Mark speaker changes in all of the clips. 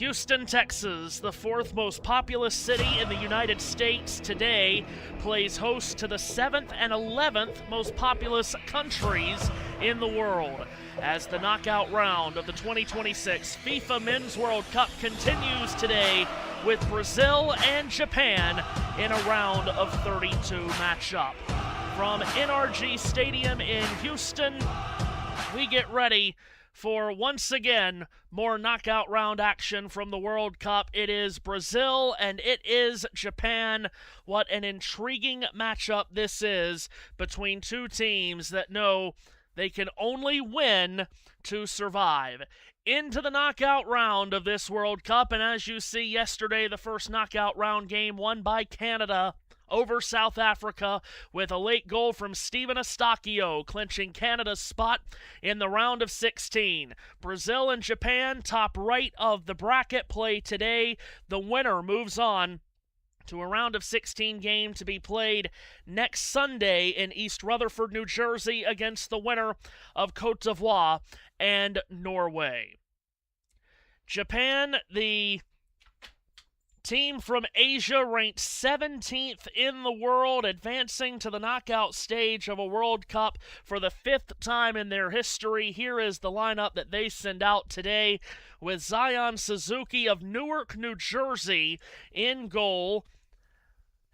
Speaker 1: Houston, Texas, the fourth most populous city in the United States today, plays host to the 7th and 11th most populous countries in the world as the knockout round of the 2026 FIFA Men's World Cup continues today with Brazil and Japan in a round of 32 matchup. From NRG Stadium in Houston, we get ready for, once again, more knockout round action from the World Cup. It is Brazil and it is Japan. What an intriguing matchup this is between two teams that know they can only win to survive. Into the knockout round of this World Cup, and as you see yesterday, the first knockout round game won by Canada over South Africa with a late goal from Steven Eustáquio, clinching Canada's spot in the round of 16. Brazil and Japan, top right of the bracket, play today. The winner moves on to a round of 16 game to be played next Sunday in East Rutherford, New Jersey, against the winner of Côte d'Ivoire and Norway. Japan, the team from Asia, ranked 17th in the world, advancing to the knockout stage of a World Cup for the 5th time in their history. Here is the lineup that they send out today, with Zion Suzuki of Newark, New Jersey in goal.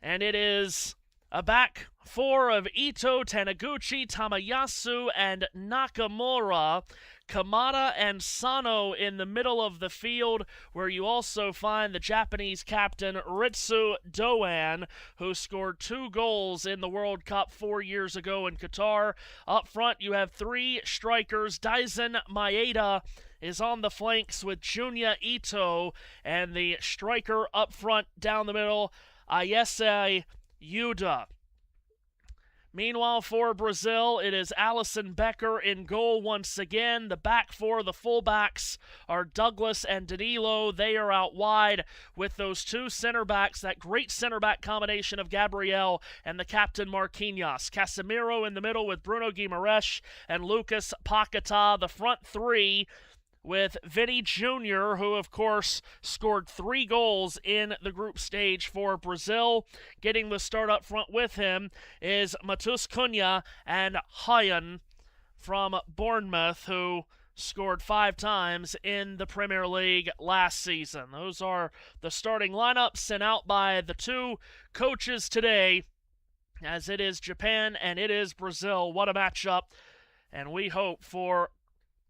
Speaker 1: And it is a back four of Ito, Taniguchi, Tamayasu, and Nakamura. Kamada and Sano in the middle of the field, where you also find the Japanese captain Ritsu Doan, who scored 2 goals in the World Cup 4 years ago in Qatar. Up front, you have 3 strikers. Daisen Maeda is on the flanks with Junya Ito, and the striker up front down the middle, Ayase Yuda. Meanwhile, for Brazil, it is Alisson Becker in goal once again. The back four, the fullbacks, are Douglas and Danilo. They are out wide with those 2 center backs, that great center back combination of Gabriel and the captain Marquinhos. Casemiro in the middle with Bruno Guimaraes and Lucas Paquetá. The front 3 with Vini Jr., who, of course, scored 3 goals in the group stage for Brazil. Getting the start up front with him is Matheus Cunha and Hyen from Bournemouth, who scored 5 times in the Premier League last season. Those are the starting lineups sent out by the 2 coaches today, as it is Japan and it is Brazil. What a matchup, and we hope for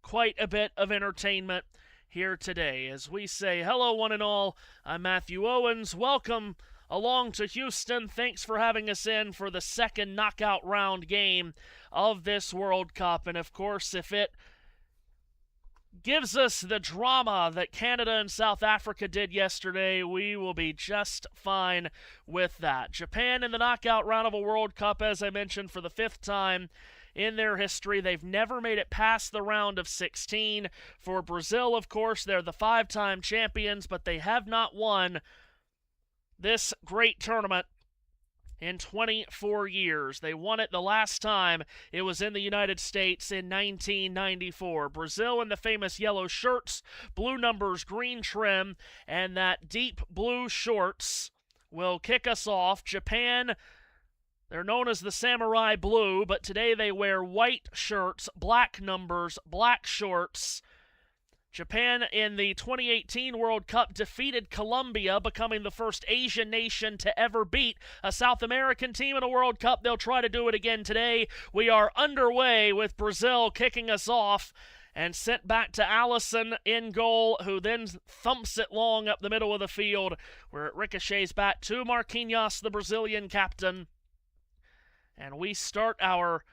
Speaker 1: quite a bit of entertainment here today. As we say hello one and all, I'm Matthew Owens. Welcome along to Houston. Thanks for having us in for the second knockout round game of this World Cup. And of course, if it gives us the drama that Canada and South Africa did yesterday, we will be just fine with that. Japan in the knockout round of a World Cup, as I mentioned, for the 5th time in their history. They've never made it past the round of 16. For Brazil, of course, they're the 5-time champions, but they have not won this great tournament in 24 years. They won it the last time it was in the United States in 1994. Brazil in the famous yellow shirts, blue numbers, green trim, and that deep blue shorts will kick us off. Japan, they're known as the Samurai Blue, but today they wear white shirts, black numbers, black shorts. Japan in the 2018 World Cup defeated Colombia, becoming the first Asian nation to ever beat a South American team in a World Cup. They'll try to do it again today. We are underway with Brazil kicking us off, and sent back to Alisson in goal, who then thumps it long up the middle of the field, where it ricochets back to Marquinhos, the Brazilian captain. And we start our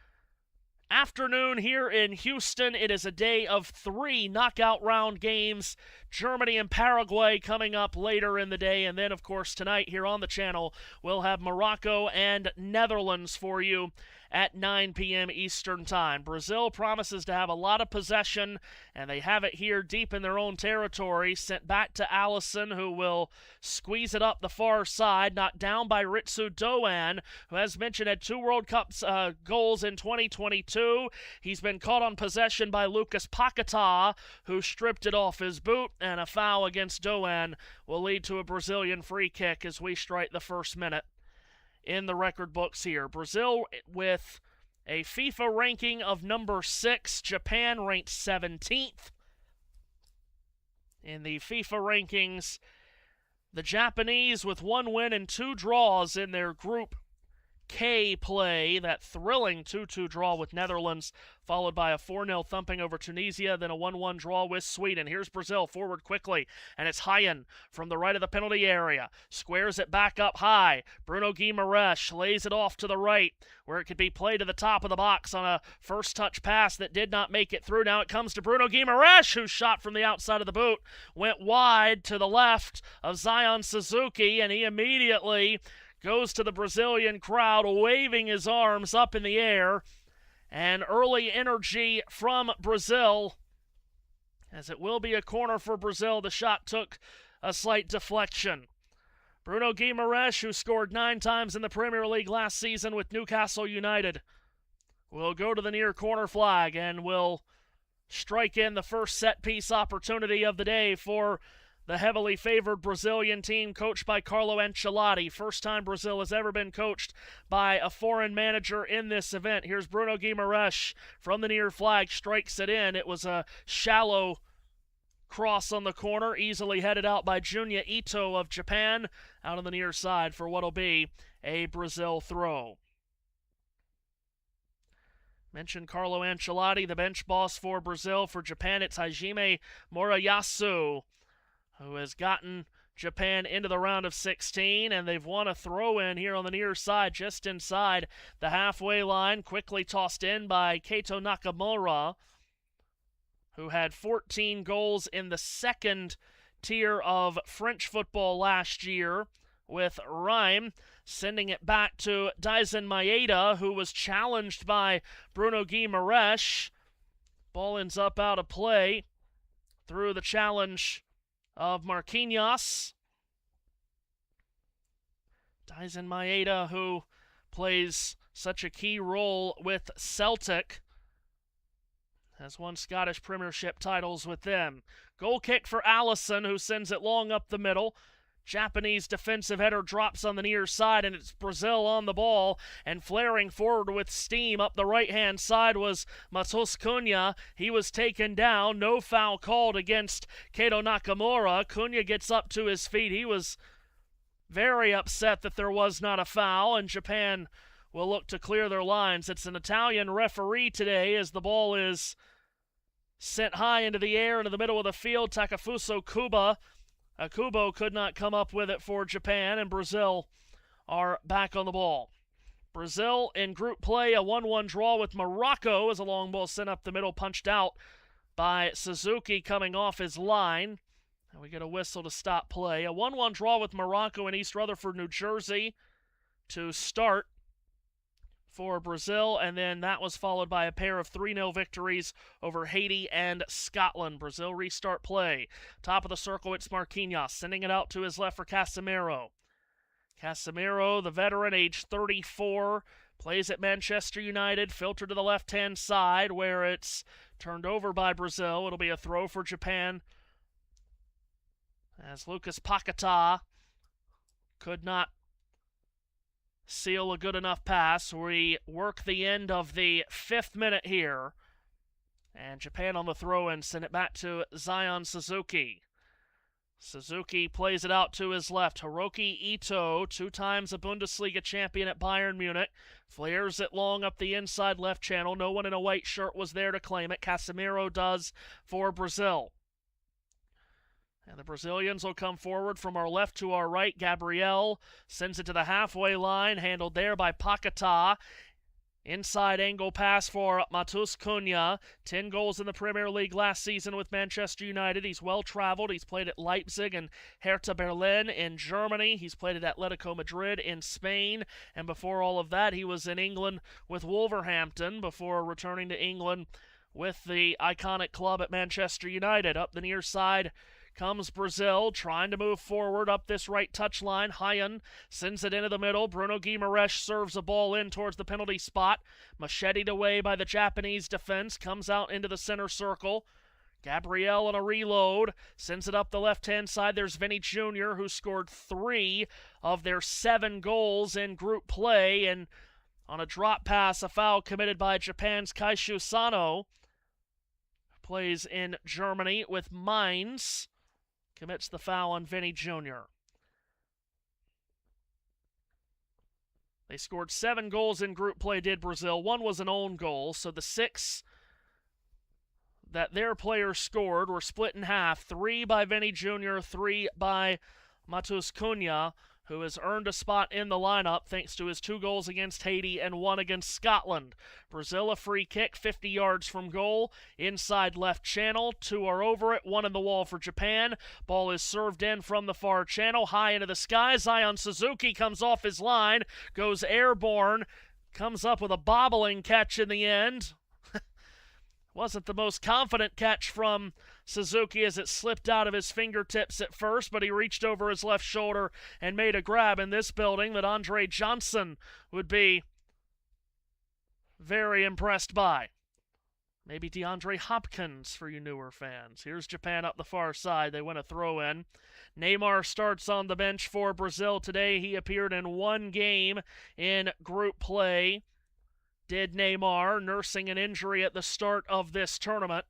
Speaker 1: afternoon here in Houston. It is a day of 3 knockout round games. Germany and Paraguay coming up later in the day. And then, of course, tonight here on the channel, we'll have Morocco and Netherlands for you at 9 p.m. Eastern Time. Brazil promises to have a lot of possession, and they have it here deep in their own territory. Sent back to Alisson, who will squeeze it up the far side, knocked down by Ritsu Doan, who, as mentioned, had 2 World Cup goals in 2022. He's been caught on possession by Lucas Paquetá, who stripped it off his boot, and a foul against Owens will lead to a Brazilian free kick as we strike the first minute in the record books here. Brazil with a FIFA ranking of number 6, Japan ranked 17th. In the FIFA rankings, the Japanese with 1 win and 2 draws in their Group K play, that thrilling 2-2 draw with Netherlands, followed by a 4-0 thumping over Tunisia, then a 1-1 draw with Sweden. Here's Brazil forward quickly, and it's Hyen from the right of the penalty area. Squares it back up high. Bruno Guimaraes lays it off to the right, where it could be played to the top of the box on a first touch pass that did not make it through. Now it comes to Bruno Guimaraes, who shot from the outside of the boot, went wide to the left of Zion Suzuki, and he immediately goes to the Brazilian crowd, waving his arms up in the air. And early energy from Brazil, as it will be a corner for Brazil. The shot took a slight deflection. Bruno Guimaraes, who scored 9 times in the Premier League last season with Newcastle United, will go to the near corner flag and will strike in the first set-piece opportunity of the day for the heavily favored Brazilian team coached by Carlo Ancelotti. First time Brazil has ever been coached by a foreign manager in this event. Here's Bruno Guimaraes from the near flag, strikes it in. It was a shallow cross on the corner, easily headed out by Junya Ito of Japan, out on the near side for what'll be a Brazil throw. Mentioned Carlo Ancelotti, the bench boss for Brazil. For Japan, it's Hajime Moriyasu, who has gotten Japan into the round of 16, and they've won a throw-in here on the near side, just inside the halfway line, quickly tossed in by Keito Nakamura, who had 14 goals in the second tier of French football last year with Reims, sending it back to Daisen Maeda, who was challenged by Bruno Guimaraes. Ball ends up out of play through the challenge of Marquinhos. Daisen Maeda, who plays such a key role with Celtic, has won Scottish Premiership titles with them. Goal kick for Alisson, who sends it long up the middle. Japanese defensive header drops on the near side, and it's Brazil on the ball, and flaring forward with steam up the right-hand side was Matheus Cunha. He was taken down. No foul called against Keito Nakamura. Cunha gets up to his feet. He was very upset that there was not a foul, and Japan will look to clear their lines. It's an Italian referee today as the ball is sent high into the air into the middle of the field. Takefusa Kubo could not come up with it for Japan, and Brazil are back on the ball. Brazil in group play, a 1-1 draw with Morocco as a long ball sent up the middle, punched out by Suzuki coming off his line. And we get a whistle to stop play. A 1-1 draw with Morocco in East Rutherford, New Jersey to start for Brazil, and then that was followed by a pair of 3-0 victories over Haiti and Scotland. Brazil restart play. Top of the circle, it's Marquinhos, sending it out to his left for Casemiro. Casemiro, the veteran, age 34, plays at Manchester United, filtered to the left-hand side where it's turned over by Brazil. It'll be a throw for Japan, as Lucas Paquetá could not seal a good enough pass. We work the end of the 5th minute here, and Japan on the throw and send it back to Zion Suzuki. Suzuki plays it out to his left. Hiroki Ito, 2 times a Bundesliga champion at Bayern Munich, flares it long up the inside left channel. No one in a white shirt was there to claim it. Casemiro does for Brazil. And the Brazilians will come forward from our left to our right. Gabriel sends it to the halfway line, handled there by Paquetá. Inside angle pass for Matheus Cunha. 10 goals in the Premier League last season with Manchester United. He's well-traveled. He's played at Leipzig and Hertha Berlin in Germany. He's played at Atletico Madrid in Spain. And before all of that, he was in England with Wolverhampton before returning to England with the iconic club at Manchester United. Up the near side comes Brazil, trying to move forward up this right touchline. Hyen sends it into the middle. Bruno Guimaraes serves a ball in towards the penalty spot. Macheted away by the Japanese defense. Comes out into the center circle. Gabriel on a reload, sends it up the left-hand side. There's Vinny Jr., who scored 3 of their 7 goals in group play, and on a drop pass, a foul committed by Japan's Kaishu Sano, who plays in Germany with Mainz, commits the foul on Vinny Jr. They scored 7 goals in group play, did Brazil. 1 was an own goal, so the 6 that their players scored were split in half. 3 by Vinny Jr., 3 by Matheus Cunha, who has earned a spot in the lineup thanks to his 2 goals against Haiti and 1 against Scotland. Brazil a free kick, 50 yards from goal, inside left channel. 2 are over it, 1 in the wall for Japan. Ball is served in from the far channel, high into the sky. Zion Suzuki comes off his line, goes airborne, comes up with a bobbling catch in the end. Wasn't the most confident catch from Suzuki as it slipped out of his fingertips at first, but he reached over his left shoulder and made a grab in this building that Andre Johnson would be very impressed by. Maybe DeAndre Hopkins for you newer fans. Here's Japan up the far side. They win a throw-in. Neymar starts on the bench for Brazil today. He appeared in 1 game in group play. Did Neymar, nursing an injury at the start of this tournament.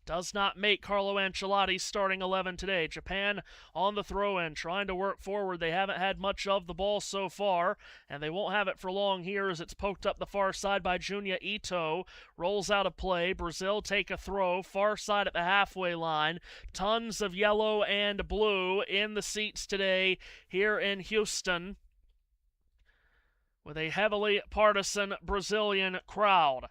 Speaker 1: Does not make Carlo Ancelotti's starting 11 today. Japan on the throw-in, trying to work forward. They haven't had much of the ball so far, and they won't have it for long here as it's poked up the far side by Junya Ito. Rolls out of play. Brazil take a throw, far side at the halfway line. Tons of yellow and blue in the seats today here in Houston, with a heavily partisan Brazilian crowd.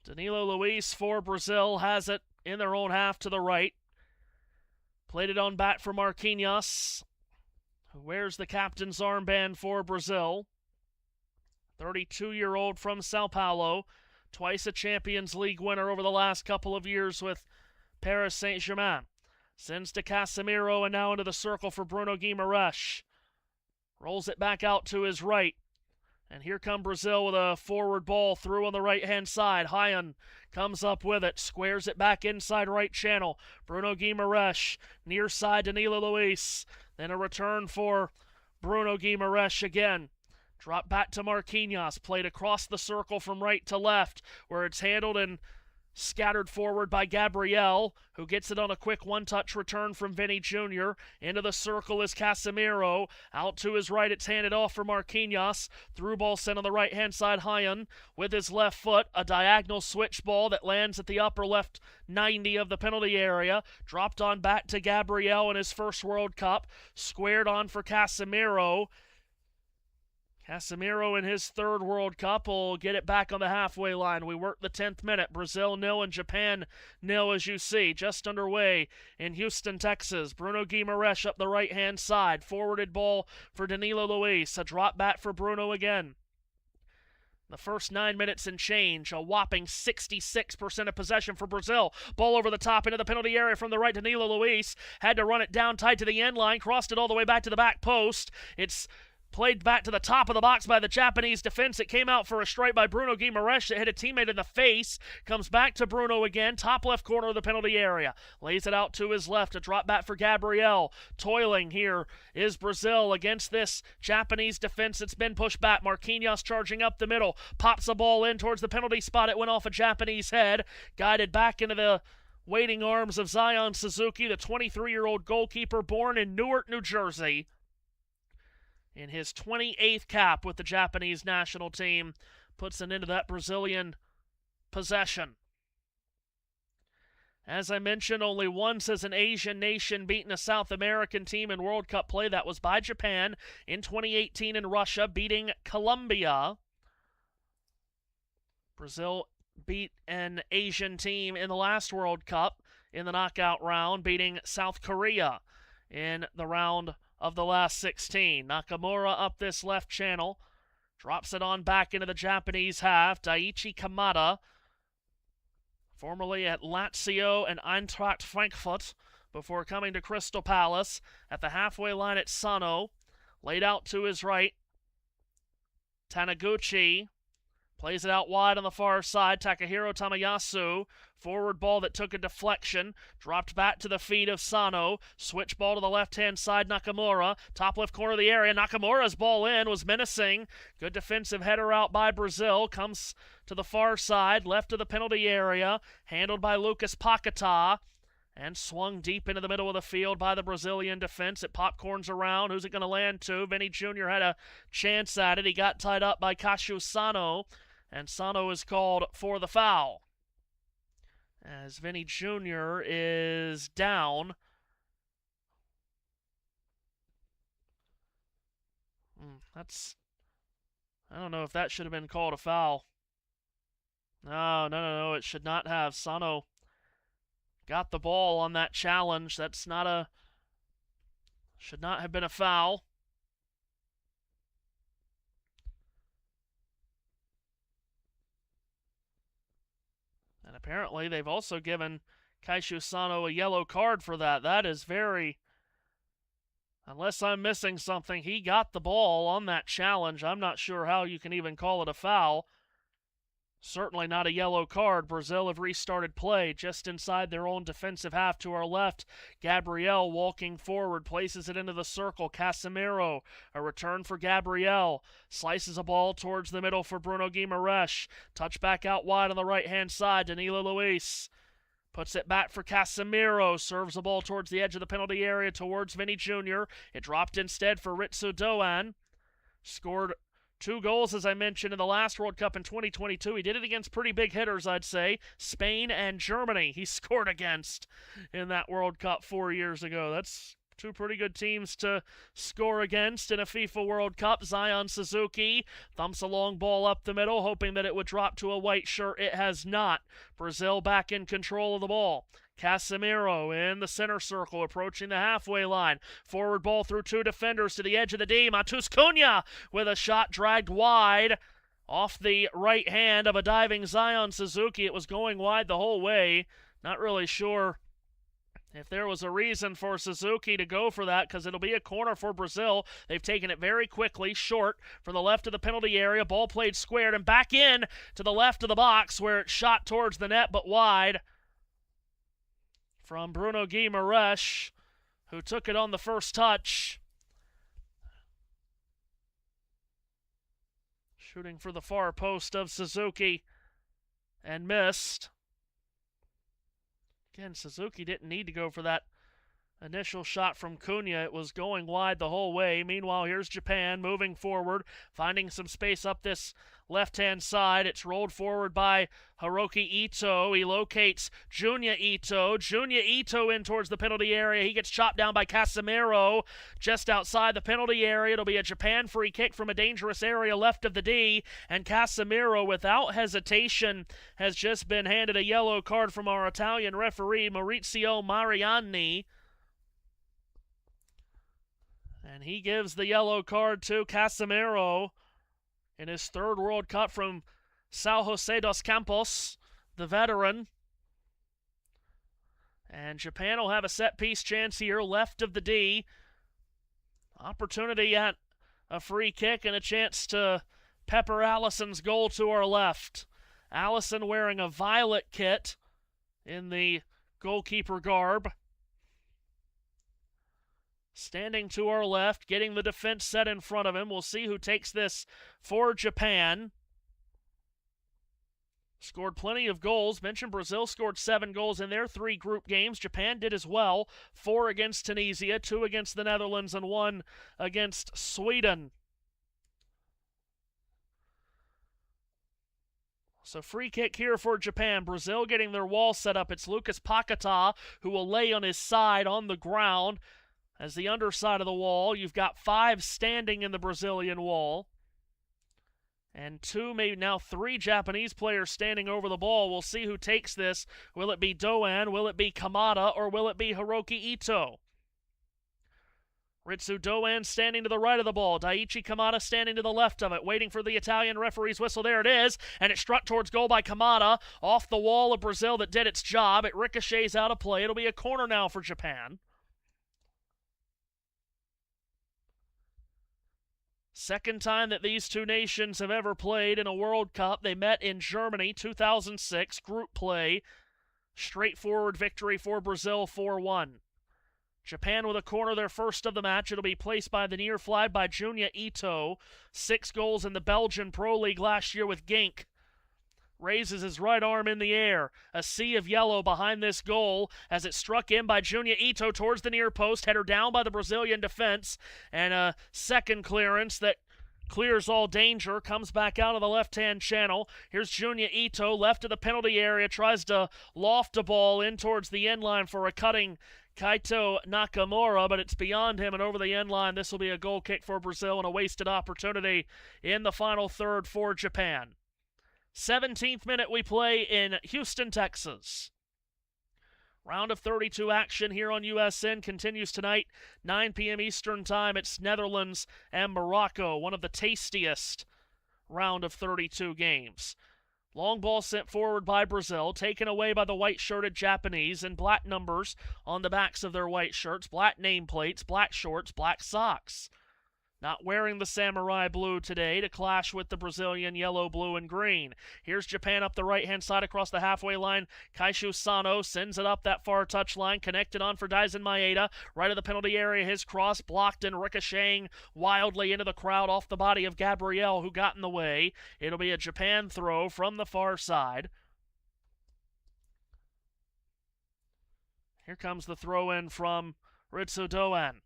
Speaker 1: Danilo Luiz for Brazil has it in their own half to the right. Played it on back for Marquinhos, who wears the captain's armband for Brazil. 32-year-old from Sao Paulo, twice a Champions League winner over the last couple of years with Paris Saint-Germain. Sends to Casemiro and now into the circle for Bruno Guimaraes. Rolls it back out to his right. And here come Brazil with a forward ball through on the right-hand side. Hyan comes up with it, squares it back inside right channel. Bruno Guimaraes, near side Danilo Luiz. Then a return for Bruno Guimaraes again. Drop back to Marquinhos, played across the circle from right to left, where it's handled and scattered forward by Gabriel, who gets it on a quick one-touch return from Vinny Jr. Into the circle is Casemiro. Out to his right, it's handed off for Marquinhos. Through ball sent on the right-hand side, Hyan with his left foot. A diagonal switch ball that lands at the upper left 90 of the penalty area. Dropped on back to Gabriel in his first World Cup. Squared on for Casemiro. Casemiro in his 3rd World Cup will get it back on the halfway line. We work the 10th minute. Brazil 0 and Japan 0 as you see. Just underway in Houston, Texas. Bruno Guimaraes up the right-hand side. Forwarded ball for Danilo Luiz. A drop back for Bruno again. The first 9 minutes and change, a whopping 66% of possession for Brazil. Ball over the top into the penalty area from the right. Danilo Luiz had to run it down tight to the end line. Crossed it all the way back to the back post. It's played back to the top of the box by the Japanese defense. It came out for a strike by Bruno Guimaraes that hit a teammate in the face. Comes back to Bruno again, top left corner of the penalty area. Lays it out to his left, a drop back for Gabriel. Toiling here is Brazil against this Japanese defense that's been pushed back. Marquinhos charging up the middle. Pops a ball in towards the penalty spot. It went off a Japanese head. Guided back into the waiting arms of Zion Suzuki, the 23-year-old goalkeeper born in Newark, New Jersey. In his 28th cap with the Japanese national team, puts an end to that Brazilian possession. As I mentioned, only once has an Asian nation beaten a South American team in World Cup play. That was by Japan in 2018 in Russia, beating Colombia. Brazil beat an Asian team in the last World Cup in the knockout round, beating South Korea in the round of the last 16. Nakamura up this left channel. Drops it on back into the Japanese half. Daichi Kamada, formerly at Lazio and Eintracht Frankfurt, before coming to Crystal Palace. At the halfway line at Sano. Laid out to his right. Taniguchi Plays it out wide on the far side. Takahiro Tamayasu. Forward ball that took a deflection. Dropped back to the feet of Sano. Switch ball to the left-hand side, Nakamura. Top left corner of the area. Nakamura's ball in. Was menacing. Good defensive header out by Brazil. Comes to the far side. Left of the penalty area. Handled by Lucas Paquetá. And swung deep into the middle of the field by the Brazilian defense. It popcorns around. Who's it going to land to? Vinny Jr. had a chance at it. He got tied up by Kashu Sano. And Sano is called for the foul, as Vinny Jr. is down. I don't know if that should have been called a foul. No, it should not have. Sano got the ball on that challenge. Should not have been a foul. And apparently they've also given Kaishu Sano a yellow card for that. That is very... Unless I'm missing something, he got the ball on that challenge. I'm not sure how you can even call it a foul. Certainly not a yellow card. Brazil have restarted play just inside their own defensive half to our left. Gabriel walking forward, places it into the circle. Casemiro, a return for Gabriel. Slices a ball towards the middle for Bruno Guimaraes. Touchback out wide on the right-hand side. Danilo Luis puts it back for Casemiro. Serves the ball towards the edge of the penalty area towards Vinny Jr. It dropped instead for Ritsu Doan. Scored 2 goals, as I mentioned, in the last World Cup in 2022. He did it against pretty big hitters, I'd say. Spain and Germany he scored against in that World Cup 4 years ago. That's 2 pretty good teams to score against in a FIFA World Cup. Zion Suzuki thumps a long ball up the middle, hoping that it would drop to a white shirt. It has not. Brazil back in control of the ball. Casemiro in the center circle, approaching the halfway line. Forward ball through 2 defenders to the edge of the D. Matheus Cunha with a shot dragged wide off the right hand of a diving Zion Suzuki. It was going wide the whole way. Not really sure if there was a reason for Suzuki to go for that, because it'll be a corner for Brazil. They've taken it very quickly, short from the left of the penalty area. Ball played squared and back in to the left of the box, where it shot towards the net but wide from Bruno Guimaraes, who took it on the first touch. Shooting for the far post of Suzuki and missed. Again, Suzuki didn't need to go for that initial shot from Cunha. It was going wide the whole way. Meanwhile, here's Japan moving forward, finding some space up this left-hand side. It's rolled forward by Hiroki Ito. He locates Junya Ito. Junya Ito in towards the penalty area. He gets chopped down by Casemiro just outside the penalty area. It'll be a Japan free kick from a dangerous area left of the D. And Casemiro, without hesitation, has just been handed a yellow card from our Italian referee, Maurizio Mariani. And he gives the yellow card to Casemiro in his 3rd World Cup from São José dos Campos, the veteran. And Japan will have a set-piece chance here, left of the D. Opportunity at a free kick and a chance to pepper Allison's goal to our left. Allison wearing a violet kit in the goalkeeper garb. Standing to our left, getting the defense set in front of him. We'll see who takes this for Japan. Scored plenty of goals. Mentioned Brazil scored 7 goals in their 3 group games. Japan did as well. 4 against Tunisia, 2 against the Netherlands, and 1 against Sweden. So free kick here for Japan. Brazil getting their wall set up. It's Lucas Paquetá who will lay on his side on the ground. As the underside of the wall, you've got 5 standing in the Brazilian wall. And 2, maybe now 3 Japanese players standing over the ball. We'll see who takes this. Will it be Doan? Will it be Kamada? Or will it be Hiroki Ito? Ritsu Doan standing to the right of the ball. Daichi Kamada standing to the left of it, waiting for the Italian referee's whistle. There it is, and it struck towards goal by Kamada. Off the wall of Brazil that did its job. It ricochets out of play. It'll be a corner now for Japan. Second time that these two nations have ever played in a World Cup. They met in Germany, 2006, group play. Straightforward victory for Brazil, 4-1. Japan with a corner, their first of the match. It'll be placed by the near flag by Junya Ito. 6 goals in the Belgian Pro League last year with Genk. Raises his right arm in the air. A sea of yellow behind this goal as it struck in by Junya Ito towards the near post. Header down by the Brazilian defense. And a second clearance that clears all danger, comes back out of the left-hand channel. Here's Junya Ito, left of the penalty area, tries to loft a ball in towards the end line for a cutting Kaito Nakamura, but it's beyond him and over the end line. This will be a goal kick for Brazil and a wasted opportunity in the final third for Japan. 17th minute we play in Houston, Texas. Round of 32 action here on USN continues tonight, 9 p.m. Eastern Time. It's Netherlands and Morocco, one of the tastiest round of 32 games. Long ball sent forward by Brazil, taken away by the white-shirted Japanese in black numbers on the backs of their white shirts, black nameplates, black shorts, black socks. Not wearing the samurai blue today to clash with the Brazilian yellow, blue, and green. Here's Japan up the right-hand side across the halfway line. Kaishu Sano sends it up that far touchline, connected on for Daisen Maeda. Right of the penalty area, his cross blocked and ricocheting wildly into the crowd off the body of Gabriel, who got in the way. It'll be a Japan throw from the far side. Here comes the throw-in from Ritsu Doan.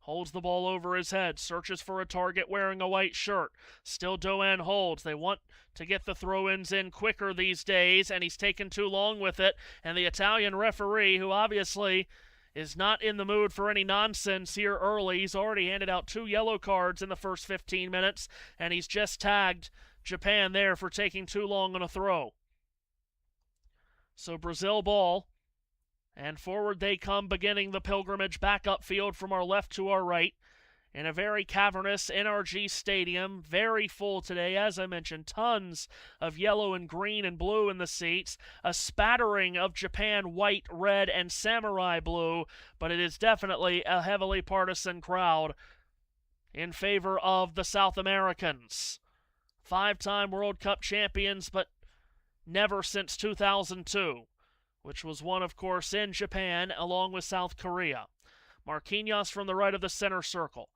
Speaker 1: Holds the ball over his head, searches for a target wearing a white shirt. Still Doan holds. They want to get the throw-ins in quicker these days, and he's taken too long with it. And the Italian referee, who obviously is not in the mood for any nonsense here early, he's already handed out 2 yellow cards in the first 15 minutes, and he's just tagged Japan there for taking too long on a throw. So Brazil ball. And forward they come, beginning the pilgrimage back upfield from our left to our right in a very cavernous NRG stadium. Very full today, as I mentioned. Tons of yellow and green and blue in the seats. A spattering of Japan white, red, and samurai blue. But it is definitely a heavily partisan crowd in favor of the South Americans. 5-time World Cup champions, but never since 2002. Which was won, of course, in Japan, along with South Korea. Marquinhos from the right of the center circle.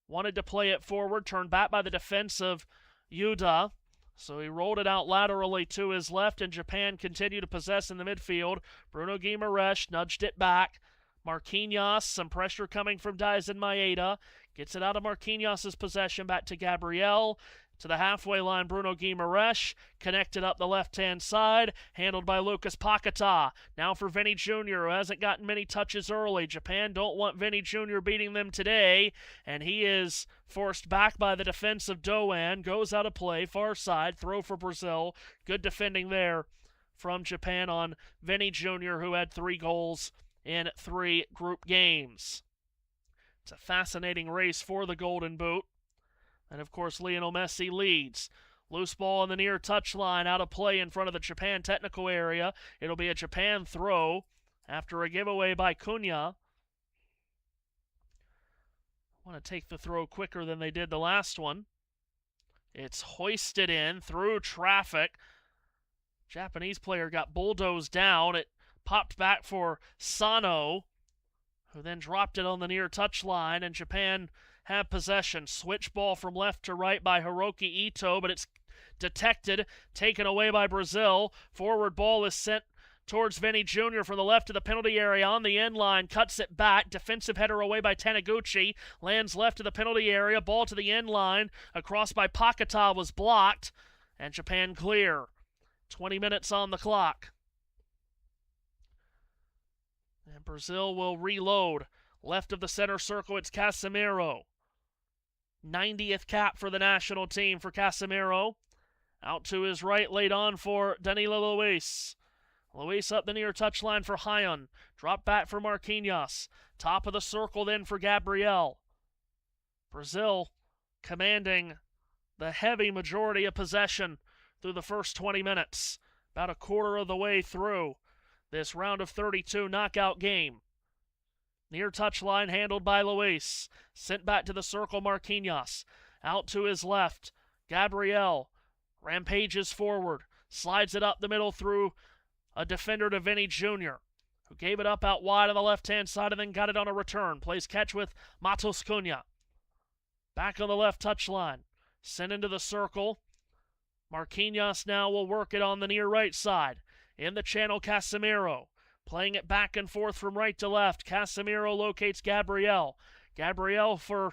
Speaker 1: Wanted to play it forward, turned back by the defense of Yuda. So he rolled it out laterally to his left, and Japan continued to possess in the midfield. Bruno Guimaraes nudged it back. Marquinhos, some pressure coming from Daisen Maeda. Gets it out of Marquinhos' possession, back to Gabriel. To the halfway line, Bruno Guimaraes, connected up the left-hand side, handled by Lucas Paquetá. Now for Vinny Jr., who hasn't gotten many touches early. Japan don't want Vinny Jr. beating them today, and he is forced back by the defense of Doan. Goes out of play, far side, throw for Brazil. Good defending there from Japan on Vinny Jr., who had 3 goals in 3 group games. It's a fascinating race for the Golden Boot. And, of course, Lionel Messi leads. Loose ball on the near touchline, out of play in front of the Japan technical area. It'll be a Japan throw after a giveaway by Cunha. Want to take the throw quicker than they did the last one. It's hoisted in through traffic. Japanese player got bulldozed down. It popped back for Sano, who then dropped it on the near touchline, and Japan have possession. Switch ball from left to right by Hiroki Ito, but it's detected, taken away by Brazil. Forward ball is sent towards Vinny Jr. from the left of the penalty area on the end line. Cuts it back. Defensive header away by Taniguchi. Lands left of the penalty area. Ball to the end line. Across by Paquetá was blocked. And Japan clear. 20 minutes on the clock. And Brazil will reload. Left of the center circle, it's Casemiro. 90th cap for the national team for Casemiro. Out to his right, laid on for Danilo Luis. Luis up the near touchline for Hyun. Drop back for Marquinhos. Top of the circle then for Gabriel. Brazil commanding the heavy majority of possession through the first 20 minutes. About a quarter of the way through this round of 32 knockout game. Near touchline handled by Luis. Sent back to the circle, Marquinhos. Out to his left, Gabriel rampages forward, slides it up the middle through a defender to Vinny Jr., who gave it up out wide on the left-hand side and then got it on a return. Plays catch with Matos Cunha. Back on the left touchline. Sent into the circle. Marquinhos now will work it on the near right side. In the channel, Casemiro. Playing it back and forth from right to left. Casemiro locates Gabriel. Gabriel for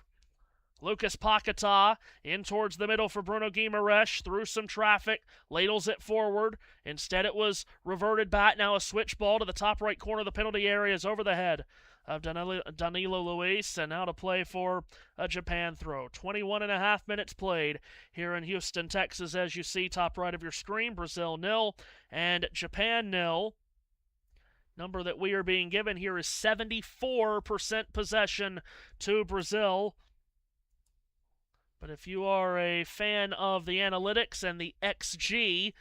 Speaker 1: Lucas Paquetá, in towards the middle for Bruno Guimaraes, through some traffic, ladles it forward. Instead it was reverted back, now a switch ball to the top right corner of the penalty area is over the head of Danilo Luis, and now to play for a Japan throw. 21.5 minutes played here in Houston, Texas, as you see top right of your screen. Brazil 0 and Japan 0. Number that we are being given here is 74% possession to Brazil. But if you are a fan of the analytics and the XG,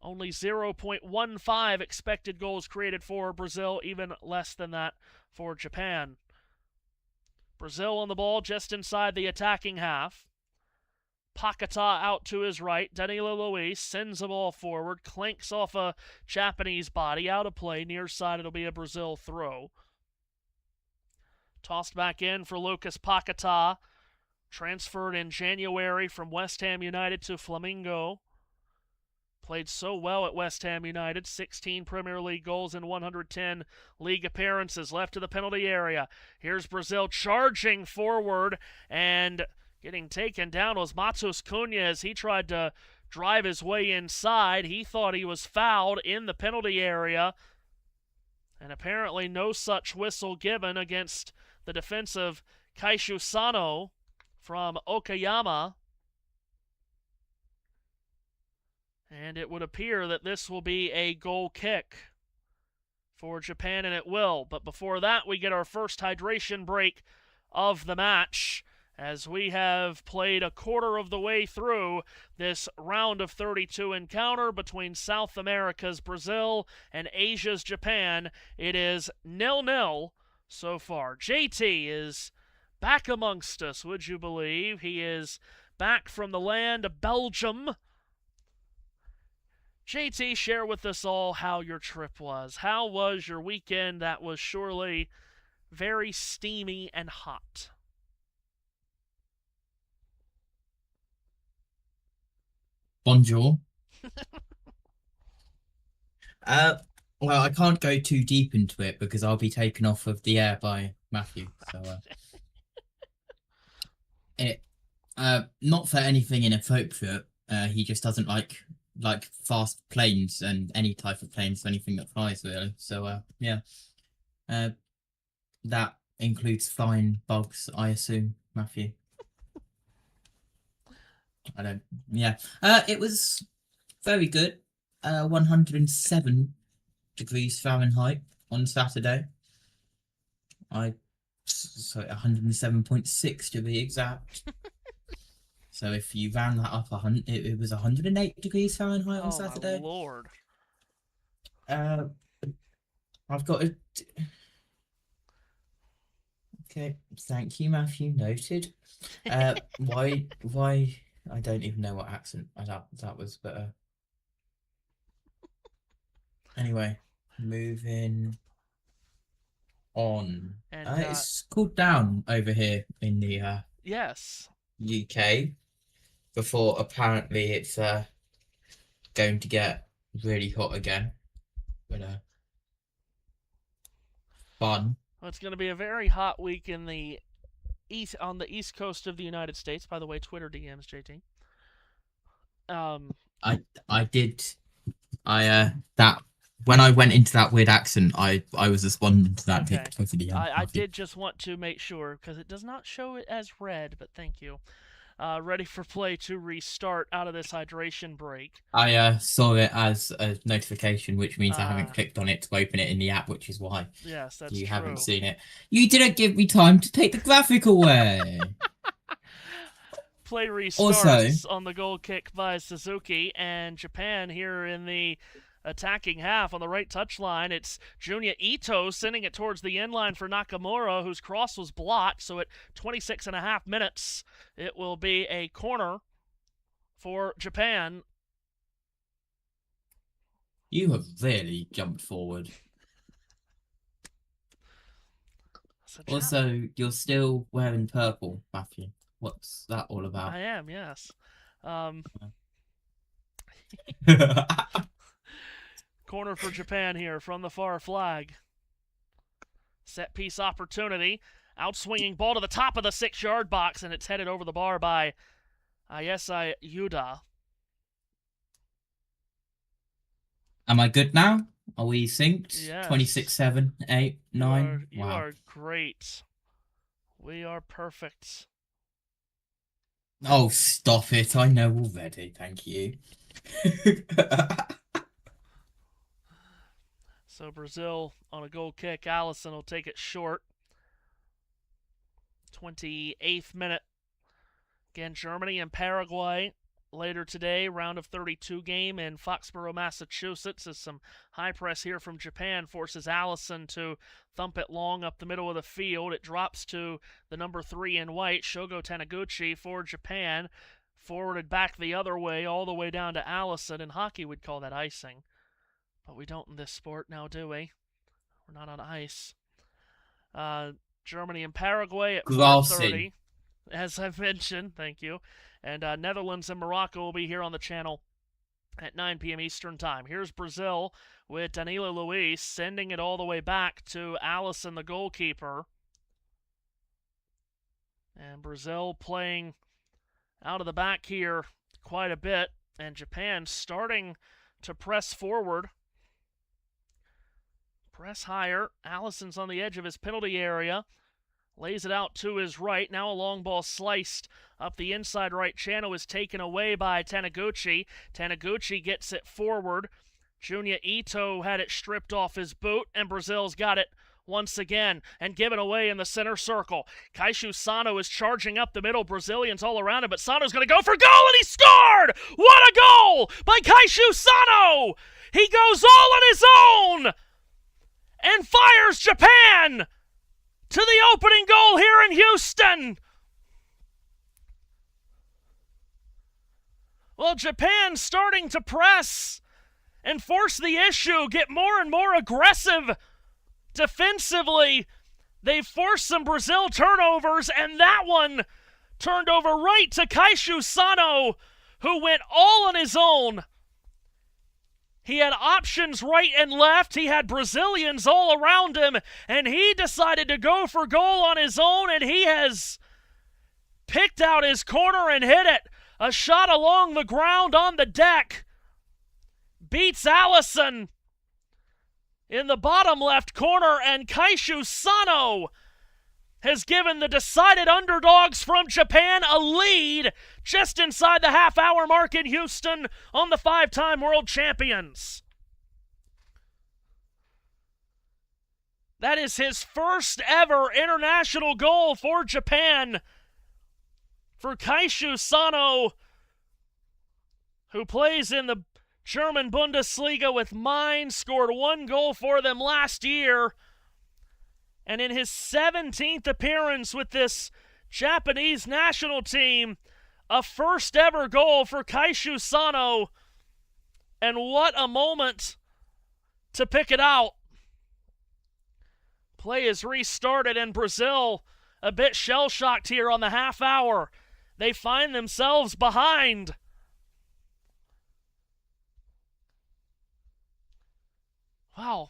Speaker 1: only 0.15 expected goals created for Brazil, even less than that for Japan. Brazil on the ball just inside the attacking half. Paquetá out to his right. Danilo Luis sends the ball forward, clanks off a Japanese body, out of play. Near side, it'll be a Brazil throw. Tossed back in for Lucas Paquetá. Transferred in January from West Ham United to Flamengo. Played so well at West Ham United. 16 Premier League goals in 110 league appearances. Left to the penalty area. Here's Brazil charging forward, and getting taken down was Matos Cunha as he tried to drive his way inside. He thought he was fouled in the penalty area, and apparently no such whistle given against the defensive Kaishu Sano from Okayama. And it would appear that this will be a goal kick for Japan, and it will. But before that, we get our first hydration break of the match, as we have played a quarter of the way through this round of 32 encounter between South America's Brazil and Asia's Japan. It is 0-0 so far. JT is back amongst us, would you believe? He is back from the land of Belgium. JT, share with us all how your trip was. How was your weekend? That was surely very steamy and hot.
Speaker 2: Bonjour. Well, I can't go too deep into it because I'll be taken off of the air by Matthew. So, not for anything inappropriate. He just doesn't like fast planes and any type of planes, anything that flies really. So, yeah. That includes flying bugs, I assume, Matthew. I don't. Yeah. It was very good. 107 degrees Fahrenheit on Saturday. Sorry, 107.6 to be exact. So if you round that up, it was 108 degrees Fahrenheit on Saturday.
Speaker 1: Oh, my Lord.
Speaker 2: I've got a... Okay, thank you, Matthew. Noted. Why... I don't even know what accent that was, but... Anyway, moving on. And, it's cooled down over here in the
Speaker 1: yes,
Speaker 2: UK before apparently it's going to get really hot again. But fun.
Speaker 1: Well, it's going to be a very hot week in the on the east coast of the United States. By the way, Twitter DMs, JT.
Speaker 2: I did. That when I went into that weird accent, I was responding to that.
Speaker 1: Okay. I did just want to make sure, because it does not show it as red, but thank you. Ready for play to restart out of this hydration break.
Speaker 2: I saw it as a notification, which means I haven't clicked on it to open it in the app, which is why.
Speaker 1: Yes, that's
Speaker 2: you
Speaker 1: true.
Speaker 2: Haven't seen it. You didn't give me time to take the graphic away.
Speaker 1: Play restarts on the goal kick by Suzuki, and Japan here in the attacking half on the right touchline. It's Junya Ito sending it towards the end line for Nakamura, whose cross was blocked. So at 26.5 minutes, it will be a corner for Japan.
Speaker 2: You have really jumped forward. Also, you're still wearing purple, Matthew. What's that all about?
Speaker 1: I am, yes. Corner for Japan here from the far flag. Set piece opportunity. Outswinging ball to the top of the 6-yard box, and it's headed over the bar by Ayesai Yuda.
Speaker 2: Am I good now? Are we synced?
Speaker 1: Yes.
Speaker 2: 26, 7, 8, 9.
Speaker 1: You are great. We are perfect.
Speaker 2: Oh, stop it. I know already. Thank you.
Speaker 1: So Brazil on a goal kick. Allison will take it short. 28th minute. Again, Germany and Paraguay later today. Round of 32 game in Foxborough, Massachusetts. As some high press here from Japan forces Allison to thump it long up the middle of the field. It drops to the number 3 in white, Shogo Taniguchi, for Japan. Forwarded back the other way, all the way down to Allison. In hockey, we'd call that icing. But we don't in this sport now, do we? We're not on ice. Germany and Paraguay at 4:30, as I've mentioned. Thank you. And Netherlands and Morocco will be here on the channel at 9 p.m. Eastern Time. Here's Brazil with Danilo Luiz sending it all the way back to Allison, the goalkeeper. And Brazil playing out of the back here quite a bit. And Japan starting to press forward. Press higher. Allison's on the edge of his penalty area. Lays it out to his right. Now a long ball sliced up the inside right channel is taken away by Taniguchi. Taniguchi gets it forward. Junya Ito had it stripped off his boot, and Brazil's got it once again and given away in the center circle. Kaishu Sano is charging up the middle. Brazilians all around him, but Sano's going to go for goal, and he scored! What a goal by Kaishu Sano! He goes all on his own and fires Japan to the opening goal here in Houston. Well, Japan's starting to press and force the issue, get more and more aggressive defensively. They forced some Brazil turnovers, and that one turned over right to Kaishu Sano, who went all on his own. He had options right and left. He had Brazilians all around him, and he decided to go for goal on his own, and he has picked out his corner and hit it. A shot along the ground on the deck. Beats Allison in the bottom left corner, and Kaishu Sano has given the decided underdogs from Japan a lead just inside the half-hour mark in Houston on the 5-time world champions. That is his first ever international goal for Japan. For Kaishu Sano, who plays in the German Bundesliga with Mainz, scored 1 goal for them last year. And in his 17th appearance with this Japanese national team, a first ever goal for Kaishu Sano. And what a moment to pick it out. Play is restarted, and Brazil a bit shell-shocked here on the half hour. They find themselves behind. Wow.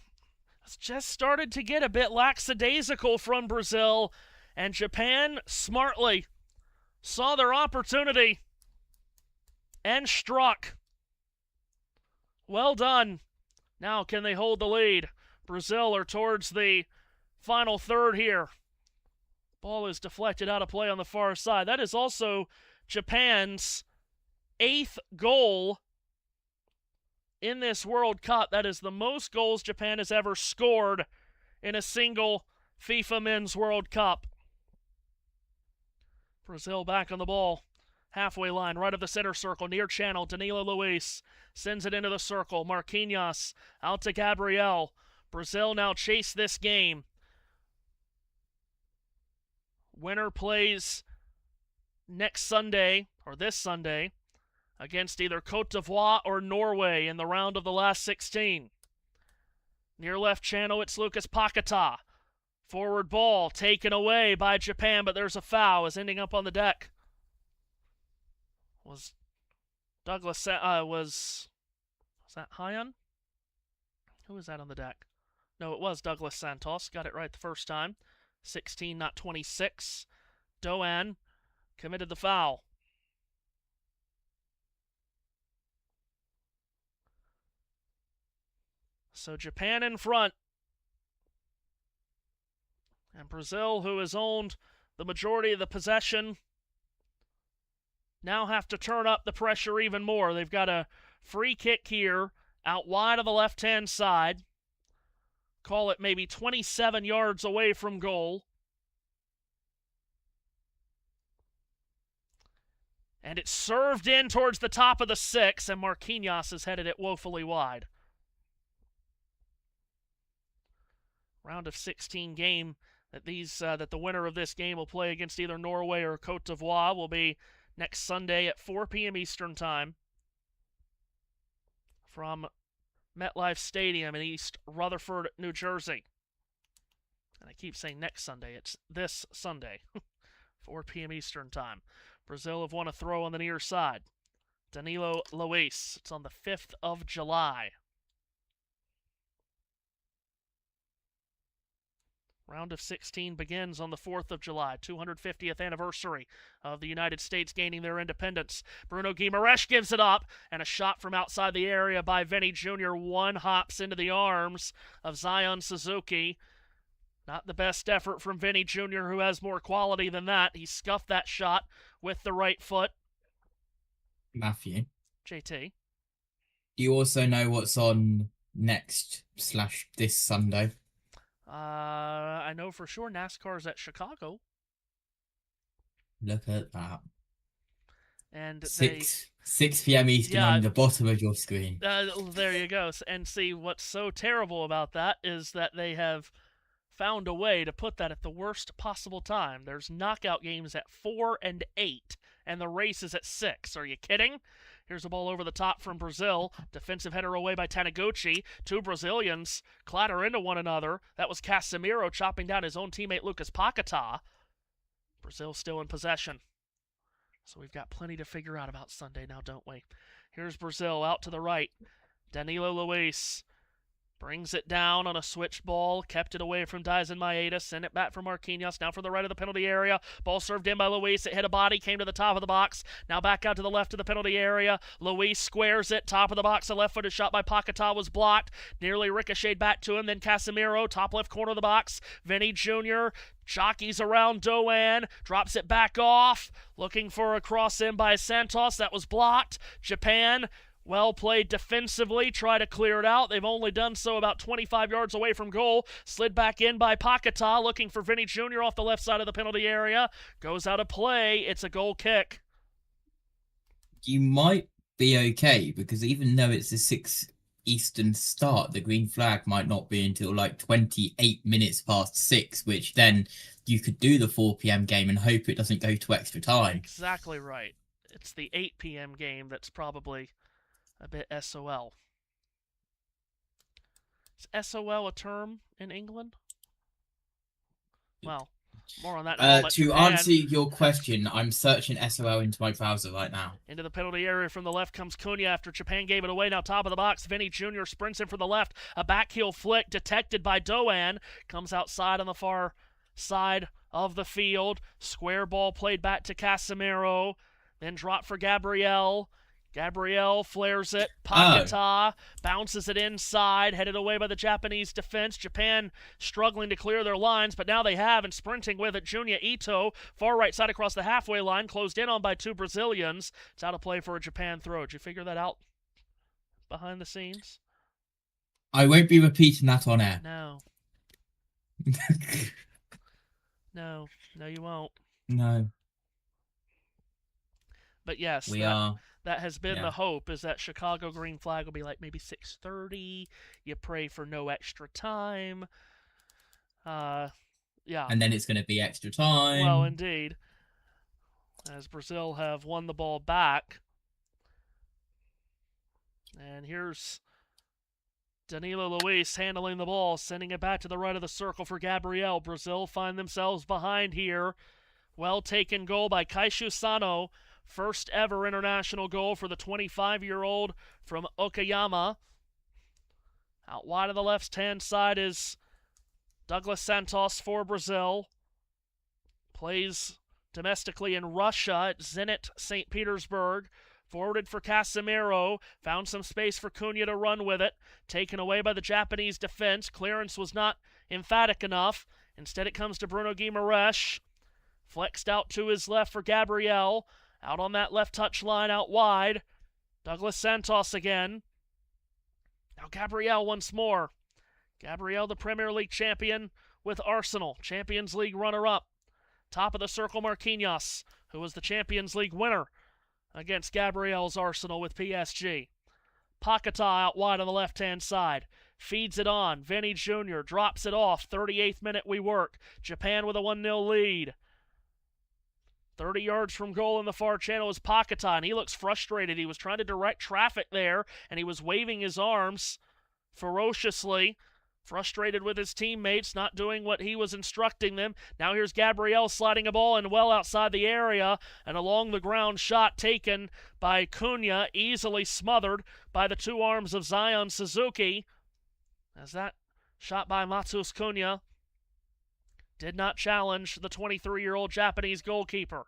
Speaker 1: It's just started to get a bit lackadaisical from Brazil, and Japan smartly saw their opportunity and struck. Well done. Now can they hold the lead? Brazil are towards the final third here. Ball is deflected out of play on the far side. That is also Japan's 8th goal in this World Cup. That is the most goals Japan has ever scored in a single FIFA Men's World Cup. Brazil back on the ball. halfway line, right of the center circle, near channel. Danilo Luis sends it into the circle. Marquinhos out to Gabriel. Brazil now chase this game. Winner plays next Sunday, or this Sunday, against either Cote d'Ivoire or Norway in the round of the last 16. Near left channel, it's Lucas Paquetá. Forward ball taken away by Japan, but there's a foul. Is ending up on the deck. Was Douglas, was that Hyan? Who was that on the deck? No, it was Douglas Santos. Got it right the first time. 16, not 26. Doan committed the foul. So Japan in front. And Brazil, who has owned the majority of the possession, now have to turn up the pressure even more. They've got a free kick here out wide of the left-hand side. Call it maybe 27 yards away from goal. And it's served in towards the top of the 6, and Marquinhos has headed it woefully wide. Round of 16 game that the winner of this game will play against either Norway or Cote d'Ivoire will be next Sunday at 4 p.m. Eastern Time from MetLife Stadium in East Rutherford, New Jersey. And I keep saying next Sunday. It's this Sunday, 4 p.m. Eastern Time. Brazil have won a throw on the near side. Danilo Luis. It's on the 5th of July. Round of 16 begins on the 4th of July, 250th anniversary of the United States gaining their independence. Bruno Guimaraes gives it up, and a shot from outside the area by Vinny Jr. One hops into the arms of Zion Suzuki. Not the best effort from Vinny Jr., who has more quality than that. He scuffed that shot with the right foot.
Speaker 2: Matthew.
Speaker 1: JT.
Speaker 2: You also know what's on next/this Sunday?
Speaker 1: I know for sure NASCAR's at Chicago.
Speaker 2: Look at that.
Speaker 1: And
Speaker 2: 6 p.m. Eastern on the bottom of your screen.
Speaker 1: There you go. And see, what's so terrible about that is that they have found a way to put that at the worst possible time. There's knockout games at 4 and 8, and the race is at 6. Are you kidding? Here's a ball over the top from Brazil. Defensive header away by Taniguchi. Two Brazilians clatter into one another. That was Casemiro chopping down his own teammate Lucas Paquetá. Brazil still in possession. So we've got plenty to figure out about Sunday now, don't we? Here's Brazil out to the right. Danilo Luis brings it down on a switch ball, kept it away from Dyson Maeda, sent it back for Marquinhos, now for the right of the penalty area. Ball served in by Luis, it hit a body, came to the top of the box, now back out to the left of the penalty area. Luis squares it, top of the box, a left-footed shot by Paquetá was blocked, nearly ricocheted back to him, then Casemiro, top left corner of the box. Vinny Jr. jockeys around Doan, drops it back off, looking for a cross in by Santos, that was blocked. Japan, well played defensively, try to clear it out. They've only done so about 25 yards away from goal. Slid back in by Paquetá, looking for Vinny Jr. off the left side of the penalty area. Goes out of play. It's a goal kick.
Speaker 2: You might be okay, because even though it's a 6 Eastern start, the green flag might not be until like 28 minutes past 6, which then you could do the 4 p.m. game and hope it doesn't go to extra time.
Speaker 1: Exactly right. It's the 8 p.m. game that's probably a bit SOL. Is SOL a term in England? Well, more on that.
Speaker 2: To answer your question, I'm searching SOL into my browser right now.
Speaker 1: Into the penalty area from the left comes Cunha after Japan gave it away. Now top of the box, Vinny Jr. sprints in for the left. A backheel flick detected by Doan. Comes outside on the far side of the field. Square ball played back to Casemiro. Then drop for Gabriel. Gabriel flares it. Paquetá bounces it inside, headed away by the Japanese defense. Japan struggling to clear their lines, but now they have, and sprinting with it, Junya Ito, far right side across the halfway line, closed in on by two Brazilians. It's out of play for a Japan throw. Did you figure that out behind the scenes?
Speaker 2: I won't be repeating that on air.
Speaker 1: No. No, you won't.
Speaker 2: No.
Speaker 1: But yes,
Speaker 2: We
Speaker 1: that
Speaker 2: are,
Speaker 1: that has been
Speaker 2: yeah.
Speaker 1: the hope, is that Chicago green flag will be like maybe 6:30. You pray for no extra time. Uh, yeah.
Speaker 2: And then it's going to be extra
Speaker 1: Well,
Speaker 2: time.
Speaker 1: indeed, as Brazil have won the ball back. And here's Danilo Luis handling the ball, sending it back to the right of the circle for Gabriel. Brazil find themselves behind here. Well taken goal by Kaishu Sano. First ever international goal for the 25-year-old from Okayama. Out wide on the left-hand side is Douglas Santos for Brazil. Plays domestically in Russia at Zenit St. Petersburg. Forwarded for Casemiro. Found some space for Cunha to run with it. Taken away by the Japanese defense. Clearance was not emphatic enough. Instead it comes to Bruno Guimaraes. Flexed out to his left for Gabriel. Out on that left touch line out wide. Douglas Santos again. Now Gabriel once more. Gabriel, the Premier League champion with Arsenal. Champions League runner-up. Top of the circle, Marquinhos, who was the Champions League winner against Gabriel's Arsenal with PSG. Paquetá out wide on the left-hand side. Feeds it on. Vinny Jr. drops it off. 38th minute we work. Japan with a 1-0 lead. 30 yards from goal in the far channel is Paquetá, and he looks frustrated. He was trying to direct traffic there, and he was waving his arms ferociously, frustrated with his teammates not doing what he was instructing them. Now here's Gabriel sliding a ball and well outside the area, and along the ground shot taken by Cunha, easily smothered by the two arms of Zion Suzuki, as that shot by Matheus Cunha did not challenge the 23-year-old Japanese goalkeeper.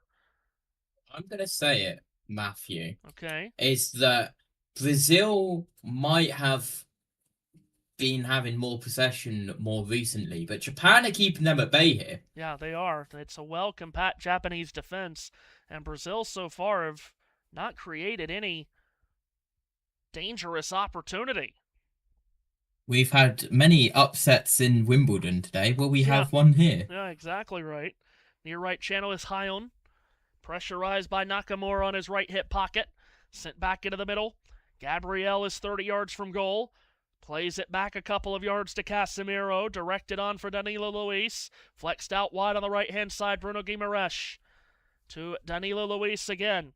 Speaker 2: I'm going to say it, Matthew.
Speaker 1: Okay.
Speaker 2: Is that Brazil might have been having more possession more recently, but Japan are keeping them at bay here.
Speaker 1: Yeah, they are. It's a well-compact Japanese defense, and Brazil so far have not created any dangerous opportunity.
Speaker 2: We've had many upsets in Wimbledon today. Will we have one here?
Speaker 1: Yeah, exactly right. Near right channel is Hyon. Pressurized by Nakamura on his right hip pocket. Sent back into the middle. Gabriel is 30 yards from goal. Plays it back a couple of yards to Casemiro. Directed on for Danilo Luis. Flexed out wide on the right-hand side, Bruno Guimaraes. To Danilo Luis again.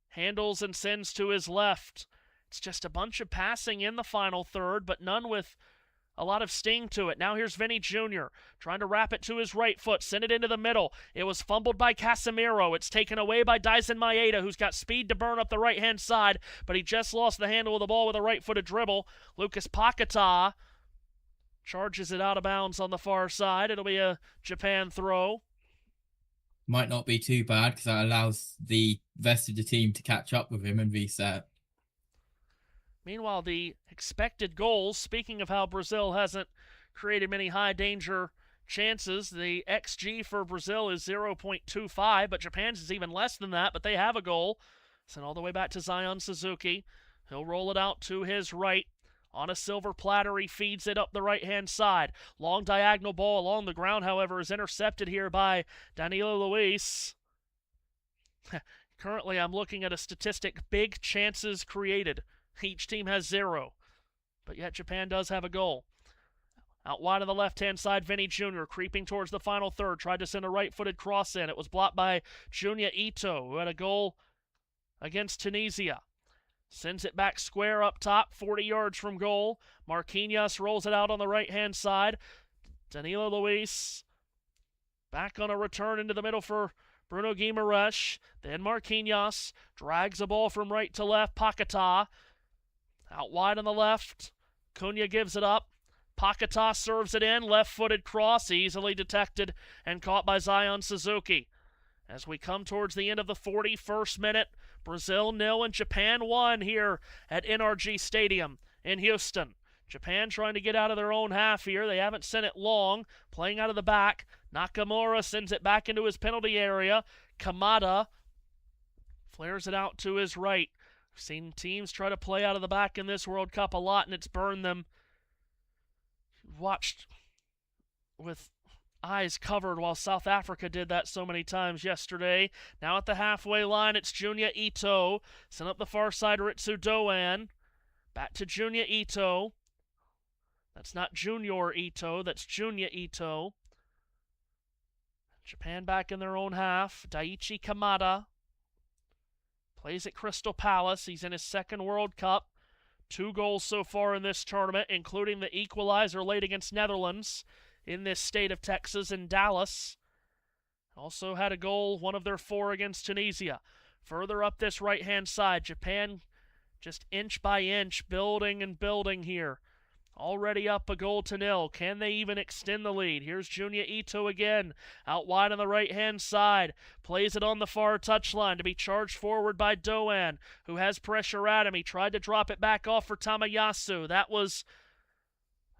Speaker 1: Handles and sends to his left. It's just a bunch of passing in the final third, but none with a lot of sting to it. Now here's Vinny Jr. trying to wrap it to his right foot. Send it into the middle. It was fumbled by Casemiro. It's taken away by Dyson Maeda, who's got speed to burn up the right-hand side, but he just lost the handle of the ball with a right-footed dribble. Lucas Paquetá charges it out of bounds on the far side. It'll be a Japan throw.
Speaker 2: Might not be too bad because that allows the rest of the team to catch up with him and reset.
Speaker 1: Meanwhile, the expected goals, speaking of how Brazil hasn't created many high-danger chances, the XG for Brazil is 0.25, but Japan's is even less than that, but they have a goal. Sent all the way back to Zion Suzuki. He'll roll it out to his right. On a silver platter, he feeds it up the right-hand side. Long diagonal ball along the ground, however, is intercepted here by Danilo Luis. Currently, I'm looking at a statistic, big chances created. Each team has 0, but yet Japan does have a goal. Out wide on the left-hand side, Vinny Jr. creeping towards the final third. Tried to send a right-footed cross in. It was blocked by Junya Ito, who had a goal against Tunisia. Sends it back square up top, 40 yards from goal. Marquinhos rolls it out on the right-hand side. Danilo Luis back on a return into the middle for Bruno Guimaraes. Then Marquinhos drags the ball from right to left. Paquetá out wide on the left. Cunha gives it up. Paquetá serves it in. Left-footed cross, easily detected and caught by Zion Suzuki. As we come towards the end of the 41st minute, Brazil 0 and Japan 1 here at NRG Stadium in Houston. Japan trying to get out of their own half here. They haven't sent it long. Playing out of the back. Nakamura sends it back into his penalty area. Kamada flares it out to his right. We've seen teams try to play out of the back in this World Cup a lot, and it's burned them. Watched with eyes covered while South Africa did that so many times yesterday. Now at the halfway line, it's Junya Ito. Sent up the far side, Ritsu Doan. Back to Junya Ito. That's not Junior Ito, that's Junya Ito. Japan back in their own half. Daiichi Kamada plays at Crystal Palace. He's in his second World Cup. 2 goals so far in this tournament, including the equalizer late against Netherlands in this state of Texas in Dallas. Also had a goal, one of their 4 against Tunisia. Further up this right-hand side, Japan just inch by inch, building and building here. Already up a 0-0. Can they even extend the lead? Here's Junya Ito again, out wide on the right-hand side. Plays it on the far touchline to be charged forward by Doan, who has pressure at him. He tried to drop it back off for Tamayasu. That was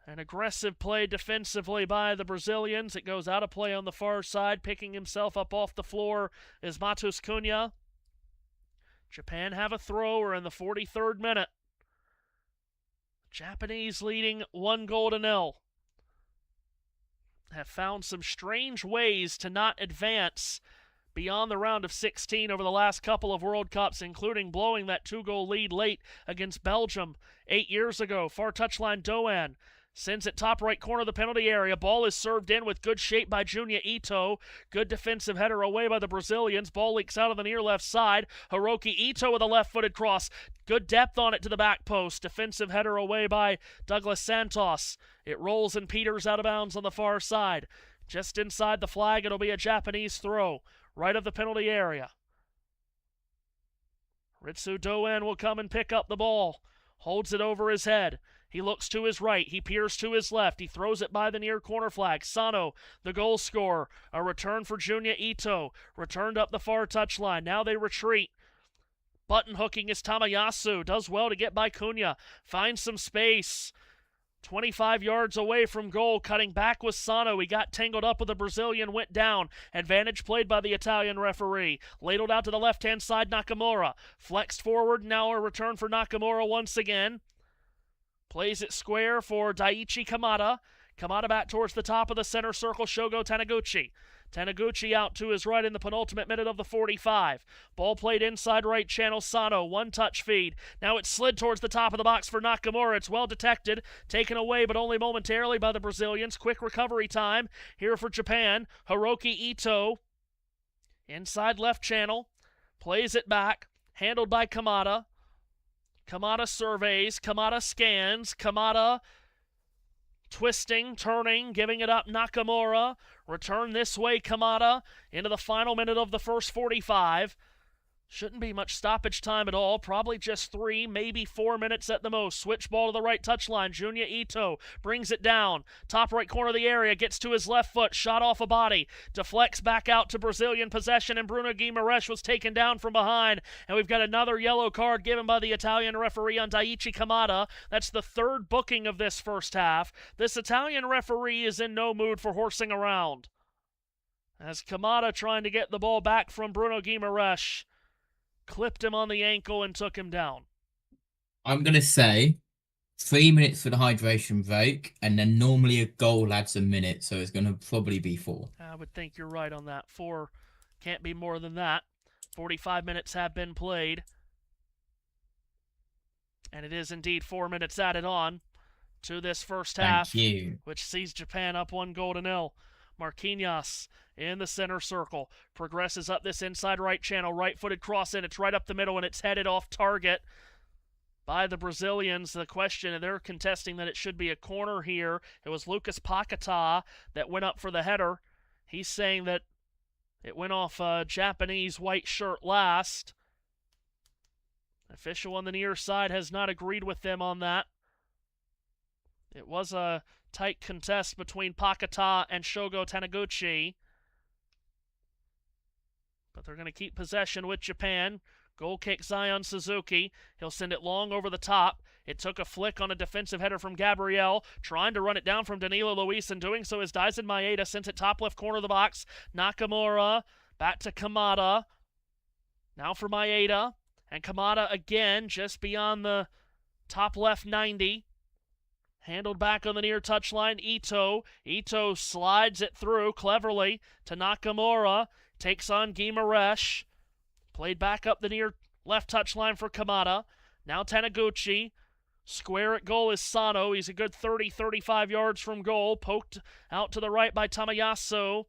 Speaker 1: an aggressive play defensively by the Brazilians. It goes out of play on the far side. Picking himself up off the floor is Matheus Cunha. Japan have a thrower in the 43rd minute. Japanese leading 1-0. Have found some strange ways to not advance beyond the round of 16 over the last couple of World Cups, including blowing that 2-goal lead late against Belgium 8 years ago. Far touchline, Doan sends it top right corner of the penalty area. Ball is served in with good shape by Junya Ito. Good defensive header away by the Brazilians. Ball leaks out of the near left side. Hiroki Ito with a left-footed cross. Good depth on it to the back post. Defensive header away by Douglas Santos. It rolls and peters out of bounds on the far side. Just inside the flag, it'll be a Japanese throw. Right of the penalty area. Ritsu Doan will come and pick up the ball. Holds it over his head. He looks to his right. He peers to his left. He throws it by the near corner flag. Sano, the goal scorer. A return for Junya Ito. Returned up the far touchline. Now they retreat. Button hooking is Tamayasu. Does well to get by Cunha. Finds some space. 25 yards away from goal. Cutting back with Sano. He got tangled up with the Brazilian. Went down. Advantage played by the Italian referee. Ladled out to the left-hand side, Nakamura. Flexed forward. Now a return for Nakamura once again. Plays it square for Daiichi Kamada. Kamada back towards the top of the center circle, Shogo Taniguchi. Taniguchi out to his right in the penultimate minute of the 45. Ball played inside right channel, Sano. One-touch feed. Now it's slid towards the top of the box for Nakamura. It's well detected. Taken away, but only momentarily by the Brazilians. Quick recovery time here for Japan. Hiroki Ito. Inside left channel. Plays it back. Handled by Kamada. Kamada surveys, Kamada scans, Kamada twisting, turning, giving it up, Nakamura. Return this way, Kamada, into the final minute of the first 45. Shouldn't be much stoppage time at all. Probably just 3, maybe 4 minutes at the most. Switch ball to the right touchline. Junya Ito brings it down. Top right corner of the area. Gets to his left foot. Shot off a body. Deflects back out to Brazilian possession. And Bruno Guimaraes was taken down from behind. And we've got another yellow card given by the Italian referee on Daiichi Kamada. That's the 3rd booking of this first half. This Italian referee is in no mood for horsing around. As Kamada trying to get the ball back from Bruno Guimaraes. Clipped him on the ankle and took him down.
Speaker 2: I'm going to say 3 minutes for the hydration break, and then normally a goal adds a minute, so it's going to probably be 4.
Speaker 1: I would think you're right on that. 4 can't be more than that. 45 minutes have been played. And it is indeed 4 minutes added on to this first half, which sees Japan up 1-0. Marquinhos in the center circle. Progresses up this inside right channel. Right-footed cross in. It's right up the middle, and it's headed off target by the Brazilians. The question, and they're contesting that it should be a corner here. It was Lucas Paquetá that went up for the header. He's saying that it went off a Japanese white shirt last. Official on the near side has not agreed with them on that. It was a tight contest between Paquetá and Shogo Taniguchi. But they're going to keep possession with Japan. Goal kick Zion Suzuki. He'll send it long over the top. It took a flick on a defensive header from Gabriel. Trying to run it down from Danilo Luis, and doing so is Daisen Maeda. Sent it top left corner of the box. Nakamura. Back to Kamada. Now for Maeda. And Kamada again just beyond the top left 90. Handled back on the near touchline, Ito. Ito slides it through cleverly to Nakamura. Takes on Gimaresh. Played back up the near left touchline for Kamada. Now Taniguchi. Square at goal is Sano. He's a good 30-35 yards from goal. Poked out to the right by Tamayasu.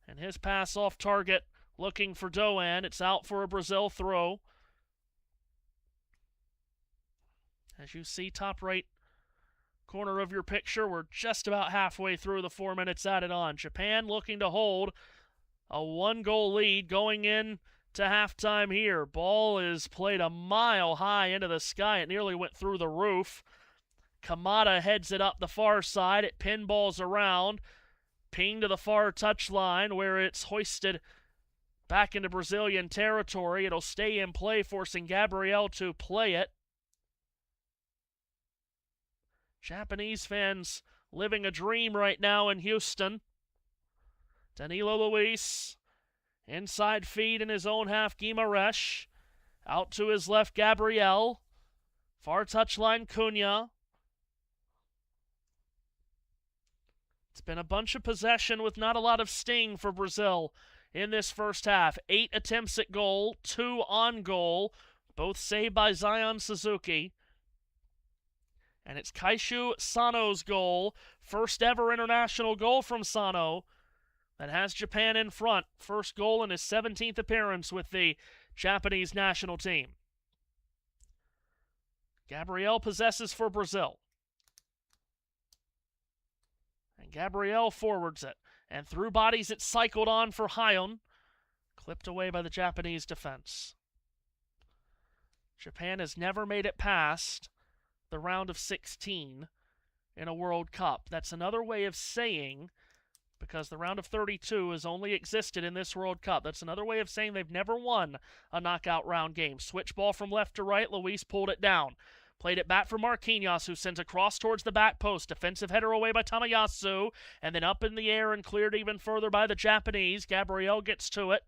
Speaker 1: And his pass off target looking for Doan. It's out for a Brazil throw. As you see, top right corner of your picture, we're just about halfway through the 4 minutes added on. Japan looking to hold a 1-goal lead going in to halftime here. Ball is played a mile high into the sky. It nearly went through the roof. Kamada heads it up the far side. It pinballs around. Ping to the far touchline where it's hoisted back into Brazilian territory. It'll stay in play, forcing Gabriel to play it. Japanese fans living a dream right now in Houston. Danilo Luis, inside feed in his own half, Gimaresh. Out to his left, Gabriel. Far touchline, Cunha. It's been a bunch of possession with not a lot of sting for Brazil in this first half. 8 attempts at goal, 2 on goal, both saved by Zion Suzuki. And it's Kaishu Sano's goal, first ever international goal from Sano, that has Japan in front. First goal in his 17th appearance with the Japanese national team. Gabriel possesses for Brazil. And Gabriel forwards it. And through bodies it cycled on for Hyun. Clipped away by the Japanese defense. Japan has never made it past the round of 16 in a World Cup. That's another way of saying, because the round of 32 has only existed in this World Cup, that's another way of saying they've never won a knockout round game. Switch ball from left to right. Luis pulled it down. Played it back for Marquinhos, who sends a cross towards the back post. Defensive header away by Tamayasu, and then up in the air and cleared even further by the Japanese. Gabriel gets to it.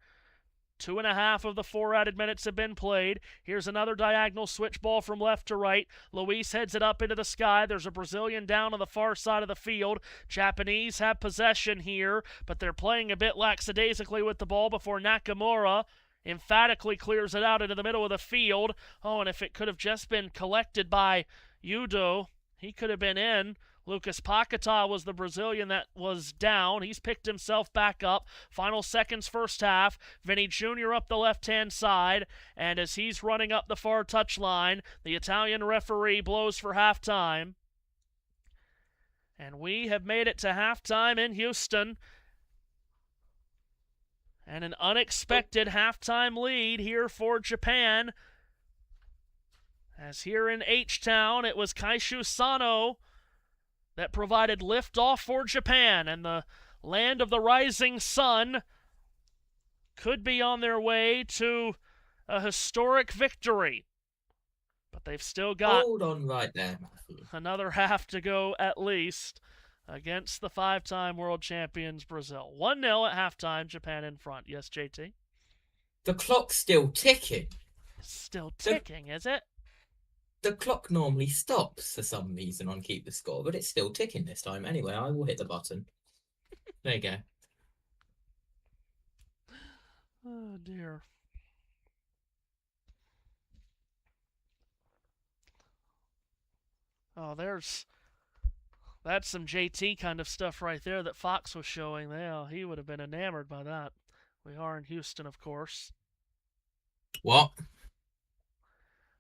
Speaker 1: 2.5 of the 4 added minutes have been played. Here's another diagonal switch ball from left to right. Luis heads it up into the sky. There's a Brazilian down on the far side of the field. Japanese have possession here, but they're playing a bit lackadaisically with the ball before Nakamura emphatically clears it out into the middle of the field. Oh, and if it could have just been collected by Udo, he could have been in. Lucas Paquetá was the Brazilian that was down. He's picked himself back up. Final seconds first half. Vinny Jr. up the left-hand side. And as he's running up the far touchline, the Italian referee blows for halftime. And we have made it to halftime in Houston. And an unexpected halftime lead here for Japan. As here in H-Town, it was Kaishu Sano that provided liftoff for Japan, and the land of the rising sun could be on their way to a historic victory. But they've still got
Speaker 2: Hold on right there, Matthew.
Speaker 1: another half to go at least against the 5-time world champions Brazil. 1-0 at halftime, Japan in front. Yes, JT?
Speaker 2: The clock's still ticking.
Speaker 1: It's still ticking, is it?
Speaker 2: The clock normally stops for some reason on Keep the Score, but it's still ticking this time. Anyway, I will hit the button. There you go.
Speaker 1: Oh, dear. Oh, that's some JT kind of stuff right there that Fox was showing. Yeah, he would have been enamored by that. We are in Houston, of course.
Speaker 2: What?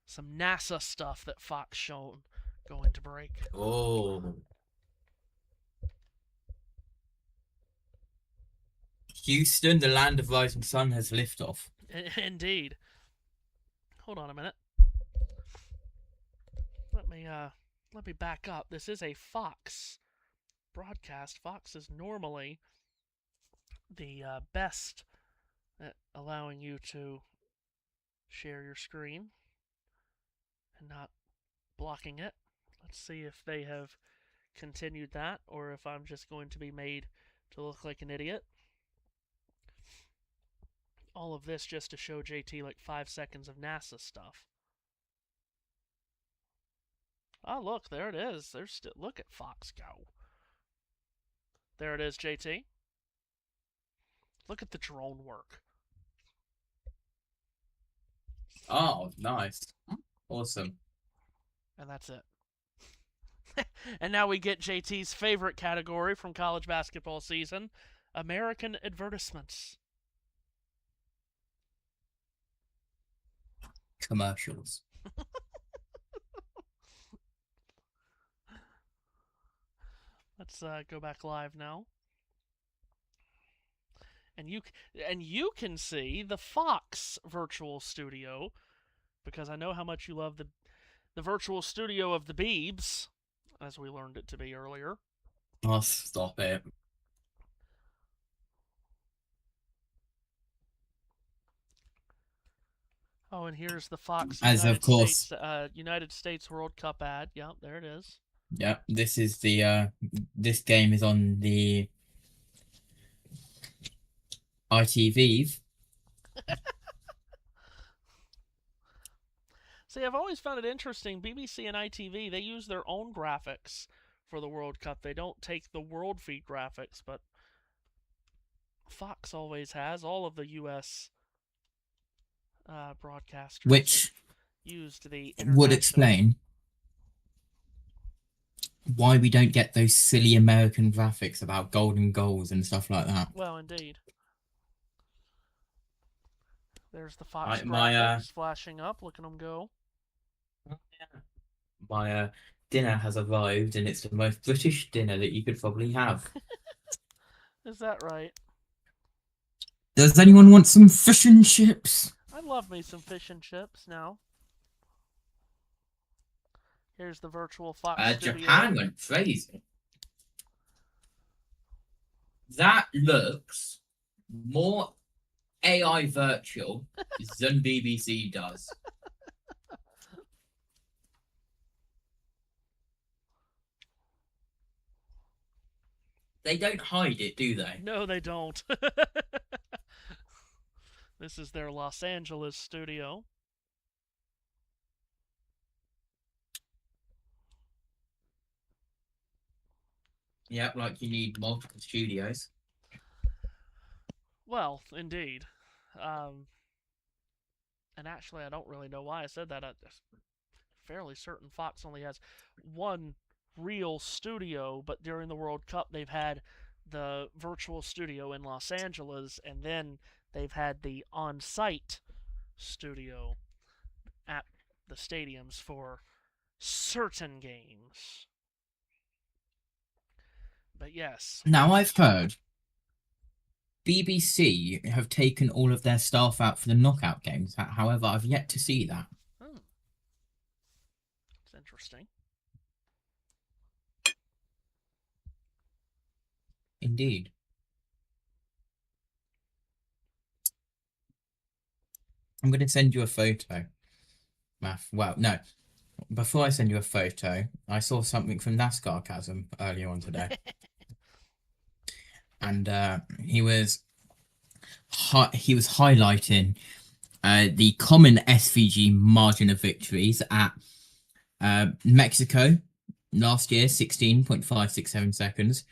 Speaker 1: Some NASA stuff that Fox shown going to break.
Speaker 2: Oh. Houston, the land of rising sun, has liftoff.
Speaker 1: Indeed. Hold on a minute. Let me back up. This is a Fox broadcast. Fox is normally the best at allowing you to share your screen and not blocking it. Let's see if they have continued that or if I'm just going to be made to look like an idiot. All of this just to show JT like 5 seconds of NASA stuff. Oh, look, there it is. There's still. Look at Fox go. There it is, JT. Look at the drone work.
Speaker 2: Oh, nice. Awesome.
Speaker 1: And that's it. And now we get JT's favorite category from college basketball season, American advertisements.
Speaker 2: Commercials.
Speaker 1: Let's go back live now. And you can see the Fox virtual studio, because I know how much you love the virtual studio of the Beebs, as we learned it to be earlier.
Speaker 2: Oh, stop it.
Speaker 1: Oh, and here's the Fox
Speaker 2: As
Speaker 1: United
Speaker 2: of course.
Speaker 1: States United States World Cup ad. Yep, there it is.
Speaker 2: Yeah, this is the this game is on the ITV.
Speaker 1: See, I've always found it interesting. BBC and ITV, they use their own graphics for the World Cup. They don't take the world feed graphics, but Fox always has. All of the U.S. Broadcasters
Speaker 2: Which
Speaker 1: used the
Speaker 2: would explain why we don't get those silly American graphics about golden goals and stuff like that.
Speaker 1: Well, indeed. There's the Fox graphics flashing up. Look at them go.
Speaker 2: My dinner has arrived, and it's the most British dinner that you could probably have.
Speaker 1: Is that right?
Speaker 2: Does anyone want some fish and chips?
Speaker 1: I love me some fish and chips now. Here's the virtual Fox studio.
Speaker 2: Japan went crazy. That looks more AI virtual than BBC does. They don't hide it, do they?
Speaker 1: No, they don't. This is their Los Angeles studio.
Speaker 2: Yep, like you need multiple studios.
Speaker 1: Well, indeed. And actually, I don't really know why I said that. I'm fairly certain Fox only has one real studio, but during the World Cup, they've had the virtual studio in Los Angeles, and then they've had the on-site studio at the stadiums for certain games. But yes.
Speaker 2: Now, I've heard BBC have taken all of their staff out for the knockout games. However, I've yet to see that.
Speaker 1: It's interesting.
Speaker 2: Indeed. I'm going to send you a photo. Well, no. Before I send you a photo, I saw something from NASCAR Chasm earlier on today. And he was highlighting the common SVG margin of victories at Mexico last year, 16.567 seconds.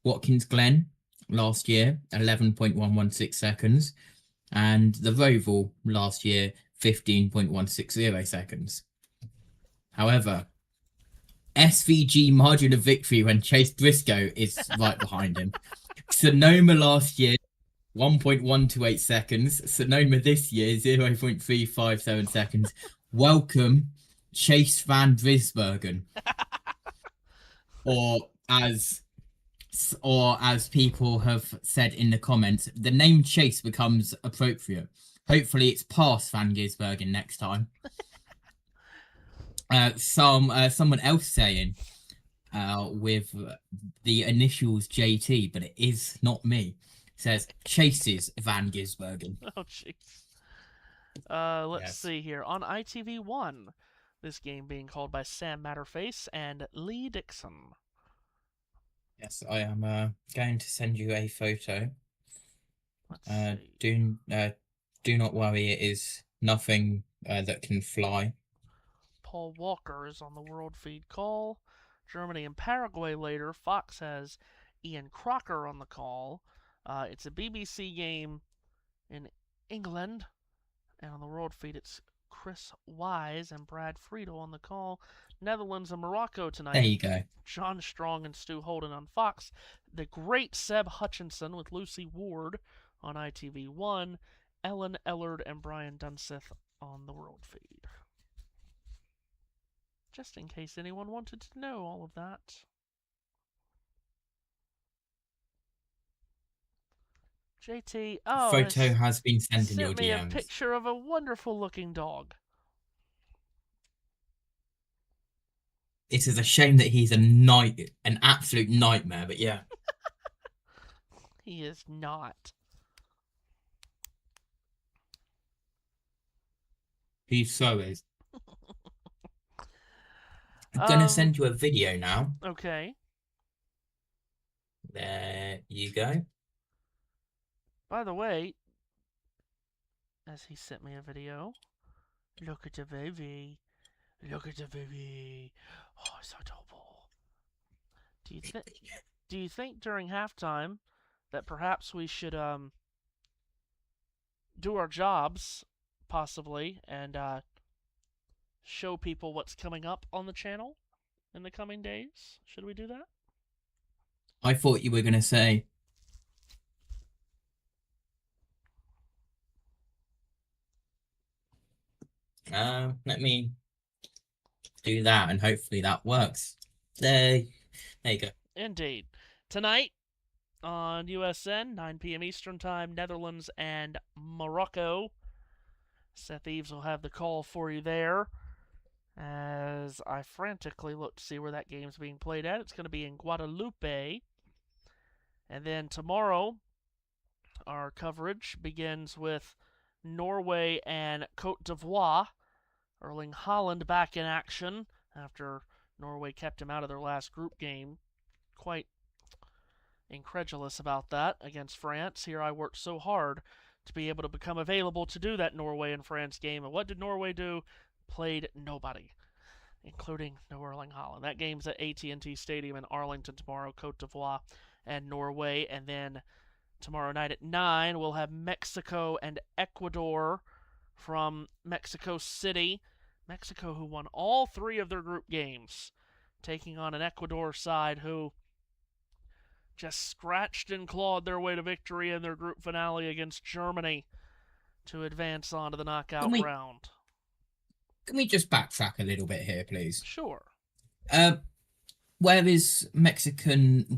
Speaker 2: Watkins Glen last year, 11.116 seconds. And the Roval last year, 15.160 seconds. However, SVG margin of victory when Chase Briscoe is right behind him. Sonoma last year, 1.128 seconds. Sonoma this year, 0.357 seconds. Welcome, Chase Van Brisbergen. Or as people have said in the comments, the name Chase becomes appropriate. Hopefully it's past Van Gisbergen next time. Someone else saying with the initials JT, but it is not me, says Chase's Van Gisbergen.
Speaker 1: Oh, jeez. Let's see here. On ITV1, this game being called by Sam Matterface and Lee Dixon.
Speaker 2: Yes, I am going to send you a photo.
Speaker 1: Let's see.
Speaker 2: Do not worry, it is nothing that can fly.
Speaker 1: Paul Walker is on the world feed call. Germany and Paraguay later. Fox has Ian Crocker on the call. It's a BBC game in England. And on the world feed, it's Chris Wise and Brad Friedel on the call. Netherlands and Morocco tonight.
Speaker 2: There you go.
Speaker 1: John Strong and Stu Holden on Fox. The great Seb Hutchinson with Lucy Ward on ITV1. Ellen Ellard and Brian Dunseth on the world feed. Just in case anyone wanted to know all of that. JT,
Speaker 2: Photo has been sent in your
Speaker 1: sent me a
Speaker 2: DMs.
Speaker 1: picture of a wonderful looking dog.
Speaker 2: It is a shame that he's an absolute nightmare, but yeah.
Speaker 1: He is not.
Speaker 2: He so is. I'm gonna send you a video now.
Speaker 1: Okay.
Speaker 2: There you go.
Speaker 1: By the way, as he sent me a video, look at the baby. Look at the baby. Oh, it's so adorable. Do you think during halftime that perhaps we should do our jobs, possibly, and show people what's coming up on the channel in the coming days? Should we do that?
Speaker 2: I thought you were gonna say. Let me do that, and hopefully that works. There you go.
Speaker 1: Indeed. Tonight on USN, 9 p.m. Eastern Time, Netherlands and Morocco. Seth Eves will have the call for you there. As I frantically look to see where that game's being played at. It's going to be in Guadeloupe. And then tomorrow, our coverage begins with Norway and Cote d'Ivoire. Erling Haaland back in action after Norway kept him out of their last group game. Quite incredulous about that against France. Here I worked so hard to be able to become available to do that Norway and France game. And what did Norway do? Played nobody, including no Erling Haaland. That game's at AT&T Stadium in Arlington tomorrow, Cote d'Ivoire and Norway. And then tomorrow night at 9, we'll have Mexico and Ecuador from Mexico City. Mexico, who won all 3 of their group games, taking on an Ecuador side who just scratched and clawed their way to victory in their group finale against Germany to advance on to the knockout round.
Speaker 2: Can we just backtrack a little bit here, please?
Speaker 1: Sure.
Speaker 2: Where is Mexico's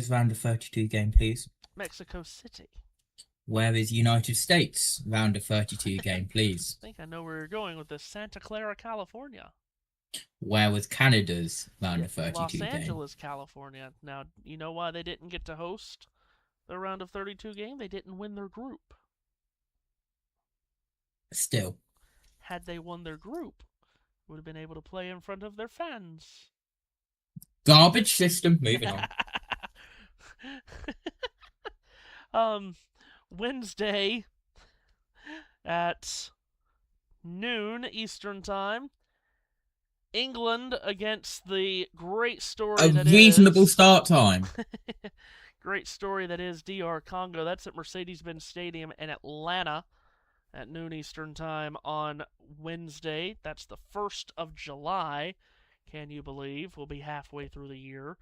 Speaker 2: round of 32 game, please?
Speaker 1: Mexico City.
Speaker 2: Where is United States round of 32 game, please?
Speaker 1: I think I know where you're going with this. Santa Clara, California.
Speaker 2: Where was Canada's round of 32 game?
Speaker 1: Los Angeles, California. Now, you know why they didn't get to host the round of 32 game? They didn't win their group.
Speaker 2: Still.
Speaker 1: Had they won their group, would have been able to play in front of their fans.
Speaker 2: Garbage system. Moving
Speaker 1: on. Wednesday at noon Eastern Time, England against the great story that is...
Speaker 2: A reasonable start time.
Speaker 1: Great story that is DR Congo. That's at Mercedes-Benz Stadium in Atlanta at noon Eastern Time on Wednesday. That's the 1st of July. Can you believe? We'll be halfway through the year.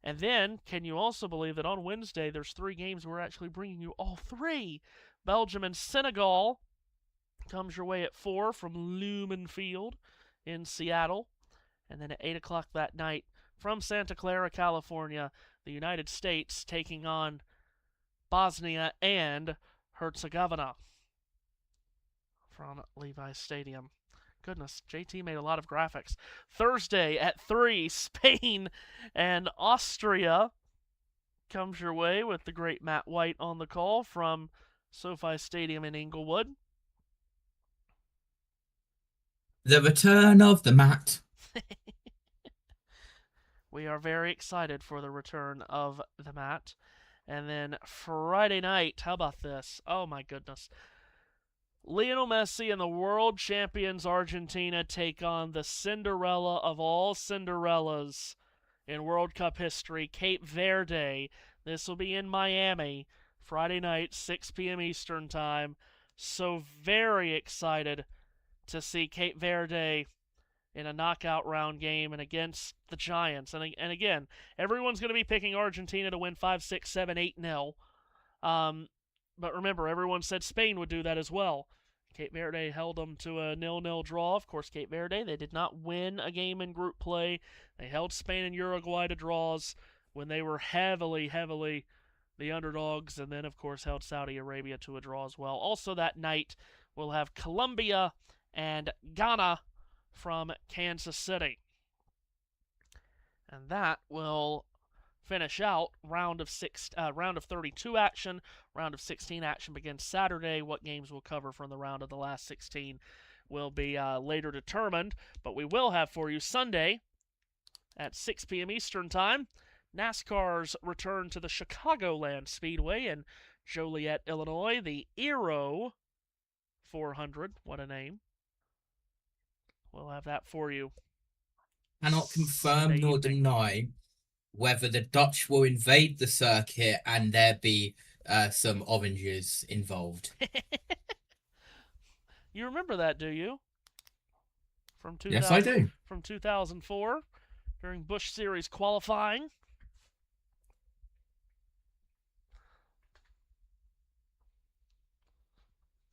Speaker 1: And then, can you also believe that on Wednesday there's 3 games we're actually bringing you all 3? Belgium and Senegal comes your way at 4 from Lumen Field in Seattle. And then at 8 o'clock that night from Santa Clara, California, the United States taking on Bosnia and Herzegovina from Levi's Stadium. Goodness, JT made a lot of graphics. Thursday at 3, Spain and Austria comes your way with the great Matt White on the call from SoFi Stadium in Inglewood.
Speaker 2: The return of the Matt.
Speaker 1: We are very excited for the return of the Matt. And then Friday night, how about this? Oh my goodness. Lionel Messi and the world champions Argentina take on the Cinderella of all Cinderellas in World Cup history, Cape Verde. This will be in Miami, Friday night, 6 p.m. Eastern Time. So very excited to see Cape Verde in a knockout round game and against the Giants. And again, everyone's going to be picking Argentina to win 5-6-7-8-0. But remember, everyone said Spain would do that as well. Cape Verde held them to a 0-0 draw. Of course, Cape Verde, they did not win a game in group play. They held Spain and Uruguay to draws when they were heavily the underdogs, and then, of course, held Saudi Arabia to a draw as well. Also that night, we'll have Colombia and Ghana from Kansas City. And that will finish out round of 32 action. Round of 16 action begins Saturday. What games we'll cover from the round of the last 16 will be later determined, but we will have for you Sunday at 6 p.m. Eastern Time, NASCAR's return to the Chicagoland Speedway in Joliet, Illinois, the Aero 400. What a name. We'll have that for you.
Speaker 2: Cannot confirm nor deny whether the Dutch will invade the circuit and there be some oranges involved.
Speaker 1: You remember that, do you?
Speaker 2: Yes, I do.
Speaker 1: From 2004, during Busch Series qualifying.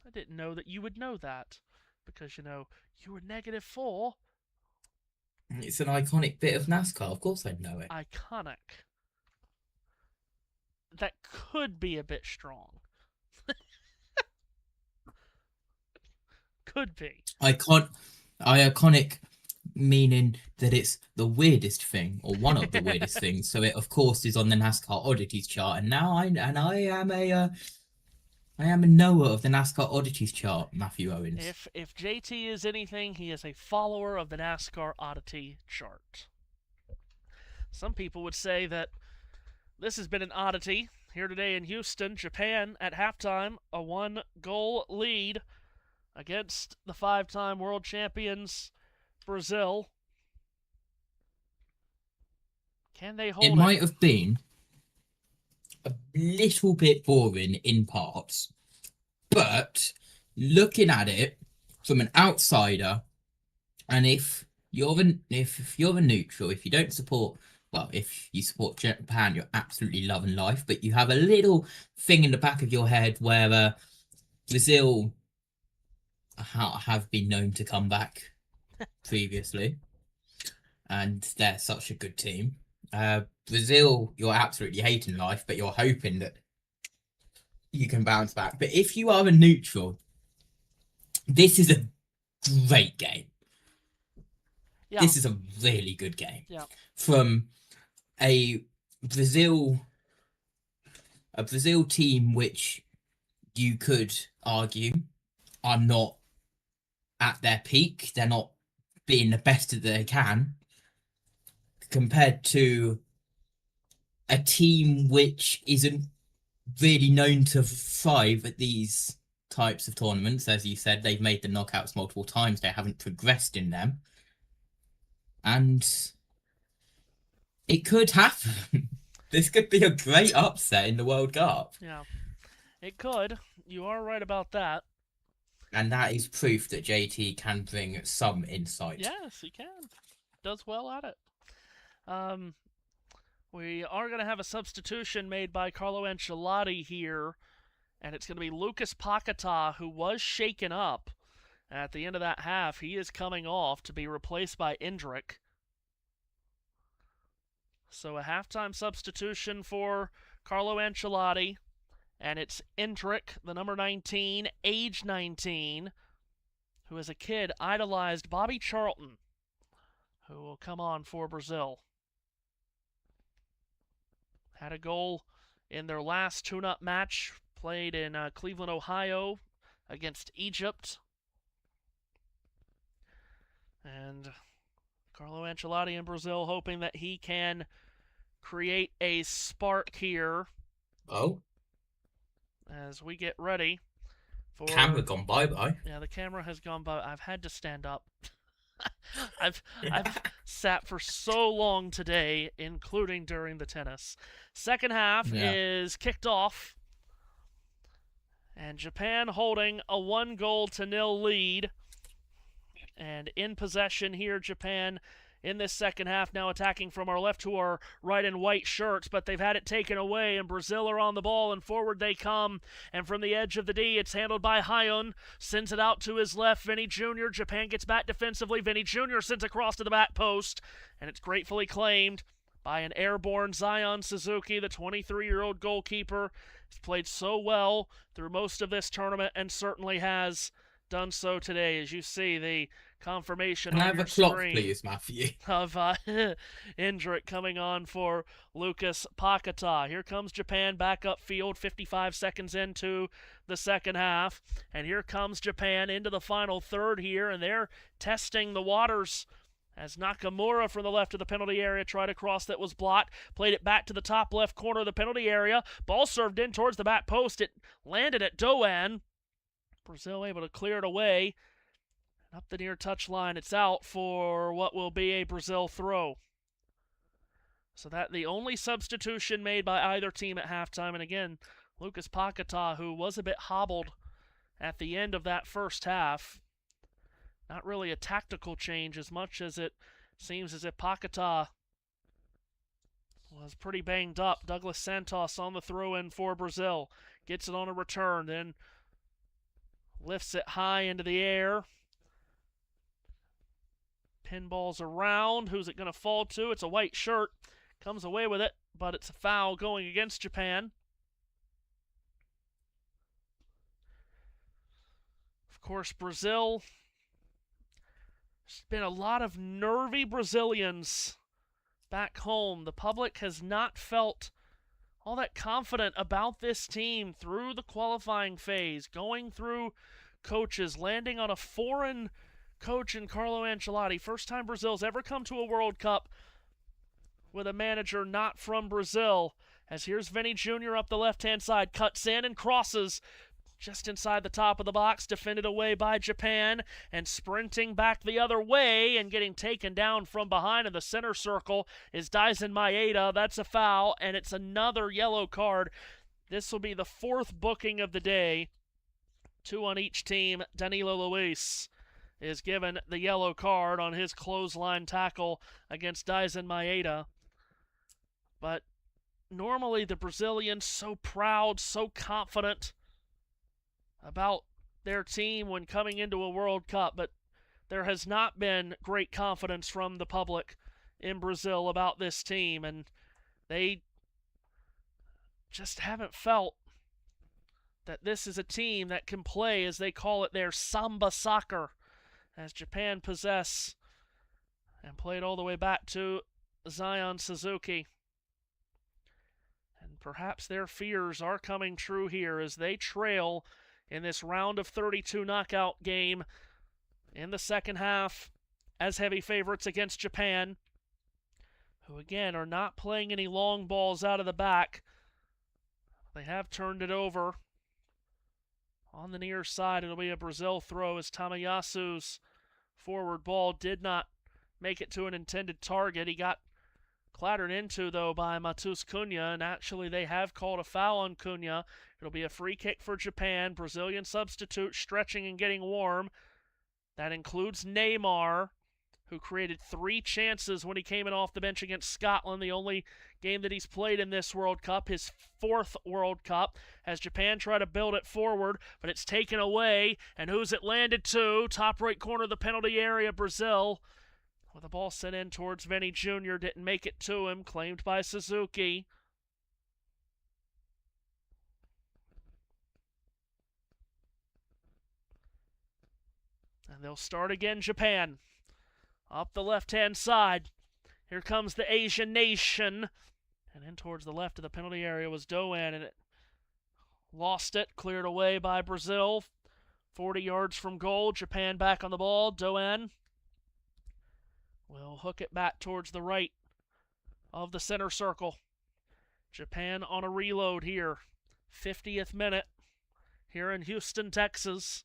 Speaker 1: I didn't know that you would know that, because, you were -4.
Speaker 2: It's an iconic bit of NASCAR. Of course I'd know it.
Speaker 1: Iconic. That could be a bit strong. Could be.
Speaker 2: Iconic meaning that it's the weirdest thing, or one of the weirdest things. So it, of course, is on the NASCAR oddities chart. And now I am a knower of the NASCAR oddities chart, Matthew Owens.
Speaker 1: If JT is anything, he is a follower of the NASCAR oddity chart. Some people would say that this has been an oddity. Here today in Houston, Japan at halftime, a 1-goal lead against the 5-time world champions, Brazil. Can they hold it?
Speaker 2: It might have been a little bit boring in parts, but looking at it from an outsider, and if you're a neutral, if you don't support, well, if you support Japan, you're absolutely loving life, but you have a little thing in the back of your head where Brazil have been known to come back previously, and they're such a good team. Brazil, you're absolutely hating life, but you're hoping that you can bounce back. But if you are a neutral, this is a great game.
Speaker 1: Yeah.
Speaker 2: This is a really good game.
Speaker 1: Yeah.
Speaker 2: From a Brazil team which you could argue are not at their peak. They're not being the best that they can, compared to a team which isn't really known to thrive at these types of tournaments. As you said, they've made the knockouts multiple times. They haven't progressed in them. And it could happen. This could be a great upset in the World Cup.
Speaker 1: Yeah, it could. You are right about that.
Speaker 2: And that is proof that JT can bring some insight.
Speaker 1: Yes, he can. Does well at it. We are going to have a substitution made by Carlo Ancelotti here, and it's going to be Lucas Paquetá, who was shaken up at the end of that half. He is coming off to be replaced by Endrick. So a halftime substitution for Carlo Ancelotti, and it's Endrick, the number 19, age 19, who as a kid idolized Bobby Charlton, who will come on for Brazil. Had a goal in their last tune-up match, played in Cleveland, Ohio, against Egypt. And Carlo Ancelotti in Brazil hoping that he can create a spark here.
Speaker 2: Oh.
Speaker 1: As we get ready
Speaker 2: Camera gone bye-bye.
Speaker 1: Yeah, the camera has gone by. I've had to stand up. I've sat for so long today, including during the tennis. Second half is kicked off, and Japan holding a 1-0 lead. And in possession here, Japan in this second half, now attacking from our left, who are right in white shirts, but they've had it taken away, and Brazil are on the ball, and forward they come. And from the edge of the D, it's handled by Hyun, sends it out to his left, Vinny Jr. Japan gets back defensively. Vinny Jr. sends across to the back post, and it's gratefully claimed by an airborne Zion Suzuki, the 23-year-old goalkeeper. He's played so well through most of this tournament, and certainly has done so today. As you see the confirmation
Speaker 2: Can
Speaker 1: on
Speaker 2: I have
Speaker 1: your
Speaker 2: a clock,
Speaker 1: screen
Speaker 2: please, Matthew?
Speaker 1: of Indrik coming on for Lucas Paquetá. Here comes Japan back upfield, 55 seconds into the second half. And here comes Japan into the final third here, and they're testing the waters as Nakamura from the left of the penalty area tried a cross that was blocked, played it back to the top left corner of the penalty area. Ball served in towards the back post. It landed at Doan. Brazil able to clear it away. Up the near touch line, it's out for what will be a Brazil throw. So that the only substitution made by either team at halftime. And again, Lucas Paquetá, who was a bit hobbled at the end of that first half. Not really a tactical change as much as it seems as if Paquetá was pretty banged up. Douglas Santos on the throw-in for Brazil. Gets it on a return, then lifts it high into the air. Pinballs around. Who's it going to fall to? It's a white shirt. Comes away with it, but it's a foul going against Japan. Of course, Brazil. There's been a lot of nervy Brazilians back home. The public has not felt all that confident about this team through the qualifying phase, going through coaches, landing on a foreign coach in Carlo Ancelotti. First time Brazil's ever come to a World Cup with a manager not from Brazil. As here's Vinny Jr. up the left-hand side, cuts in and crosses just inside the top of the box, defended away by Japan, and sprinting back the other way and getting taken down from behind in the center circle is Daisen Maeda. That's a foul, and it's another yellow card. This will be the fourth booking of the day. 2 on each team. Danilo Luis is given the yellow card on his clothesline tackle against Daisen Maeda. But normally the Brazilians so proud, so confident about their team when coming into a World Cup, but there has not been great confidence from the public in Brazil about this team, and they just haven't felt that this is a team that can play, as they call it, their samba soccer, as Japan possess and played all the way back to Zion Suzuki. And perhaps their fears are coming true here as they trail in this round of 32 knockout game in the second half as heavy favorites against Japan, who again are not playing any long balls out of the back. They have turned it over. On the near side, it'll be a Brazil throw as Tamayasu's forward ball did not make it to an intended target. He got clattered into, though, by Matheus Cunha, and actually they have called a foul on Cunha. It'll be a free kick for Japan. Brazilian substitute stretching and getting warm. That includes Neymar, who created 3 chances when he came in off the bench against Scotland, the only game that he's played in this World Cup, his 4th World Cup, as Japan try to build it forward, but it's taken away, and who's it landed to? Top right corner of the penalty area, Brazil, with the ball sent in towards Vinny Jr., didn't make it to him, claimed by Suzuki. And they'll start again, Japan. Up the left-hand side. Here comes the Asian nation. And in towards the left of the penalty area was Doan, and it lost it, cleared away by Brazil. 40 yards from goal. Japan back on the ball. Doan will hook it back towards the right of the center circle. Japan on a reload here. 50th minute. here in Houston, Texas.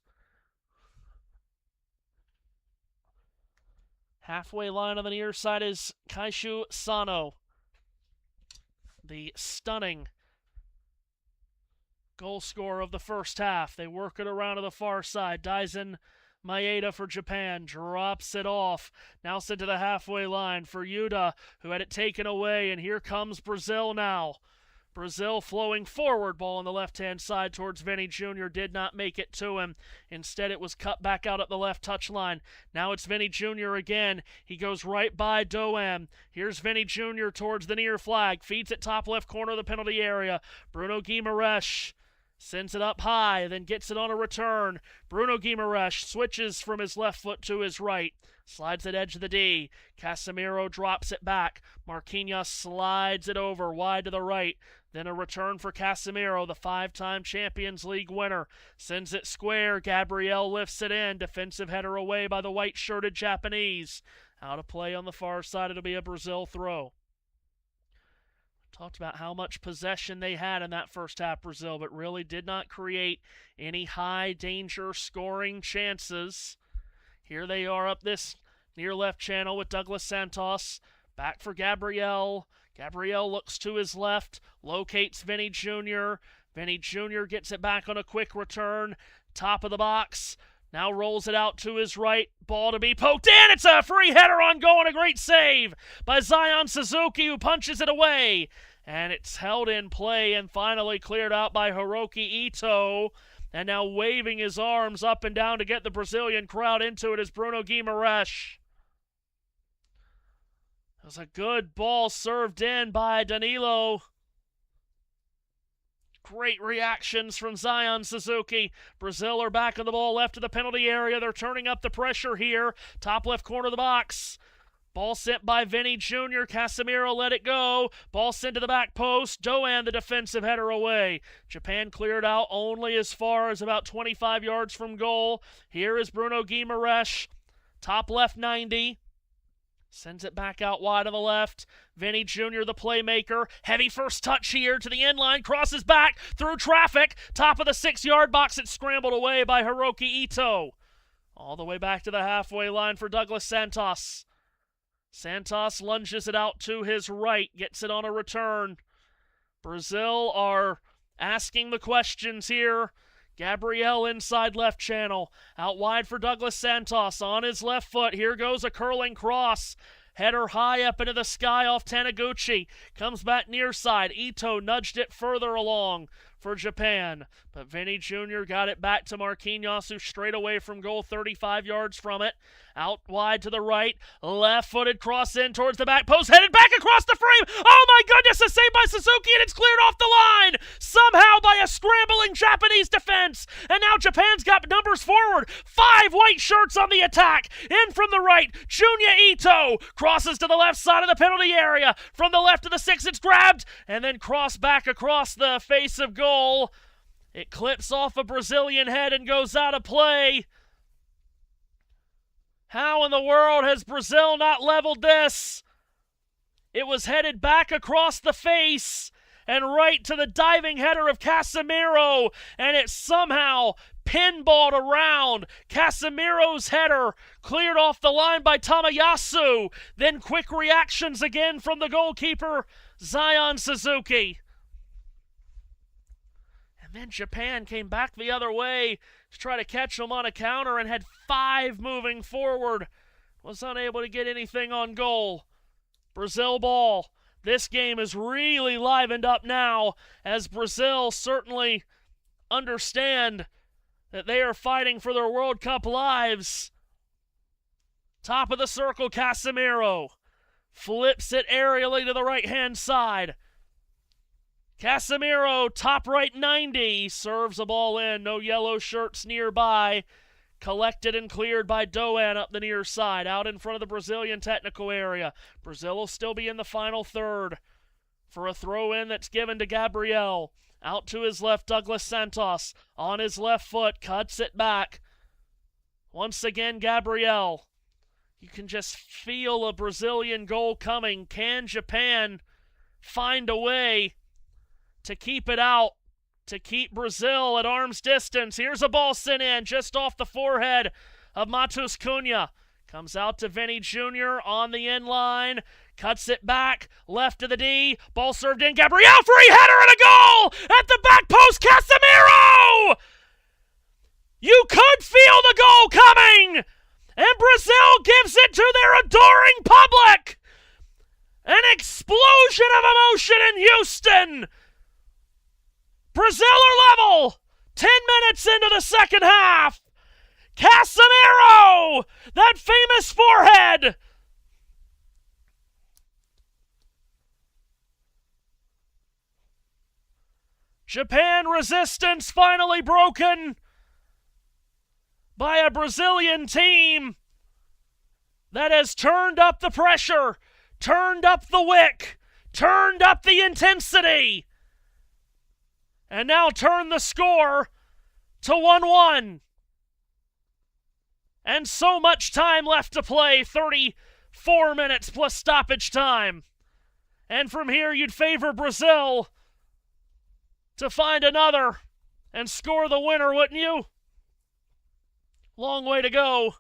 Speaker 1: Halfway line on the near side is Kaishu Sano. The stunning goal scorer of the first half. They work it around to the far side. Daisen Maeda for Japan drops it off. Now sent to the halfway line for Yuta, who had it taken away. And here comes Brazil now. Brazil flowing forward, ball on the left-hand side towards Vinny Jr. Did not make it to him. Instead, it was cut back out at the left touchline. Now it's Vinny Jr. again. He goes right by Doan. Here's Vinny Jr. towards the near flag. Feeds it top left corner of the penalty area. Bruno Guimaraes sends it up high, then gets it on a return. Bruno Guimaraes switches from his left foot to his right. Slides it edge of the D. Casemiro drops it back. Marquinhos slides it over wide to the right. Then a return for Casemiro, the 5-time Champions League winner. Sends it square. Gabriel lifts it in. Defensive header away by the white-shirted Japanese. Out of play on the far side. It'll be a Brazil throw. Talked about how much possession they had in that first half, Brazil, but really did not create any high-danger scoring chances. Here they are up this near left channel with Douglas Santos. Back for Gabriel. Gabriel looks to his left, locates Vinny Jr. Vinny Jr. gets it back on a quick return. Top of the box. Now rolls it out to his right. Ball to be poked in. It's a free header on goal and a great save by Zion Suzuki, who punches it away. And it's held in play and finally cleared out by Hiroki Ito. And now waving his arms up and down to get the Brazilian crowd into it is Bruno Guimaraes. It was a good ball served in by Danilo. Great reactions from Zion Suzuki. Brazil are back on the ball left of the penalty area. They're turning up the pressure here. Top left corner of the box. Ball sent by Vinny Jr. Casemiro let it go. Ball sent to the back post. Doan, the defensive header away. Japan cleared out only as far as about 25 yards from goal. Here is Bruno Guimaraes. Top left 90. Sends it back out wide on the left. Vinny Jr., the playmaker. Heavy first touch here to the end line. Crosses back through traffic. Top of the 6-yard box. It's scrambled away by Hiroki Ito. All the way back to the halfway line for Douglas Santos. Santos lunges it out to his right. Gets it on a return. Brazil are asking the questions here. Gabriel inside left channel. Out wide for Douglas Santos on his left foot. Here goes a curling cross. Header high up into the sky off Taniguchi. Comes back near side. Ito nudged it further along for Japan. But Vinny Jr. got it back to Marquinhos, who straight away from goal, 35 yards from it. Out wide to the right. Left-footed cross in towards the back post. Headed back across the frame. Oh my goodness, a save by Suzuki, and it's cleared off the line. Somehow by a scrambling Japanese defense. And now Japan's got numbers forward. 5 white shirts on the attack. In from the right. Junya Ito crosses to the left side of the penalty area. From the left of the 6, it's grabbed. And then crossed back across the face of goal. It clips off a Brazilian head and goes out of play. How in the world has Brazil not leveled this? It was headed back across the face and right to the diving header of Casemiro, and it somehow pinballed around. Casemiro's header cleared off the line by Tamayasu. Then quick reactions again from the goalkeeper, Zion Suzuki. And then Japan came back the other way to try to catch them on a counter and had 5 moving forward. Was unable to get anything on goal. Brazil ball. This game is really livened up now as Brazil certainly understand that they are fighting for their World Cup lives. Top of the circle, Casemiro. Flips it aerially to the right-hand side. Casemiro, top right 90, serves a ball in. No yellow shirts nearby. Collected and cleared by Doan up the near side, out in front of the Brazilian technical area. Brazil will still be in the final third for a throw-in that's given to Gabriel. Out to his left, Douglas Santos. On his left foot, cuts it back. Once again, Gabriel. You can just feel a Brazilian goal coming. Can Japan find a way to keep it out to keep Brazil at arm's distance. Here's a ball sent in just off the forehead of Matheus Cunha. Comes out to Vinny Jr. on the end line. Cuts it back, left to the D. Ball served in. Gabriel, free header and a goal! At the back post, Casemiro! You could feel the goal coming! And Brazil gives it to their adoring public! An explosion of emotion in Houston! Brazil are level! 10 minutes into the second half! Casemiro! That famous forehead! Japan resistance finally broken by a Brazilian team that has turned up the pressure, turned up the wick, turned up the intensity, and now turned the score to 1-1. And so much time left to play, 34 minutes plus stoppage time. And from here you'd favor Brazil to find another and score the winner, wouldn't you? Long way to go.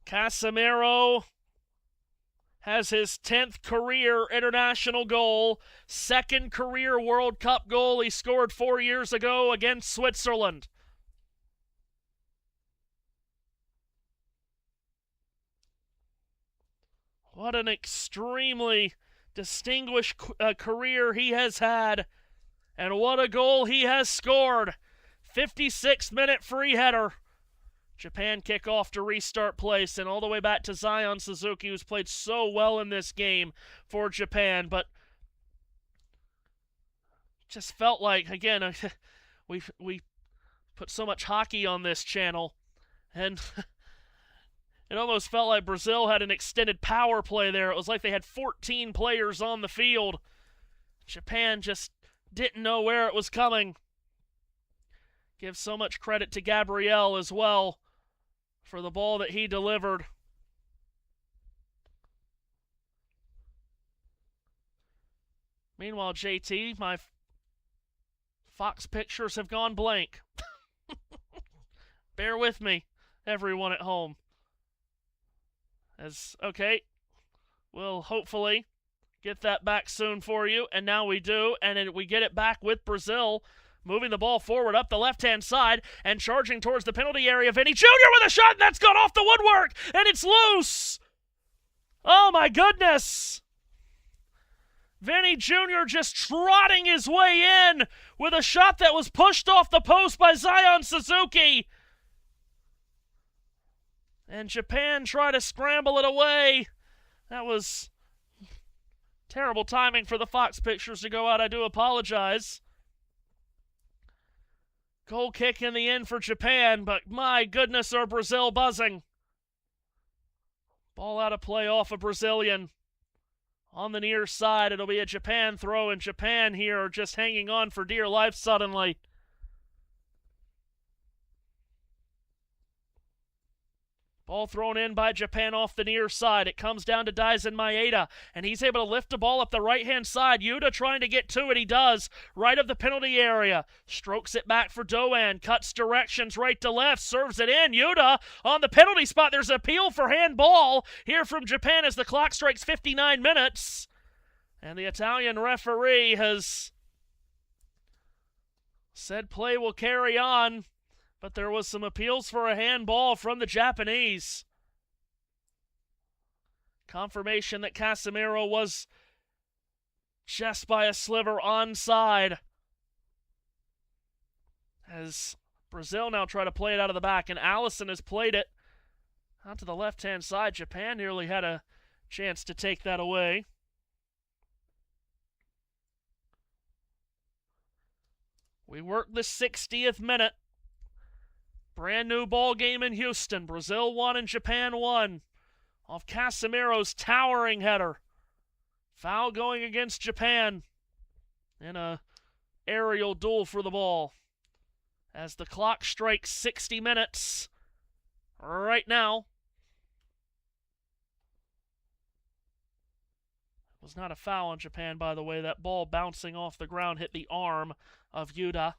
Speaker 1: Casemiro has his 10th career international goal, 2nd career World Cup goal he scored 4 years ago against Switzerland. What an extremely distinguished career he has had, and what a goal he has scored. 56th-minute free header. Japan kick off to restart place, and all the way back to Zion Suzuki, who's played so well in this game for Japan, but just felt like, again, we put so much hockey on this channel, and it almost felt like Brazil had an extended power play there. It was like they had 14 players on the field. Japan just didn't know where it was coming. Give so much credit to Gabriel as well for the ball that he delivered. Meanwhile, JT, my Fox pictures have gone blank. Bear with me, everyone at home. Okay, we'll hopefully get that back soon for you, and now we do, and we get it back with Brazil, moving the ball forward up the left-hand side and charging towards the penalty area. Vinny Jr. with a shot, and that's gone off the woodwork, and it's loose! Oh my goodness! Vinny Jr. just trotting his way in with a shot that was pushed off the post by Zion Suzuki. And Japan tried to scramble it away. That was terrible timing for the Fox pictures to go out. I do apologize. Goal kick in the end for Japan, but my goodness, are Brazil buzzing. Ball out of play off a Brazilian. On the near side, it'll be a Japan throw, and Japan here are just hanging on for dear life suddenly. Ball thrown in by Japan off the near side. It comes down to Daisen Maeda, and he's able to lift the ball up the right-hand side. Yuta trying to get to it. He does. Right of the penalty area. Strokes it back for Doan. Cuts directions right to left. Serves it in. Yuta on the penalty spot. There's an appeal for handball here from Japan as the clock strikes 59 minutes. And the Italian referee has said play will carry on. But there was some appeals for a handball from the Japanese. Confirmation that Casemiro was just by a sliver onside. As Brazil now try to play it out of the back, and Allison has played it out to the left-hand side. Japan nearly had a chance to take that away. We work the 60th minute. Brand new ball game in Houston. Brazil 1 and Japan 1. Off Casemiro's towering header. Foul going against Japan in a aerial duel for the ball. As the clock strikes 60 minutes right now. Was not a foul on Japan, by the way. That ball bouncing off the ground hit the arm of Yuta.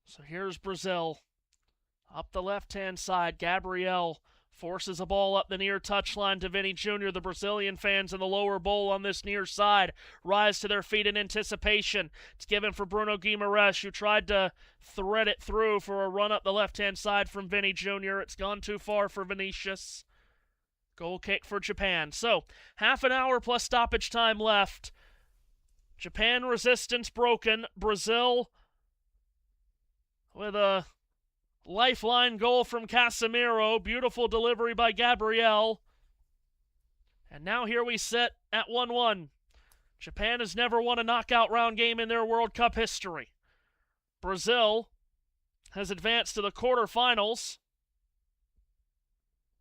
Speaker 1: So here's Brazil. Up the left-hand side, Gabriel forces a ball up the near touchline to Vini Jr. The Brazilian fans in the lower bowl on this near side rise to their feet in anticipation. It's given for Bruno Guimaraes, who tried to thread it through for a run up the left-hand side from Vini Jr. It's gone too far for Vinicius. Goal kick for Japan. So, half an hour plus stoppage time left. Japan resistance broken. Brazil with a lifeline goal from Casemiro. Beautiful delivery by Gabriel. And now here we sit at 1-1. Japan has never won a knockout round game in their World Cup history. Brazil has advanced to the quarterfinals.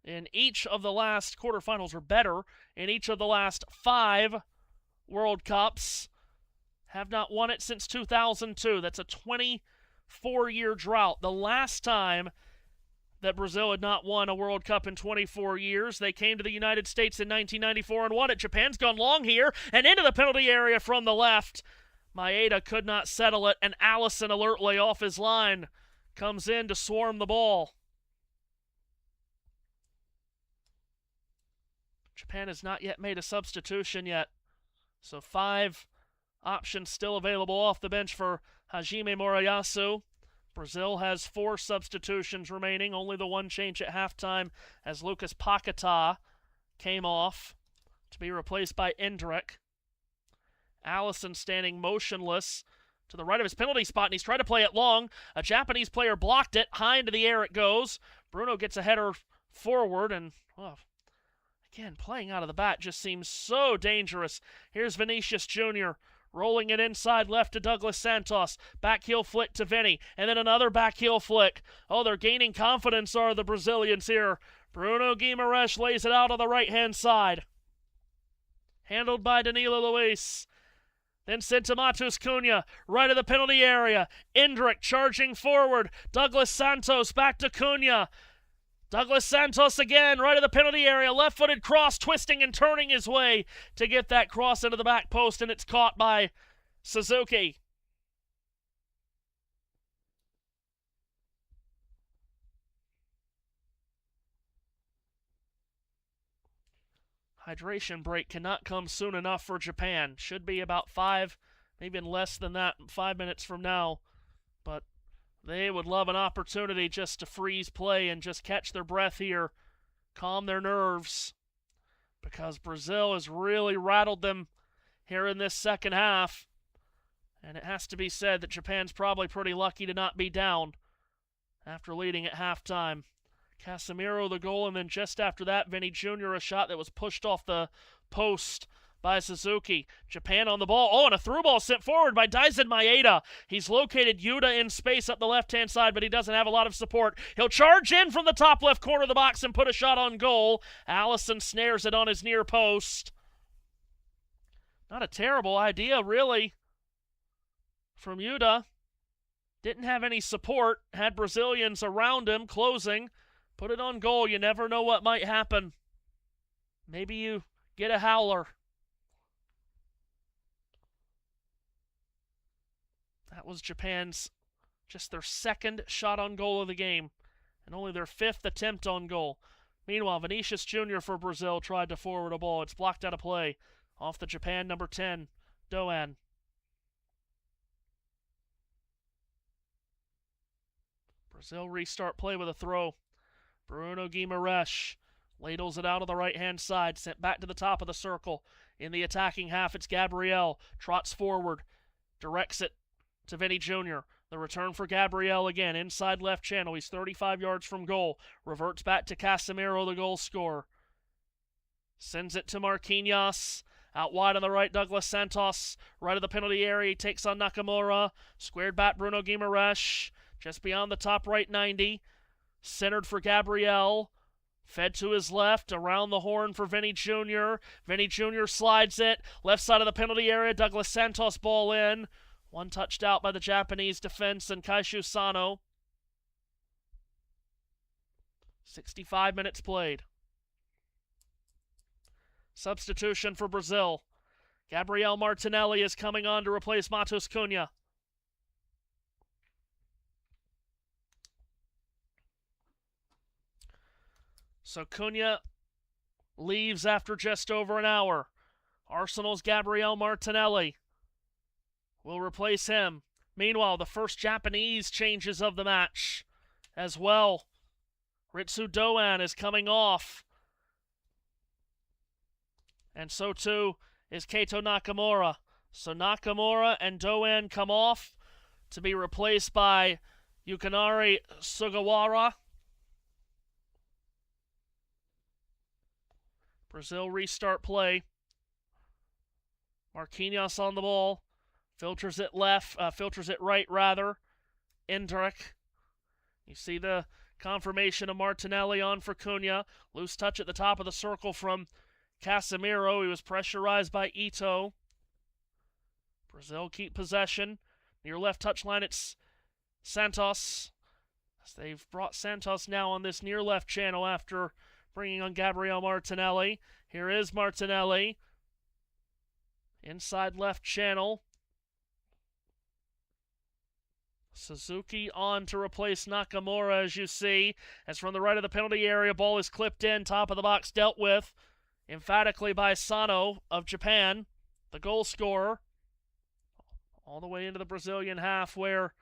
Speaker 1: In each of the last quarterfinals, or better, in each of the last 5 World Cups. Have not won it since 2002. That's a 24-year drought. The last time that Brazil had not won a World Cup in 24 years, they came to the United States in 1994 and won it. Japan's gone long here and into the penalty area from the left. Maeda could not settle it, and Allison alertly off his line comes in to swarm the ball. Japan has not yet made a substitution yet, so 5 options still available off the bench for Hajime Moriyasu. Brazil has 4 substitutions remaining, only the one change at halftime as Lucas Paquetá came off to be replaced by Endrick. Allison standing motionless to the right of his penalty spot, and he's trying to play it long. A Japanese player blocked it. High into the air it goes. Bruno gets a header forward, and again, playing out of the bat just seems so dangerous. Here's Vinicius Jr. rolling it inside left to Douglas Santos. Back heel flick to Vinny, and then another back heel flick. Oh, they're gaining confidence, are the Brazilians here. Bruno Guimaraes lays it out on the right-hand side. Handled by Danilo Luis. Then sent to Matheus Cunha, right of the penalty area. Endrick charging forward. Douglas Santos back to Cunha. Douglas Santos again, right of the penalty area. Left-footed cross, twisting and turning his way to get that cross into the back post, and it's caught by Suzuki. Hydration break cannot come soon enough for Japan. Should be about 5, maybe even less than that, 5 minutes from now. But they would love an opportunity just to freeze play and just catch their breath here, calm their nerves, because Brazil has really rattled them here in this second half. And it has to be said that Japan's probably pretty lucky to not be down after leading at halftime. Casemiro the goal, and then just after that, Vini Jr. a shot that was pushed off the post by Suzuki. Japan on the ball. Oh, and a through ball sent forward by Daisen Maeda. He's located Yuta in space up the left-hand side, but he doesn't have a lot of support. He'll charge in from the top left corner of the box and put a shot on goal. Allison snares it on his near post. Not a terrible idea, really, from Yuta. Didn't have any support. Had Brazilians around him, closing. Put it on goal. You never know what might happen. Maybe you get a howler. That was Japan's, just their second shot on goal of the game, and only their 5th attempt on goal. Meanwhile, Vinicius Jr. for Brazil tried to forward a ball. It's blocked out of play off the Japan number 10, Doan. Brazil restart play with a throw. Bruno Guimaraes ladles it out on the right-hand side, sent back to the top of the circle. In the attacking half, it's Gabriel. Trots forward, directs it to Vini Jr. The return for Gabriel again, inside left channel. He's 35 yards from goal. Reverts back to Casemiro, the goal scorer. Sends it to Marquinhos. Out wide on the right, Douglas Santos. Right of the penalty area, he takes on Nakamura. Squared back, Bruno Guimaraes. Just beyond the top right 90. Centered for Gabriel. Fed to his left, around the horn for Vini Jr. Vini Jr. slides it. Left side of the penalty area, Douglas Santos ball in. One touched out by the Japanese defense and Kaishu Sano. 65 minutes played. Substitution for Brazil. Gabriel Martinelli is coming on to replace Matheus Cunha. So Cunha leaves after just over an hour. Arsenal's Gabriel Martinelli will replace him. Meanwhile, the first Japanese changes of the match as well. Ritsu Doan is coming off. And so too is Keito Nakamura. So Nakamura and Doan come off to be replaced by Yukinari Sugawara. Brazil restart play. Marquinhos on the ball. Filters it right rather. Endrick. You see the confirmation of Martinelli on for Cunha. Loose touch at the top of the circle from Casemiro. He was pressurized by Ito. Brazil keep possession. Near left touchline, it's Santos. As they've brought Santos now on this near left channel after bringing on Gabriel Martinelli. Here is Martinelli. Inside left channel. Suzuki on to replace Nakamura, as you see. As from the right of the penalty area, ball is clipped in, top of the box dealt with emphatically by Sano of Japan, the goal scorer. All the way into the Brazilian half where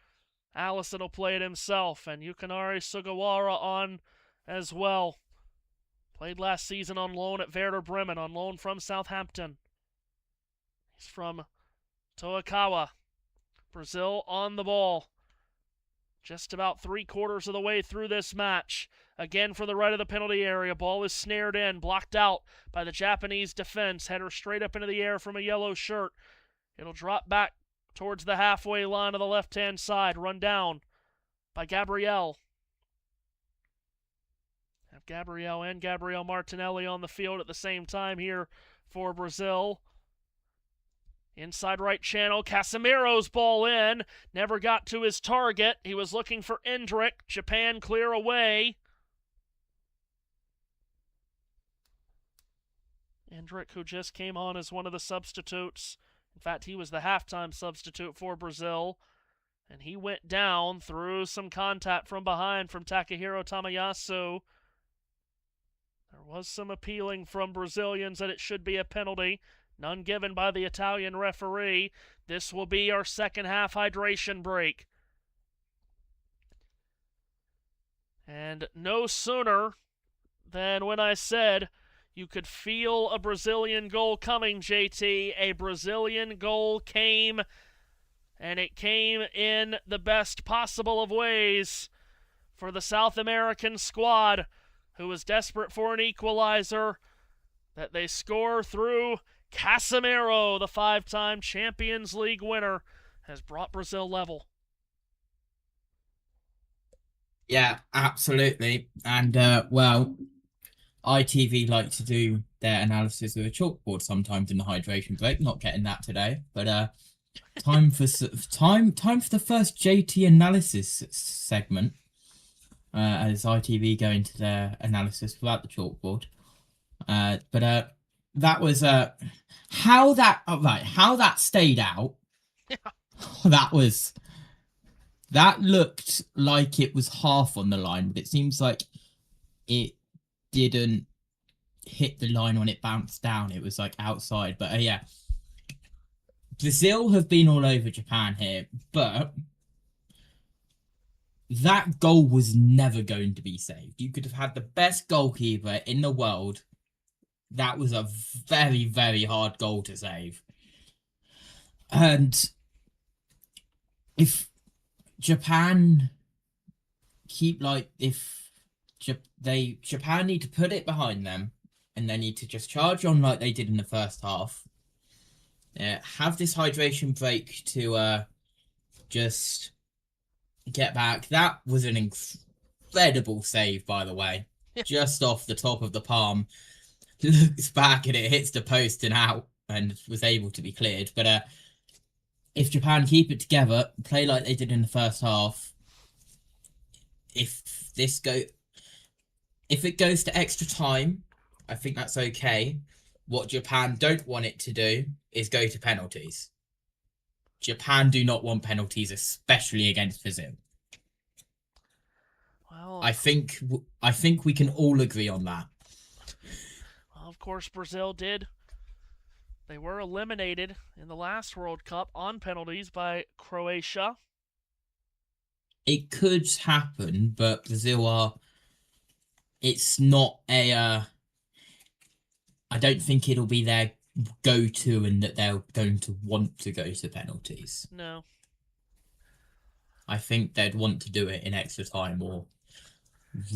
Speaker 1: Allison will play it himself. And Yukinari Sugawara on as well. Played last season on loan at Werder Bremen, on loan from Southampton. He's from Toakawa. Brazil on the ball. Just about 3/4 of the way through this match. Again from the right of the penalty area. Ball is snared in, blocked out by the Japanese defense. Header straight up into the air from a yellow shirt. It'll drop back towards the halfway line of the left-hand side. Run down by Gabriel. Have Gabriel and Gabriel Martinelli on the field at the same time here for Brazil. Inside right channel, Casemiro's ball in. Never got to his target. He was looking for Endrick. Japan clear away. Endrick, who just came on as one of the substitutes. In fact, he was the halftime substitute for Brazil. And he went down through some contact from behind from Takahiro Tamayasu. There was some appealing from Brazilians that it should be a penalty. None given by the Italian referee. This will be our second half hydration break. And no sooner than when I said you could feel a Brazilian goal coming, JT. A Brazilian goal came, and it came in the best possible of ways for the South American squad, who was desperate for an equalizer, that they score through Casemiro, the 5-time Champions League winner, has brought Brazil level.
Speaker 2: Yeah, absolutely. And, well, ITV like to do their analysis with a chalkboard sometimes in the hydration break. Not getting that today. But time for the first JT analysis segment as ITV go into their analysis without the chalkboard. But that was how that stayed out. That looked like it was half on the line, but it seems like it didn't hit the line when it bounced down. It was like outside. But yeah, Brazil have been all over Japan here, but that goal was never going to be saved. You could have had the best goalkeeper in the world. That was a very, very hard goal to save. And if Japan Japan need to put it behind them, and they need to just charge on like they did in the first half. Have this hydration break to just get back. That was an incredible save, by the way. Just off the top of the palm. Looks back and it hits the post and out and was able to be cleared. But if Japan keep it together, play like they did in the first half, if this if it goes to extra time, I think that's okay. What Japan don't want it to do is go to penalties. Japan do not want penalties, especially against Brazil.
Speaker 1: Well,
Speaker 2: I think we can all agree on that.
Speaker 1: of course, Brazil did. They were eliminated in the last World Cup on penalties by Croatia.
Speaker 2: It could happen, but Brazil are. It's not a. I don't think it'll be their go-to, and that they're going to want to go to penalties.
Speaker 1: No.
Speaker 2: I think they'd want to do it in extra time or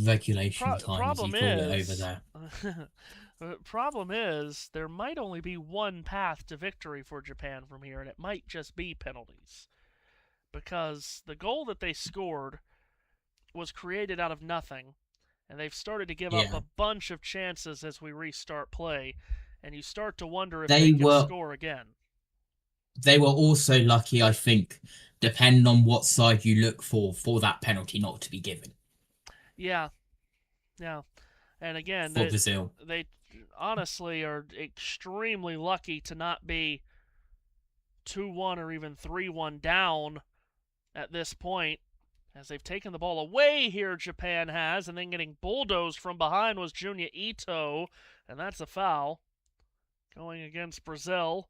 Speaker 2: regulation time, as you call it over there.
Speaker 1: The problem is, there might only be one path to victory for Japan from here, and it might just be penalties. Because the goal that they scored was created out of nothing, and they've started to give up
Speaker 2: Yeah.
Speaker 1: a bunch of chances as we restart play, and you start to wonder if
Speaker 2: They
Speaker 1: they can
Speaker 2: were
Speaker 1: score again.
Speaker 2: they were also lucky, I think, depending on what side you look for that penalty not to be given
Speaker 1: Yeah. And again,
Speaker 2: for Brazil.
Speaker 1: they honestly are extremely lucky to not be 2-1 or even 3-1 down at this point, as they've taken the ball away here, Japan has, and then getting bulldozed from behind was Junya Ito, and that's a foul going against Brazil.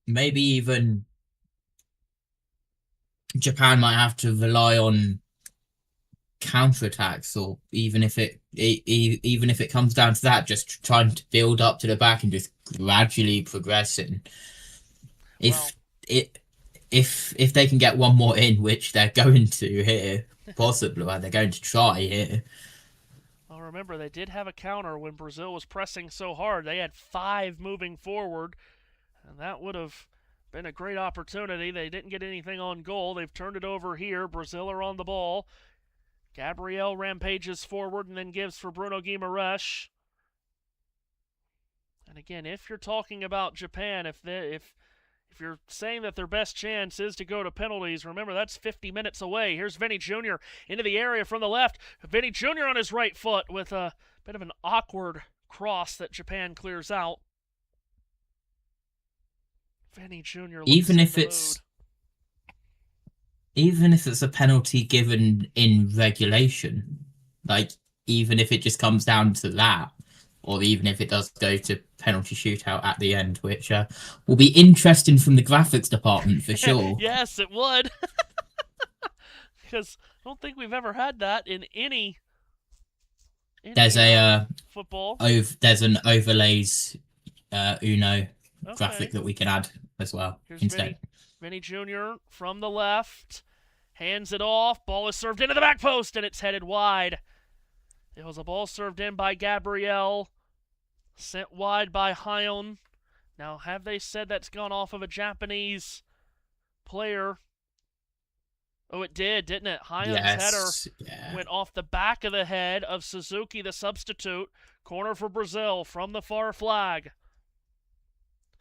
Speaker 2: Maybe even Japan might have to rely on counterattacks, or even if it comes down to that, just trying to build up to the back and just gradually progressing. If they can get one more in, which they're going to here, possibly, they're going to try here.
Speaker 1: Well, remember, they did have a counter when Brazil was pressing so hard. They had 5 moving forward, and that would have been a great opportunity. They didn't get anything on goal. They've turned it over here. Brazil are on the ball. Gabriel rampages forward and then gives for Bruno Guimaraes. And again, if you're talking about Japan, if you're saying that their best chance is to go to penalties, remember that's 50 minutes away. Here's Vinny Jr. into the area from the left. Vinny Jr. on his right foot with a bit of an awkward cross that Japan clears out. Vinny Jr. looks
Speaker 2: Even
Speaker 1: in
Speaker 2: if
Speaker 1: the
Speaker 2: it's
Speaker 1: mood.
Speaker 2: even if it's a penalty given in regulation, like even if it just comes down to that, or even if it does go to penalty shootout at the end, which will be interesting from the graphics department for sure.
Speaker 1: Yes, it would. Because I don't think we've ever had that in any
Speaker 2: There's a
Speaker 1: football.
Speaker 2: there's an overlays Uno
Speaker 1: Okay.
Speaker 2: graphic that we can add as well
Speaker 1: Here's
Speaker 2: instead.
Speaker 1: Vinny Jr. from the left. Hands it off. Ball is served into the back post, and it's headed wide. It was a ball served in by Gabriel. Sent wide by Hyon. Now, have they said that's gone off of a Japanese player? Oh, it did, didn't it? Hyon's header went off the back of the head of Suzuki, the substitute. Corner for Brazil from the far flag.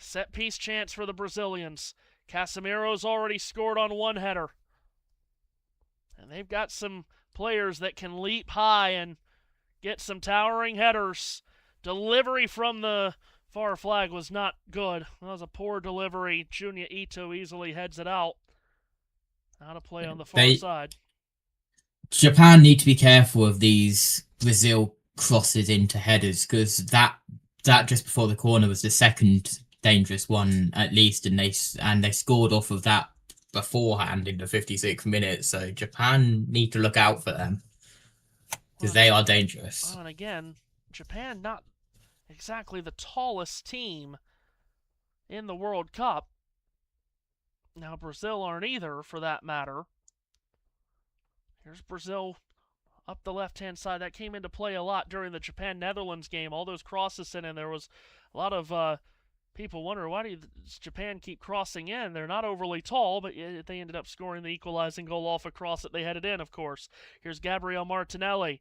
Speaker 1: Set piece chance for the Brazilians. Casemiro's already scored on one header. And they've got some players that can leap high and get some towering headers. Delivery from the far flag was not good. That was a poor delivery. Junya Ito easily heads it out. Now to play on the far side.
Speaker 2: Japan need to be careful of these Brazil crosses into headers, because that just before the corner was the second dangerous one at least, and they scored off of that beforehand in the 56th minute. So Japan need to look out for them, because they are dangerous.
Speaker 1: And again, Japan not exactly the tallest team in the World Cup. Now Brazil aren't either, for that matter. Here's Brazil up the left-hand side. That came into play a lot during the Japan-Netherlands game. All those crosses sent in. There was a lot of people wonder, why does Japan keep crossing in? They're not overly tall, but they ended up scoring the equalizing goal off a cross that they headed in, of course. Here's Gabriel Martinelli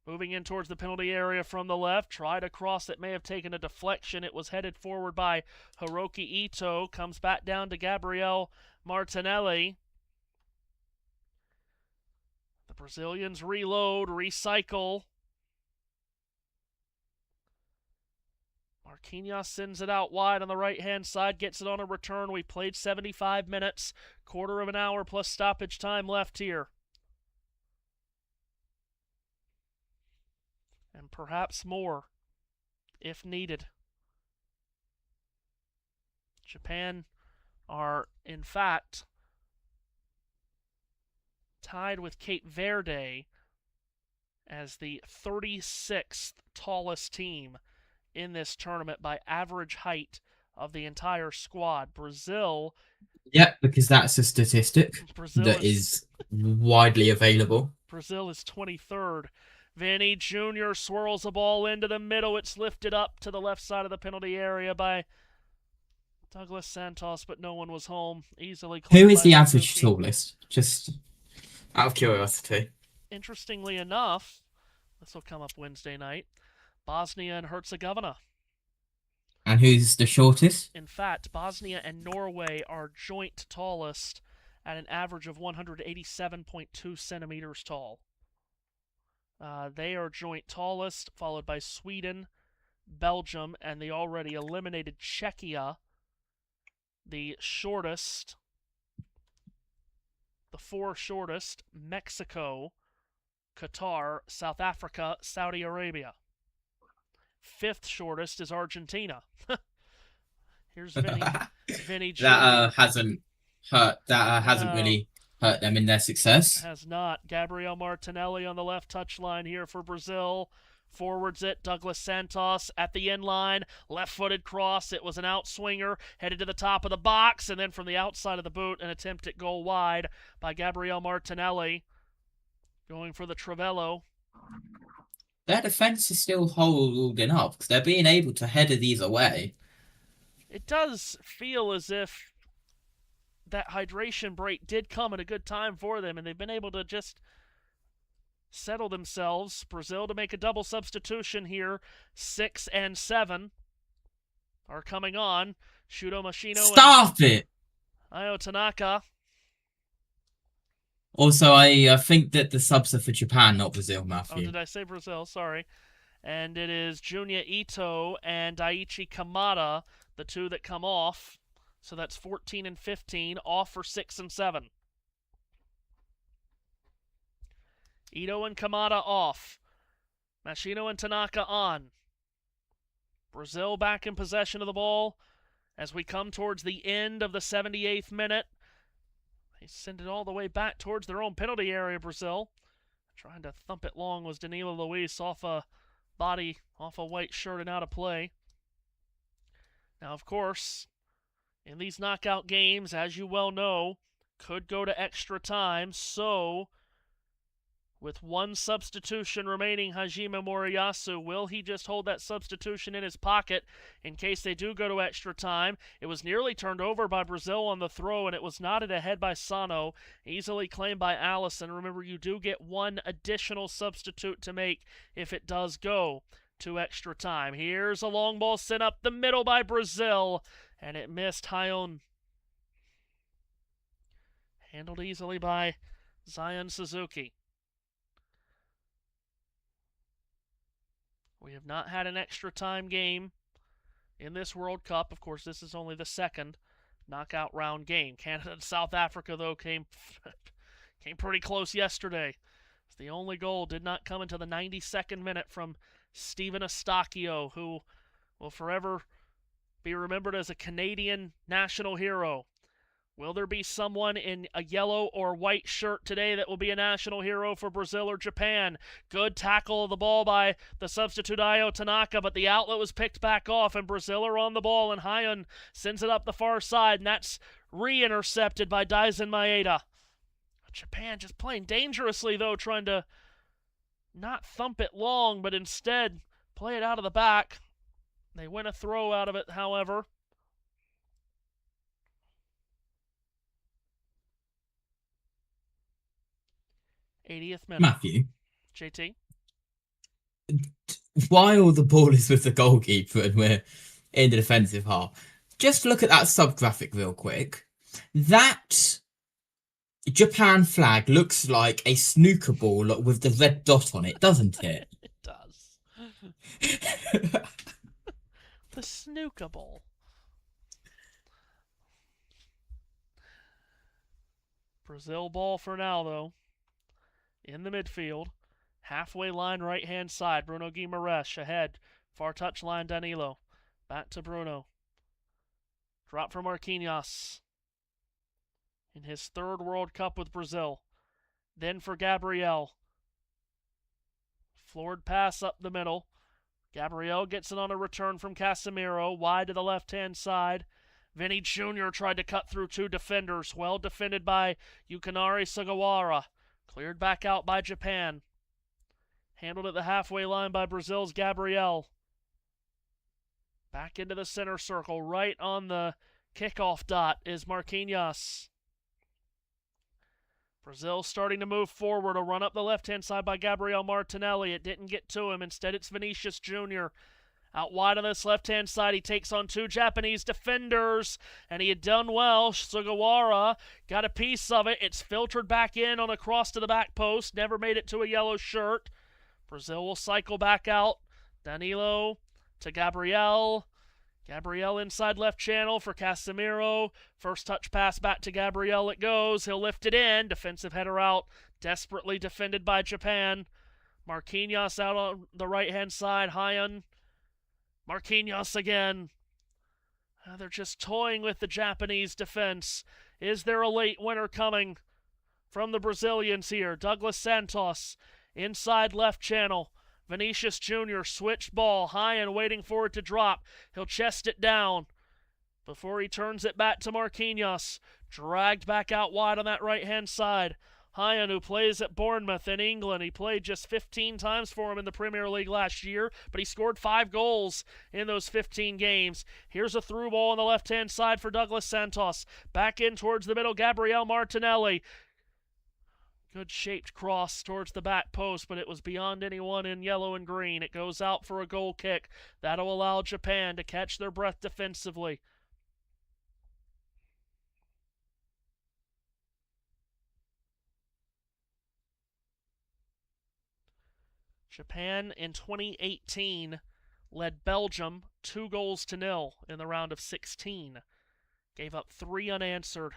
Speaker 1: moving in towards the penalty area from the left. Tried a cross that may have taken a deflection. It was headed forward by Hiroki Ito. Comes back down to Gabriel Martinelli. The Brazilians reload, recycle. Marquinhos sends it out wide on the right-hand side, gets it on a return. We played 75 minutes, quarter of an hour plus stoppage time left here. And perhaps more, if needed. Japan are, in fact, tied with Cape Verde as the 36th tallest team in this tournament by average height of the entire squad. Brazil.
Speaker 2: Yeah, because that's a statistic that is widely available.
Speaker 1: Brazil is 23rd. Vinny Jr. swirls the ball into the middle. It's lifted up to the left side of the penalty area by Douglas Santos, but no one was home. Easily.
Speaker 2: Who is the average tallest? Just out of curiosity.
Speaker 1: Interestingly enough, this will come up Wednesday night, Bosnia and Herzegovina.
Speaker 2: And who's the shortest?
Speaker 1: In fact, Bosnia and Norway are joint tallest at an average of 187.2 centimeters tall. They are joint tallest, followed by Sweden, Belgium, and the already eliminated Czechia. The shortest, the four shortest, Mexico, Qatar, South Africa, Saudi Arabia. Fifth shortest is Argentina. Here's Vinny Jr.
Speaker 2: That hasn't hurt. That hasn't really hurt them in their success.
Speaker 1: Has not. Gabriel Martinelli on the left touchline here for Brazil. Forwards it. Douglas Santos at the end line. Left-footed cross. It was an outswinger. Headed to the top of the box. And then from the outside of the boot, an attempt at goal wide by Gabriel Martinelli. Going for the Travello.
Speaker 2: Their defence is still holding up because they're being able to header these away.
Speaker 1: It does feel as if that hydration break did come at a good time for them, and they've been able to just settle themselves. Brazil to make a double substitution here. 6 and 7 are coming on. Shuto Machino.
Speaker 2: Stop it!
Speaker 1: Ayo Tanaka.
Speaker 2: Also, I think that the subs are for Japan, not Brazil, Matthew.
Speaker 1: Oh, did I say Brazil? Sorry. And it is Junya Ito and Daichi Kamada, the two that come off. So that's 14 and 15, off for 6 and 7. Ito and Kamada off. Machino and Tanaka on. Brazil back in possession of the ball as we come towards the end of the 78th minute. They send it all the way back towards their own penalty area, Brazil. Trying to thump it long was Danilo Luis off a body, off a white shirt and out of play. Now, of course, in these knockout games, as you well know, could go to extra time. So, with one substitution remaining, Hajime Moriyasu, will he just hold that substitution in his pocket in case they do go to extra time? It was nearly turned over by Brazil on the throw, and it was nodded ahead by Sano, easily claimed by Allison. Remember, you do get one additional substitute to make if it does go to extra time. Here's a long ball sent up the middle by Brazil, and it missed Hayon. Handled easily by Zion Suzuki. We have not had an extra time game in this World Cup. Of course, this is only the second knockout round game. Canada and South Africa, though, came pretty close yesterday. The only goal did not come until the 92nd minute from Steven Eustáquio, who will forever be remembered as a Canadian national hero. Will there be someone in a yellow or white shirt today that will be a national hero for Brazil or Japan? Good tackle of the ball by the substitute Ayo Tanaka, but the outlet was picked back off, and Brazil are on the ball, and Hayon sends it up the far side, and that's re-intercepted by Daisen Maeda. Japan just playing dangerously, though, trying to not thump it long, but instead play it out of the back. They win a throw out of it, however. 80th minute.
Speaker 2: Matthew.
Speaker 1: JT?
Speaker 2: While the ball is with the goalkeeper and we're in the defensive half, just look at that sub graphic real quick. That Japan flag looks like a snooker ball with the red dot on it, doesn't it?
Speaker 1: It does. The snooker ball. Brazil ball for now, though. In the midfield. Halfway line, right-hand side. Bruno Guimaraes ahead. Far touch line, Danilo. Back to Bruno. Drop for Marquinhos. In his third World Cup with Brazil. Then for Gabriel. Floored pass up the middle. Gabriel gets it on a return from Casemiro. Wide to the left-hand side. Vinny Jr. tried to cut through two defenders. Well defended by Yukinari Sugawara. Cleared back out by Japan. Handled at the halfway line by Brazil's Gabriel. Back into the center circle. Right on the kickoff dot is Marquinhos. Brazil starting to move forward. A run up the left-hand side by Gabriel Martinelli. It didn't get to him. Instead, it's Vinicius Jr. Out wide on this left-hand side, he takes on two Japanese defenders, and he had done well. Sugawara got a piece of it. It's filtered back in on a cross to the back post. Never made it to a yellow shirt. Brazil will cycle back out. Danilo to Gabriel. Gabriel inside left channel for Casemiro. First touch pass back to Gabriel. It goes. He'll lift it in. Defensive header out. Desperately defended by Japan. Marquinhos out on the right-hand side. Hyan. Marquinhos again. They're just toying with the Japanese defense. Is there a late winner coming from the Brazilians here? Douglas Santos inside left channel. Vinicius Jr. switched ball. Hyan waiting for it to drop. He'll chest it down before he turns it back to Marquinhos. Dragged back out wide on that right-hand side. Hyan, who plays at Bournemouth in England. He played just 15 times for him in the Premier League last year, but he scored 5 goals in those 15 games. Here's a through ball on the left-hand side for Douglas Santos. Back in towards the middle, Gabriel Martinelli. Good shaped cross towards the back post, but it was beyond anyone in yellow and green. It goes out for a goal kick. That'll allow Japan to catch their breath defensively. Japan in 2018 led Belgium 2-0 in the round of 16. Gave up 3 unanswered,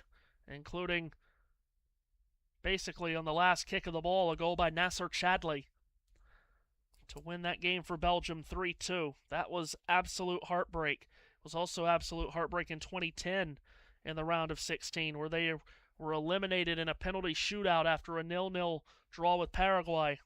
Speaker 1: including basically on the last kick of the ball, a goal by Nasser Chadli to win that game for Belgium 3-2. That was absolute heartbreak. It was also absolute heartbreak in 2010 in the round of 16, where they were eliminated in a penalty shootout after a 0-0 draw with Paraguay.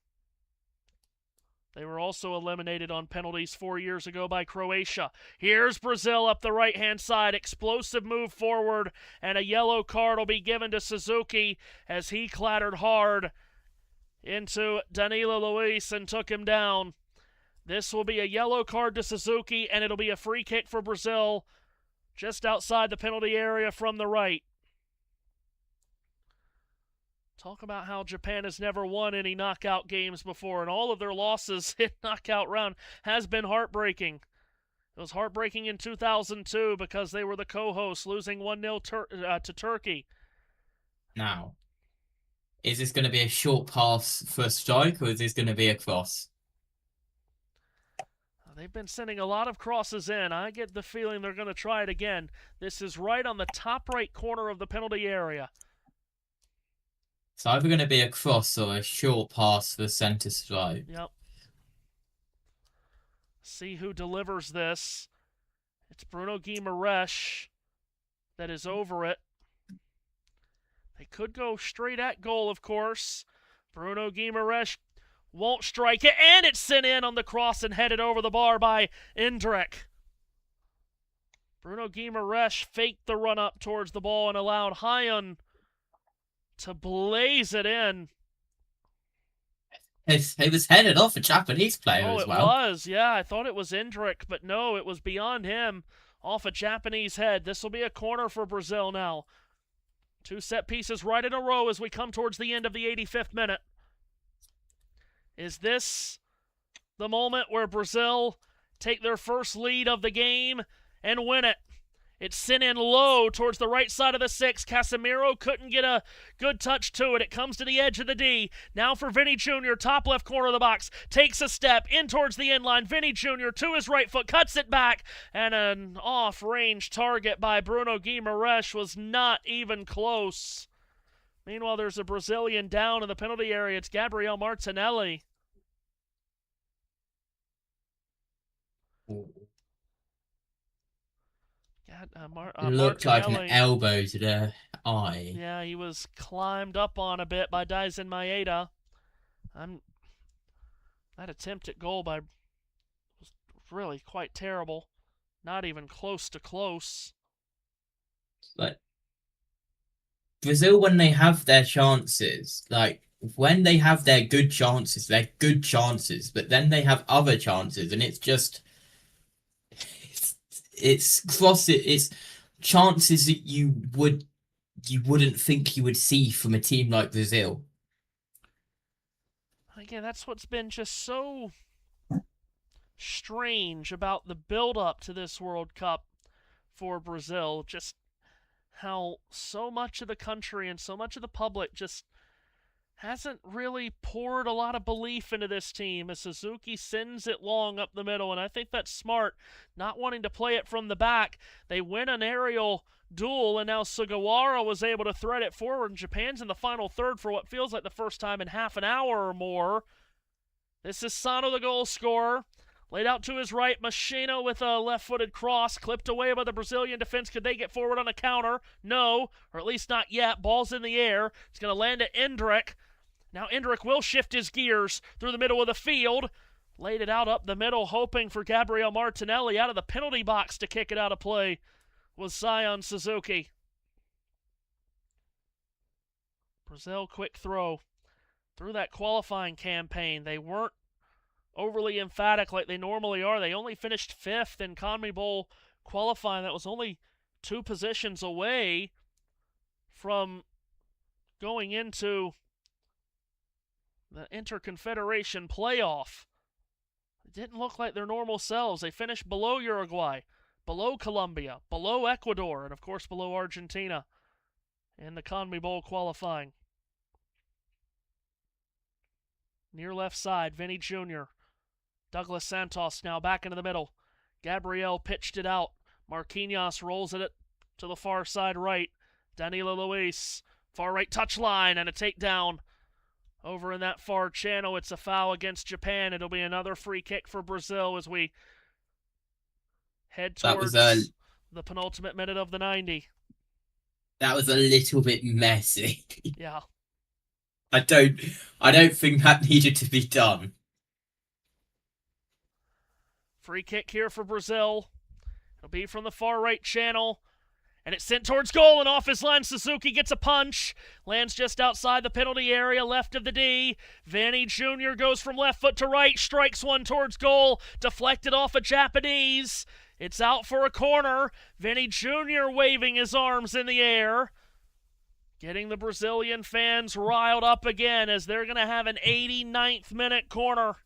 Speaker 1: They were also eliminated on penalties 4 years ago by Croatia. Here's Brazil up the right-hand side. Explosive move forward, and a yellow card will be given to Suzuki as he clattered hard into Danilo Luis and took him down. This will be a yellow card to Suzuki, and it'll be a free kick for Brazil just outside the penalty area from the right. Talk about how Japan has never won any knockout games before, and all of their losses in knockout round has been heartbreaking. It was heartbreaking in 2002 because they were the co-hosts, losing 1-0 to Turkey.
Speaker 2: Now, is this going to be a short pass for a strike, or is this going to be a cross?
Speaker 1: They've been sending a lot of crosses in. I get the feeling they're going to try it again. This is right on the top right corner of the penalty area.
Speaker 2: It's either going to be a cross or a short pass for centre strike.
Speaker 1: Yep. See who delivers this. It's Bruno Guimaraes that is over it. They could go straight at goal, of course. Bruno Guimaraes won't strike it, and it's sent in on the cross and headed over the bar by Endrick. Bruno Guimaraes faked the run up towards the ball and allowed Hyan to blaze it in.
Speaker 2: It was headed off a Japanese player as well.
Speaker 1: Oh, it was. Yeah, I thought it was Endrick, but no, it was beyond him, off a Japanese head. This will be a corner for Brazil now. 2 set pieces right in a row as we come towards the end of the 85th minute. Is this the moment where Brazil take their first lead of the game and win it? It's sent in low towards the right side of the 6. Casemiro couldn't get a good touch to it. It comes to the edge of the D. Now for Vinny Jr., top left corner of the box. Takes a step in towards the end line. Vinny Jr. to his right foot, cuts it back, and an off-range target by Bruno Guimaraes was not even close. Meanwhile, there's a Brazilian down in the penalty area. It's Gabriel Martinelli.
Speaker 2: It looked like an elbow to the eye.
Speaker 1: Yeah, he was climbed up on a bit by Daisen Maeda. That attempt at goal was really quite terrible. Not even close to close.
Speaker 2: Like Brazil, when they have their chances, when they have their good chances, they're good chances, but then they have other chances, and it's just it's chances that you wouldn't think you would see from a team like Brazil.
Speaker 1: Again, that's what's been just so strange about the build-up to this World Cup for Brazil. Just how so much of the country and so much of the public just hasn't really poured a lot of belief into this team as Suzuki sends it long up the middle, and I think that's smart, not wanting to play it from the back. They win an aerial duel, and now Sugawara was able to thread it forward, and Japan's in the final third for what feels like the first time in half an hour or more. This is Sano, the goal scorer. Laid out to his right, Machino with a left-footed cross, clipped away by the Brazilian defense. Could they get forward on a counter? No, or at least not yet. Ball's in the air. It's going to land at Endrick. Now Endrick will shift his gears through the middle of the field. Laid it out up the middle, hoping for Gabriel Martinelli out of the penalty box to kick it out of play. Was Sion Suzuki. Brazil quick throw. Through that qualifying campaign, they weren't overly emphatic like they normally are. They only finished 5th in CONMEBOL qualifying. That was only 2 positions away from going into the Interconfederation playoff. It didn't look like their normal selves. They finished below Uruguay, below Colombia, below Ecuador, and of course below Argentina in the CONMEBOL qualifying. Near left side, Vinny Jr. Douglas Santos now back into the middle. Gabriel pitched it out. Marquinhos rolls it to the far side right. Danilo Luis, far right touchline, and a takedown. Over in that far channel, it's a foul against Japan. It'll be another free kick for Brazil as we head towards the penultimate minute of the 90.
Speaker 2: That was a little bit messy.
Speaker 1: Yeah.
Speaker 2: I don't think that needed to be done.
Speaker 1: Free kick here for Brazil. It'll be from the far right channel. And it's sent towards goal, and off his line, Suzuki gets a punch. Lands just outside the penalty area, left of the D. Vinny Jr. goes from left foot to right, strikes one towards goal, deflected off a Japanese. It's out for a corner. Vinny Jr. waving his arms in the air. Getting the Brazilian fans riled up again as they're going to have an 89th minute corner.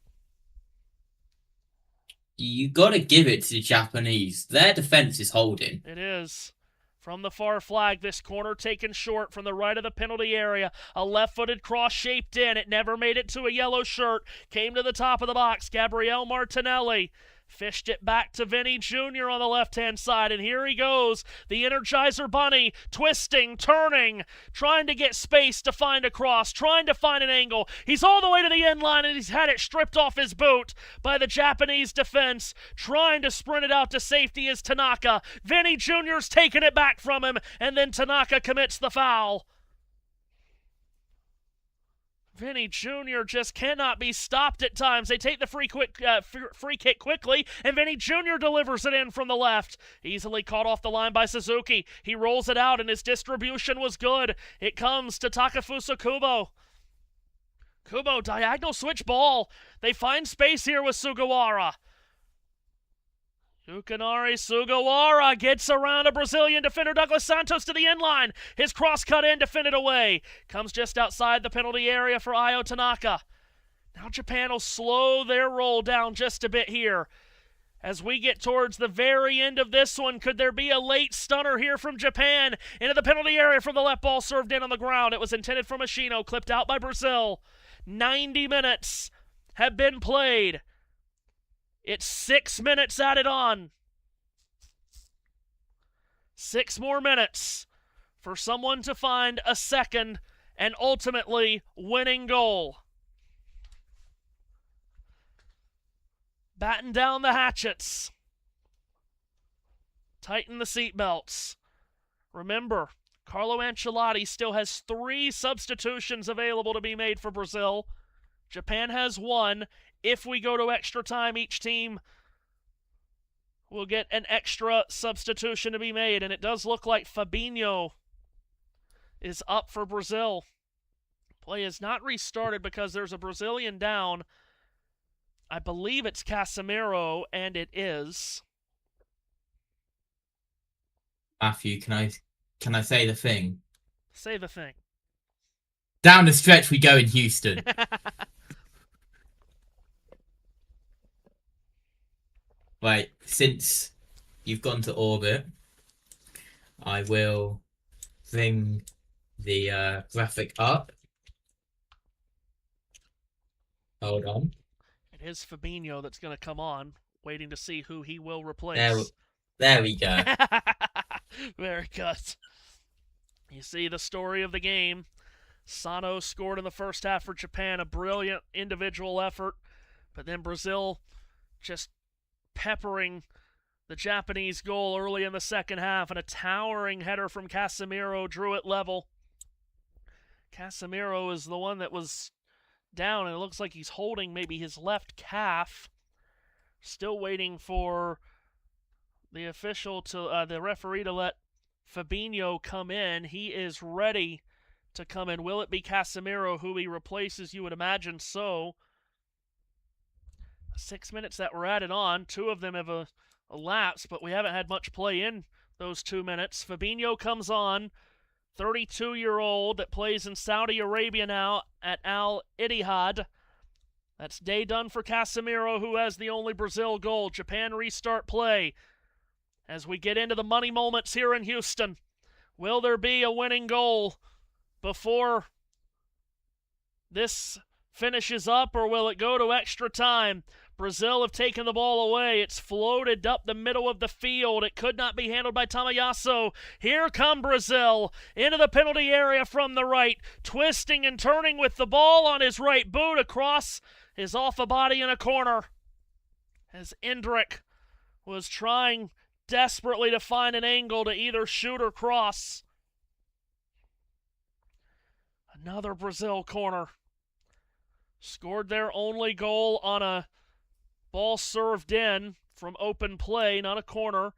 Speaker 2: You got to give it to the Japanese. Their defense is holding.
Speaker 1: It is. From the far flag, this corner taken short from the right of the penalty area. A left-footed cross shaped in. It never made it to a yellow shirt. Came to the top of the box. Gabriel Martinelli fished it back to Vinny Jr. on the left-hand side, and here he goes. The Energizer Bunny, twisting, turning, trying to get space to find a cross, trying to find an angle. He's all the way to the end line, and he's had it stripped off his boot by the Japanese defense. Trying to sprint it out to safety is Tanaka. Vinny Jr.'s taking it back from him, and then Tanaka commits the foul. Vinny Jr. just cannot be stopped at times. They take the free kick quickly, and Vinny Jr. delivers it in from the left. Easily caught off the line by Suzuki. He rolls it out, and his distribution was good. It comes to Takefusa Kubo. Kubo, diagonal switch ball. They find space here with Sugawara. Yukinari Sugawara gets around a Brazilian defender, Douglas Santos, to the end line. His cross cut in, defended away. Comes just outside the penalty area for Ayo Tanaka. Now Japan will slow their roll down just a bit here. As we get towards the very end of this one, could there be a late stunner here from Japan into the penalty area from the left ball served in on the ground? It was intended for Machino, clipped out by Brazil. 90 minutes have been played. It's 6 minutes added on. 6 more minutes for someone to find a second and ultimately winning goal. Batten down the hatchets. Tighten the seatbelts. Remember, Carlo Ancelotti still has 3 substitutions available to be made for Brazil. Japan has 1. If we go to extra time, each team will get an extra substitution to be made. And it does look like Fabinho is up for Brazil. Play is not restarted because there's a Brazilian down. I believe it's Casemiro, and it is.
Speaker 2: Matthew, can I say the thing?
Speaker 1: Say the thing.
Speaker 2: Down the stretch we go in Houston. Right, since you've gone to orbit, I will bring the graphic up. Hold on.
Speaker 1: It is Fabinho that's going to come on, waiting to see who he will replace.
Speaker 2: There we go.
Speaker 1: Very good. You see the story of the game. Sano scored in the first half for Japan, a brilliant individual effort, but then Brazil just peppering the Japanese goal early in the second half, and a towering header from Casemiro drew it level. Casemiro is the one that was down, and it looks like he's holding maybe his left calf. Still waiting for the the referee to let Fabinho come in. He is ready to come in. Will it be Casemiro who he replaces? You would imagine so. 6 minutes that were added on. 2 of them have elapsed, but we haven't had much play in those 2 minutes. Fabinho comes on. 32-year-old that plays in Saudi Arabia now at Al Ittihad. That's day done for Casemiro, who has the only Brazil goal. Japan restart play. As we get into the money moments here in Houston, will there be a winning goal before this finishes up, or will it go to extra time? Brazil have taken the ball away. It's floated up the middle of the field. It could not be handled by Tamayasu. Here come Brazil into the penalty area from the right, twisting and turning with the ball on his right boot across his off a body in a corner. As Endrick was trying desperately to find an angle to either shoot or cross. Another Brazil corner. Scored their only goal on a ball served in from open play, not a corner,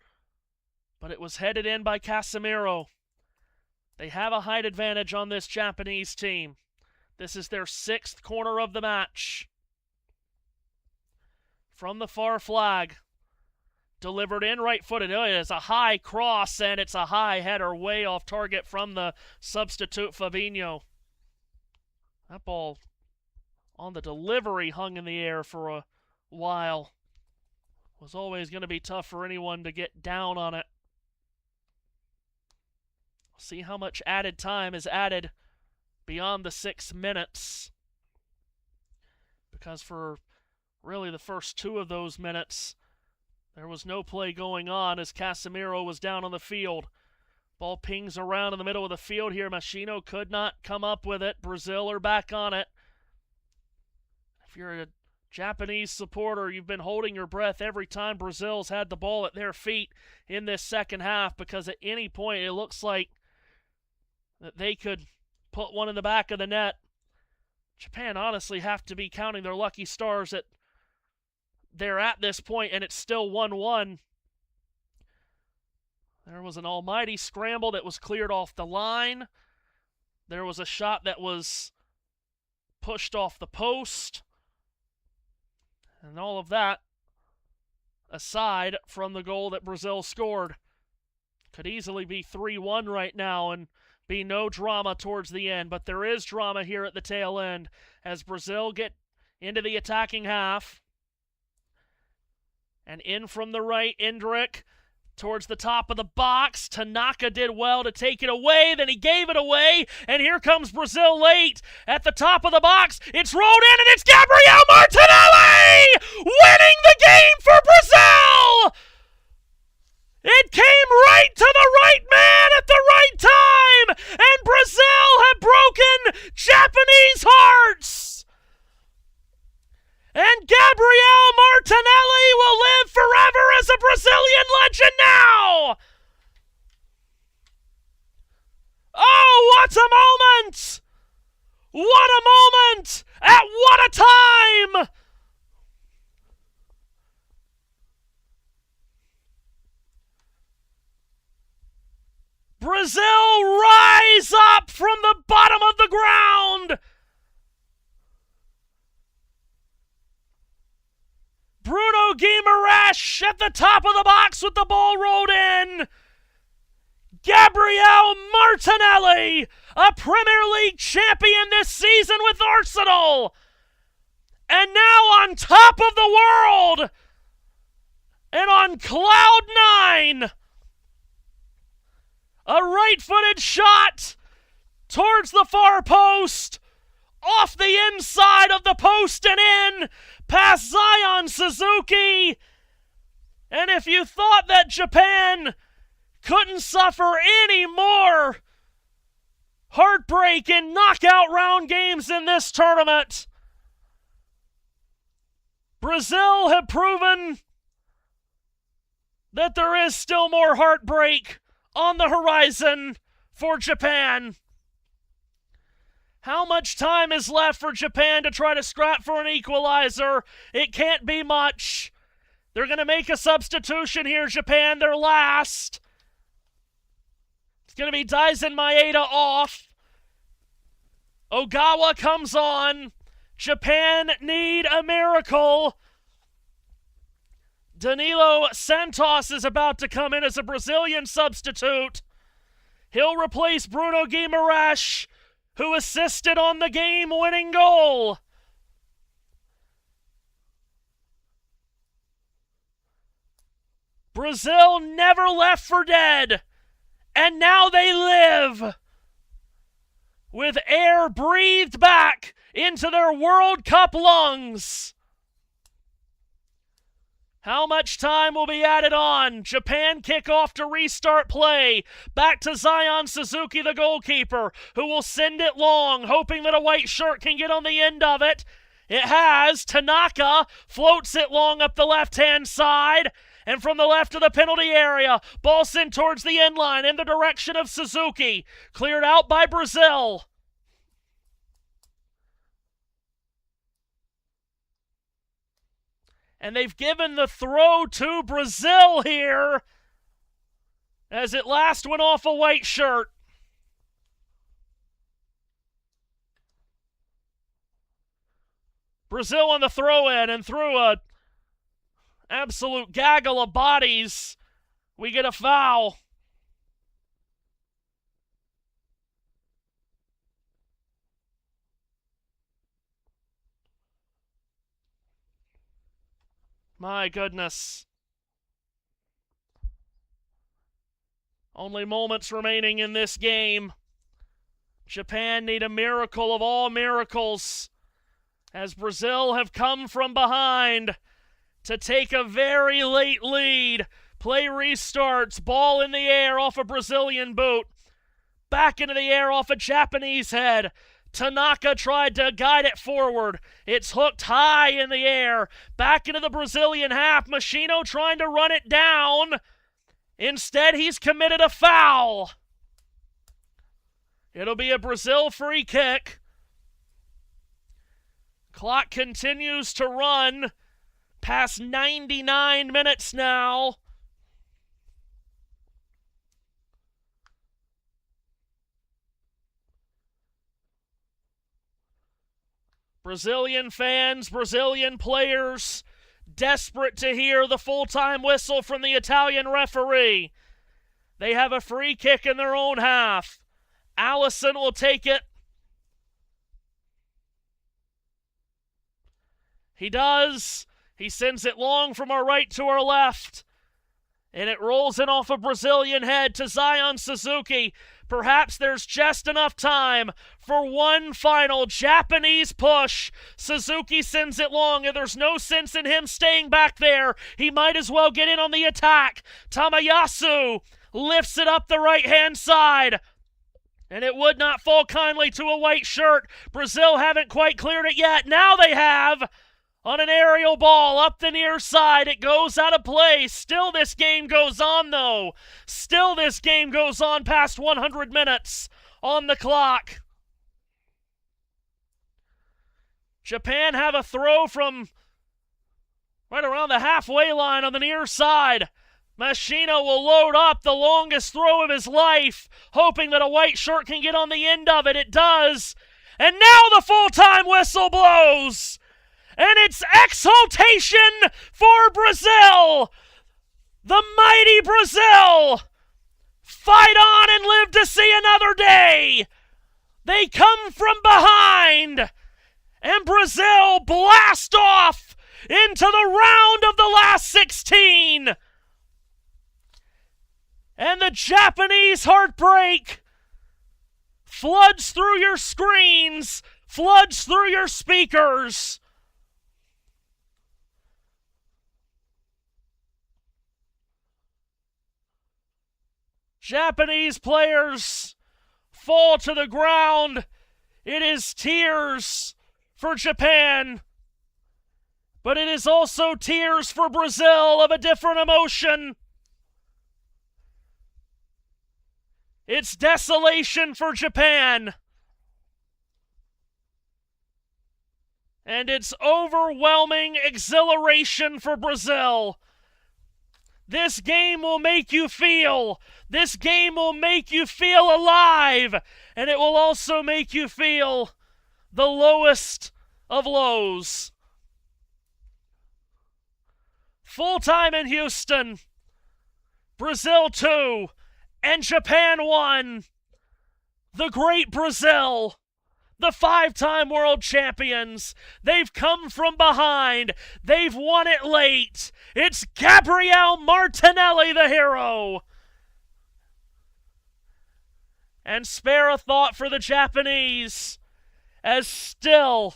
Speaker 1: but it was headed in by Casemiro. They have a height advantage on this Japanese team. This is their 6th corner of the match. From the far flag. Delivered in right-footed. It is a high cross, and it's a high header way off target from the substitute Fabinho. That ball on the delivery hung in the air for a while. Was always going to be tough for anyone to get down on it. See how much added time is added beyond the 6 minutes. Because for really the first 2 of those minutes, there was no play going on as Casemiro was down on the field. Ball pings around in the middle of the field here. Machino could not come up with it. Brazil are back on it. If you're a Japanese supporter, you've been holding your breath every time Brazil's had the ball at their feet in this second half, because at any point it looks like that they could put one in the back of the net. Japan honestly have to be counting their lucky stars that they're at this point and it's still 1-1. There was an almighty scramble that was cleared off the line. There was a shot that was pushed off the post. And all of that, aside from the goal that Brazil scored, could easily be 3-1 right now and be no drama towards the end. But there is drama here at the tail end as Brazil get into the attacking half. And in from the right, Indrik towards the top of the box. Tanaka did well to take it away, then he gave it away, and here comes Brazil late at the top of the box. It's rolled in, and it's Gabriel Martinelli winning the game for Brazil! It came right to the right man at the right time, and Brazil have broken Japanese hearts! And Gabriel Martinelli will live forever as a Brazilian legend now! Oh, what a moment! What a moment! At what a time! Brazil rise up from the bottom of the ground! Bruno Guimaraes at the top of the box with the ball rolled in. Gabriel Martinelli, a Premier League champion this season with Arsenal. And now on top of the world and on cloud nine. A right-footed shot towards the far post, off the inside of the post and in, past Zion Suzuki. And if you thought that Japan couldn't suffer any more heartbreak in knockout round games in this tournament, Brazil have proven that there is still more heartbreak on the horizon for Japan. How much time is left for Japan to try to scrap for an equalizer? It can't be much. They're going to make a substitution here, Japan, their last. It's going to be Daisen Maeda off. Ogawa comes on. Japan need a miracle. Danilo Santos is about to come in as a Brazilian substitute. He'll replace Bruno Guimaraes, who assisted on the game-winning goal. Brazil never left for dead, and now they live with air breathed back into their World Cup lungs. How much time will be added on? Japan kick off to restart play. Back to Zion Suzuki, the goalkeeper, who will send it long, hoping that a white shirt can get on the end of it. It has. Tanaka floats it long up the left-hand side. And from the left of the penalty area, ball sent towards the end line in the direction of Suzuki. Cleared out by Brazil. And they've given the throw to Brazil here as it last went off a white shirt. Brazil on the throw-in, and through a absolute gaggle of bodies, we get a foul. My goodness. Only moments remaining in this game. Japan need a miracle of all miracles, as Brazil have come from behind to take a very late lead. Play restarts, ball in the air off a Brazilian boot. Back into the air off a Japanese head. Tanaka tried to guide it forward. It's hooked high in the air. Back into the Brazilian half. Machino trying to run it down. Instead, he's committed a foul. It'll be a Brazil free kick. Clock continues to run past 99 minutes now. Brazilian fans, Brazilian players, desperate to hear the full-time whistle from the Italian referee. They have a free kick in their own half. Allison will take it. He does. He sends it long from our right to our left. And it rolls in off a Brazilian head to Zion Suzuki. Perhaps there's just enough time for one final Japanese push. Suzuki sends it long, and there's no sense in him staying back there. He might as well get in on the attack. Tamayasu lifts it up the right-hand side. And it would not fall kindly to a white shirt. Brazil haven't quite cleared it yet. Now they have. On an aerial ball up the near side, it goes out of play. Still this game goes on, though. Still this game goes on past 100 minutes on the clock. Japan have a throw from right around the halfway line on the near side. Machino will load up the longest throw of his life, hoping that a white shirt can get on the end of it. It does. And now the full-time whistle blows. And it's exultation for Brazil. The mighty Brazil fight on and live to see another day. They come from behind, and Brazil blast off into the round of the last 16. And the Japanese heartbreak floods through your screens, floods through your speakers. Japanese players fall to the ground. It is tears for Japan, but it is also tears for Brazil of a different emotion. It's desolation for Japan, and it's overwhelming exhilaration for Brazil. This game will make you feel. This game will make you feel alive. And it will also make you feel the lowest of lows. Full time in Houston. Brazil 2 and Japan 1. The great Brazil. The 5-time world champions. They've come from behind. They've won it late. It's Gabriel Martinelli, the hero. And spare a thought for the Japanese, as still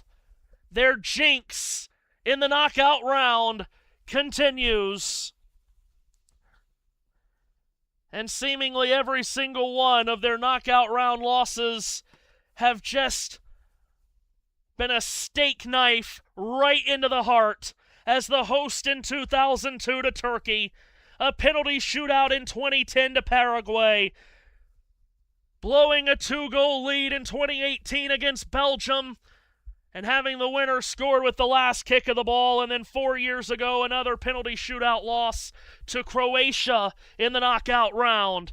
Speaker 1: their jinx in the knockout round continues. And seemingly every single one of their knockout round losses have just been a steak knife right into the heart, as the host in 2002 to Turkey, a penalty shootout in 2010 to Paraguay, blowing a 2-goal lead in 2018 against Belgium, and having the winner scored with the last kick of the ball, and then 4 years ago another penalty shootout loss to Croatia in the knockout round.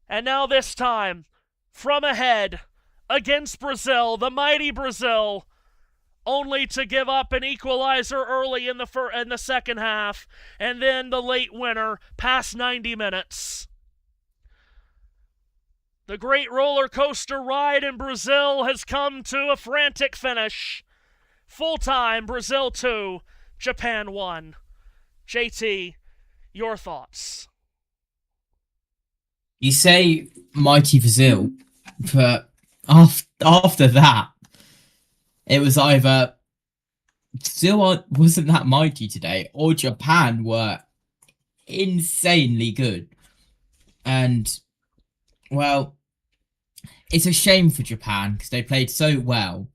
Speaker 1: And now this time, from ahead, against Brazil, the mighty Brazil, only to give up an equalizer early in the second half, and then the late winner past 90 minutes. The great roller coaster ride in Brazil has come to a frantic finish. Full time, Brazil 2, Japan 1. JT, your thoughts?
Speaker 2: You say mighty Brazil, but after that, it was either Brazil wasn't that mighty today, or Japan were insanely good. And, well, it's a shame for Japan because they played so well.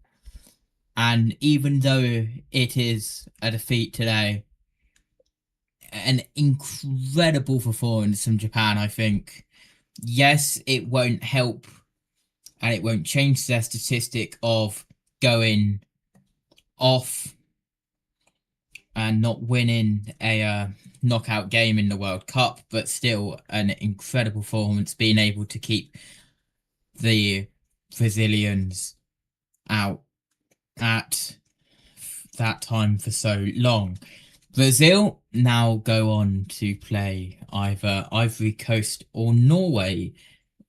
Speaker 2: And even though it is a defeat today, an incredible performance from Japan, I think. Yes, it won't help and it won't change their statistic of going off and not winning a knockout game in the World Cup, but still an incredible performance, being able to keep the Brazilians out at that time for so long. Brazil now go on to play either Ivory Coast or Norway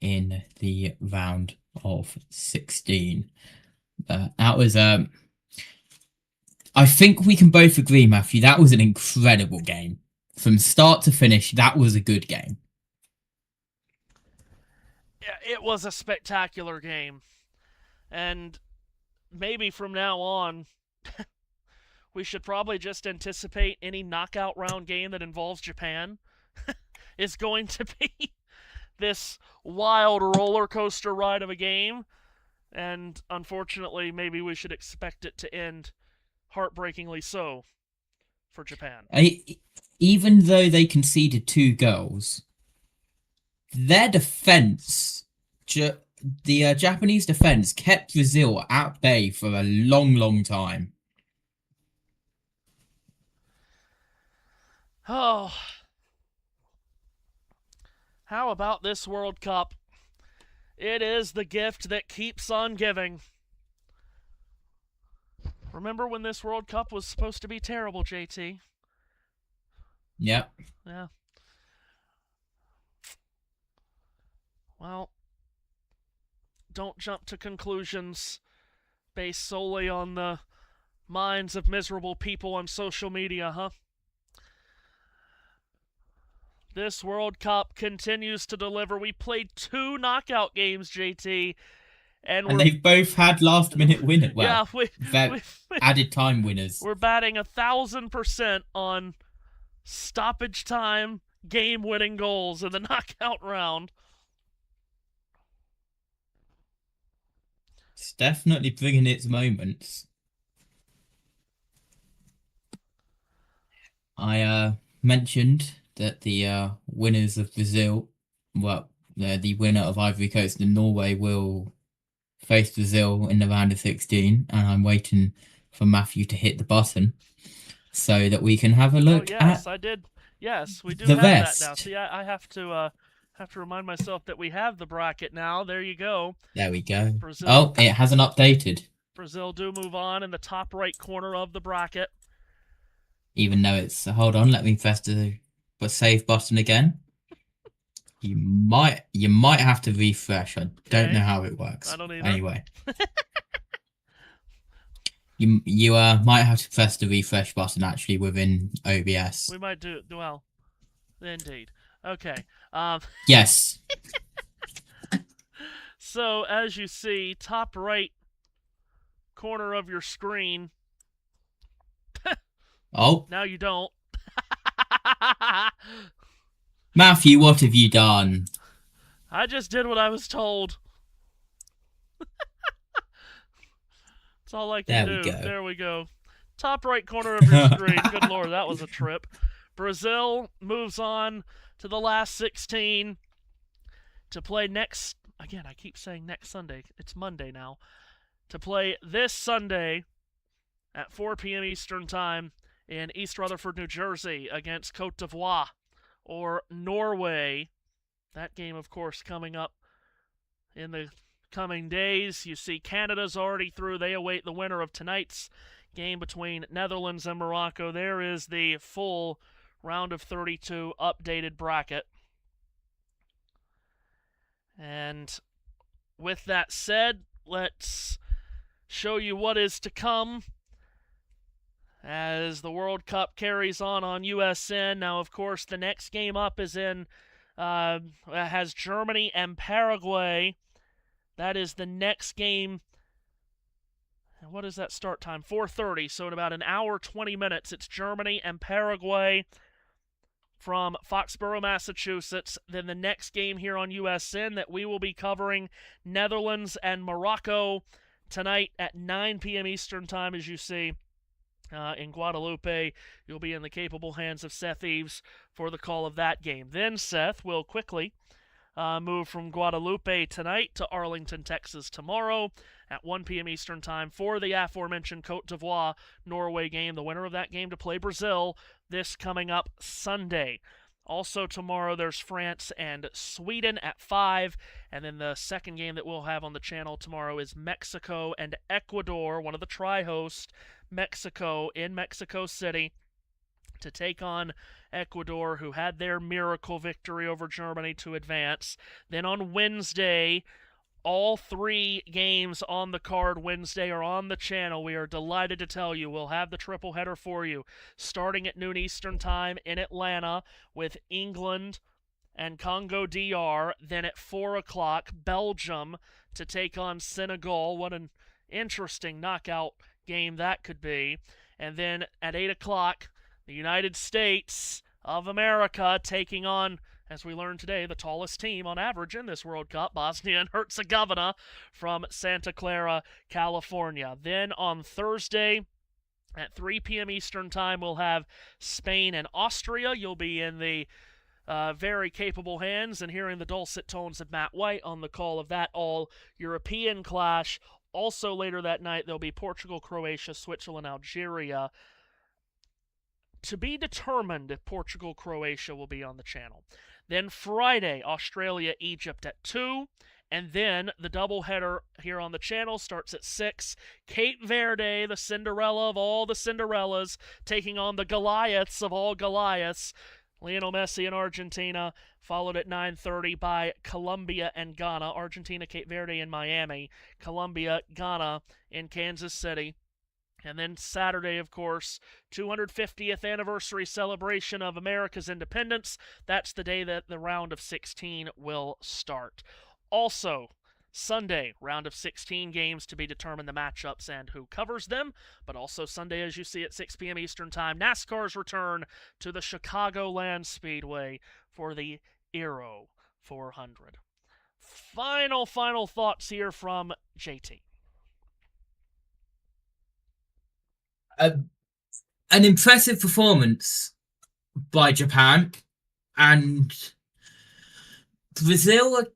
Speaker 2: in the round of 16. That was I think we can both agree, Matthew, that was an incredible game. From start to finish, that was a good game.
Speaker 1: It was a spectacular game. And maybe from now on, we should probably just anticipate any knockout round game that involves Japan is going to be this wild roller coaster ride of a game. And unfortunately, maybe we should expect it to end heartbreakingly so for Japan.
Speaker 2: Even though they conceded 2 goals, their defense, the Japanese defense, kept Brazil at bay for a long, long time.
Speaker 1: Oh, how about this World Cup? It is the gift that keeps on giving. Remember when this World Cup was supposed to be terrible, JT?
Speaker 2: Yep.
Speaker 1: Yeah. Well, don't jump to conclusions based solely on the minds of miserable people on social media, huh? This World Cup continues to deliver. We played 2 knockout games, JT,
Speaker 2: And they've both had last-minute winners. Well,
Speaker 1: yeah,
Speaker 2: added time winners.
Speaker 1: We're batting 1,000% on stoppage time, game-winning goals in the knockout round.
Speaker 2: It's definitely bringing its moments. I mentioned that the winners of Brazil, well, the winner of Ivory Coast and Norway will face Brazil in the round of 16, and I'm waiting for Matthew to hit the button so that we can have a look
Speaker 1: yes,
Speaker 2: at
Speaker 1: I did. Yes, we do
Speaker 2: the
Speaker 1: have
Speaker 2: rest.
Speaker 1: that now. See, I have to remind myself that we have the bracket now. There you go.
Speaker 2: There we go.
Speaker 1: Brazil,
Speaker 2: oh, it hasn't updated.
Speaker 1: Brazil do move on in the top right corner of the bracket.
Speaker 2: Even though it's... Hold on, let me press the save button again. You might have to refresh. I don't know how it works.
Speaker 1: I don't either.
Speaker 2: Anyway. You might have to press the refresh button actually within OBS.
Speaker 1: We might do well. Indeed. Okay.
Speaker 2: Yes.
Speaker 1: So as you see, top right corner of your screen.
Speaker 2: Oh.
Speaker 1: Now you don't.
Speaker 2: Matthew, what have you done?
Speaker 1: I just did what I was told. That's all I can do. There we go. Top right corner of your screen. Good Lord, that was a trip. Brazil moves on to the last 16 to play next... Again, I keep saying next Sunday. It's Monday now. To play this Sunday at 4 p.m. Eastern Time in East Rutherford, New Jersey against Cote d'Ivoire or Norway. That game, of course, coming up in the coming days. You see Canada's already through. They await the winner of tonight's game between Netherlands and Morocco. There is the full round of 32 updated bracket. And with that said, let's show you what is to come as the World Cup carries on USN. Now, of course, the next game up is has Germany and Paraguay. That is the next game. And what is that start time? 4:30. So in about an hour, 20 minutes, it's Germany and Paraguay from Foxborough, Massachusetts. Then the next game here on USN that we will be covering, Netherlands and Morocco tonight at 9 p.m. Eastern Time, as you see. In Guadalupe, you'll be in the capable hands of Seth Eves for the call of that game. Then Seth will quickly move from Guadalupe tonight to Arlington, Texas tomorrow at 1 p.m. Eastern Time for the aforementioned Cote d'Ivoire Norway game. The winner of that game to play Brazil this coming up Sunday. Also tomorrow there's France and Sweden at 5, and then the second game that we'll have on the channel tomorrow is Mexico and Ecuador, one of the tri-hosts, Mexico in Mexico City, to take on Ecuador, who had their miracle victory over Germany to advance. Then on Wednesday, All 3 games on the card Wednesday are on the channel. We are delighted to tell you we'll have the triple header for you, starting at noon Eastern Time in Atlanta with England and Congo DR. Then at 4 o'clock, Belgium to take on Senegal. What an interesting knockout game that could be. And then at 8 o'clock, the United States of America taking on, as we learned today, the tallest team on average in this World Cup, Bosnia and Herzegovina from Santa Clara, California. Then on Thursday at 3 p.m. Eastern Time, we'll have Spain and Austria. You'll be in the very capable hands and hearing the dulcet tones of Matt White on the call of that all-European clash. Also later that night, there'll be Portugal, Croatia, Switzerland, Algeria. To be determined if Portugal, Croatia will be on the channel. Then Friday, Australia, Egypt at 2. And then the doubleheader here on the channel starts at 6. Cape Verde, the Cinderella of all the Cinderellas, taking on the Goliaths of all Goliaths. Lionel Messi in Argentina, followed at 9:30 by Colombia and Ghana. Argentina, Cape Verde in Miami. Colombia, Ghana in Kansas City. And then Saturday, of course, 250th anniversary celebration of America's independence. That's the day that the round of 16 will start. Also, Sunday, round of 16 games to be determined the matchups and who covers them. But also Sunday, as you see at 6 p.m. Eastern Time, NASCAR's return to the Chicagoland Speedway for the Aero 400. Final thoughts here from JT.
Speaker 2: An impressive performance by Japan, and Brazil are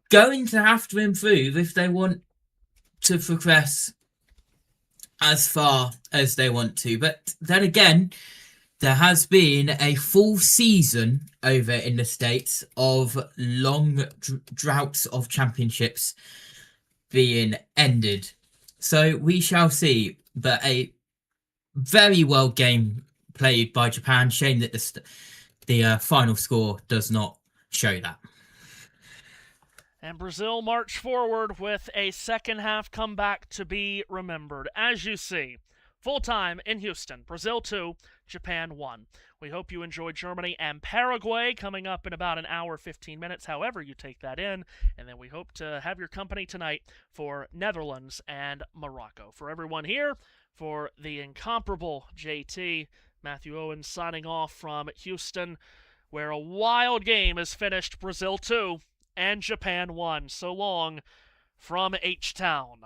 Speaker 2: going to have to improve if they want to progress as far as they want to. But then again, there has been a full season over in the States of long droughts of championships being ended. So we shall see. But a very well game played by Japan. Shame that the final score does not show that.
Speaker 1: And Brazil march forward with a second half comeback to be remembered. As you see, full time in Houston, Brazil 2, Japan 1. We hope you enjoyed Germany and Paraguay coming up in about an hour, 15 minutes, however you take that in. And then we hope to have your company tonight for Netherlands and Morocco. For everyone here, for the incomparable JT, Matthew Owens signing off from Houston, where a wild game is finished, Brazil 2 and Japan 1. So long from H-Town.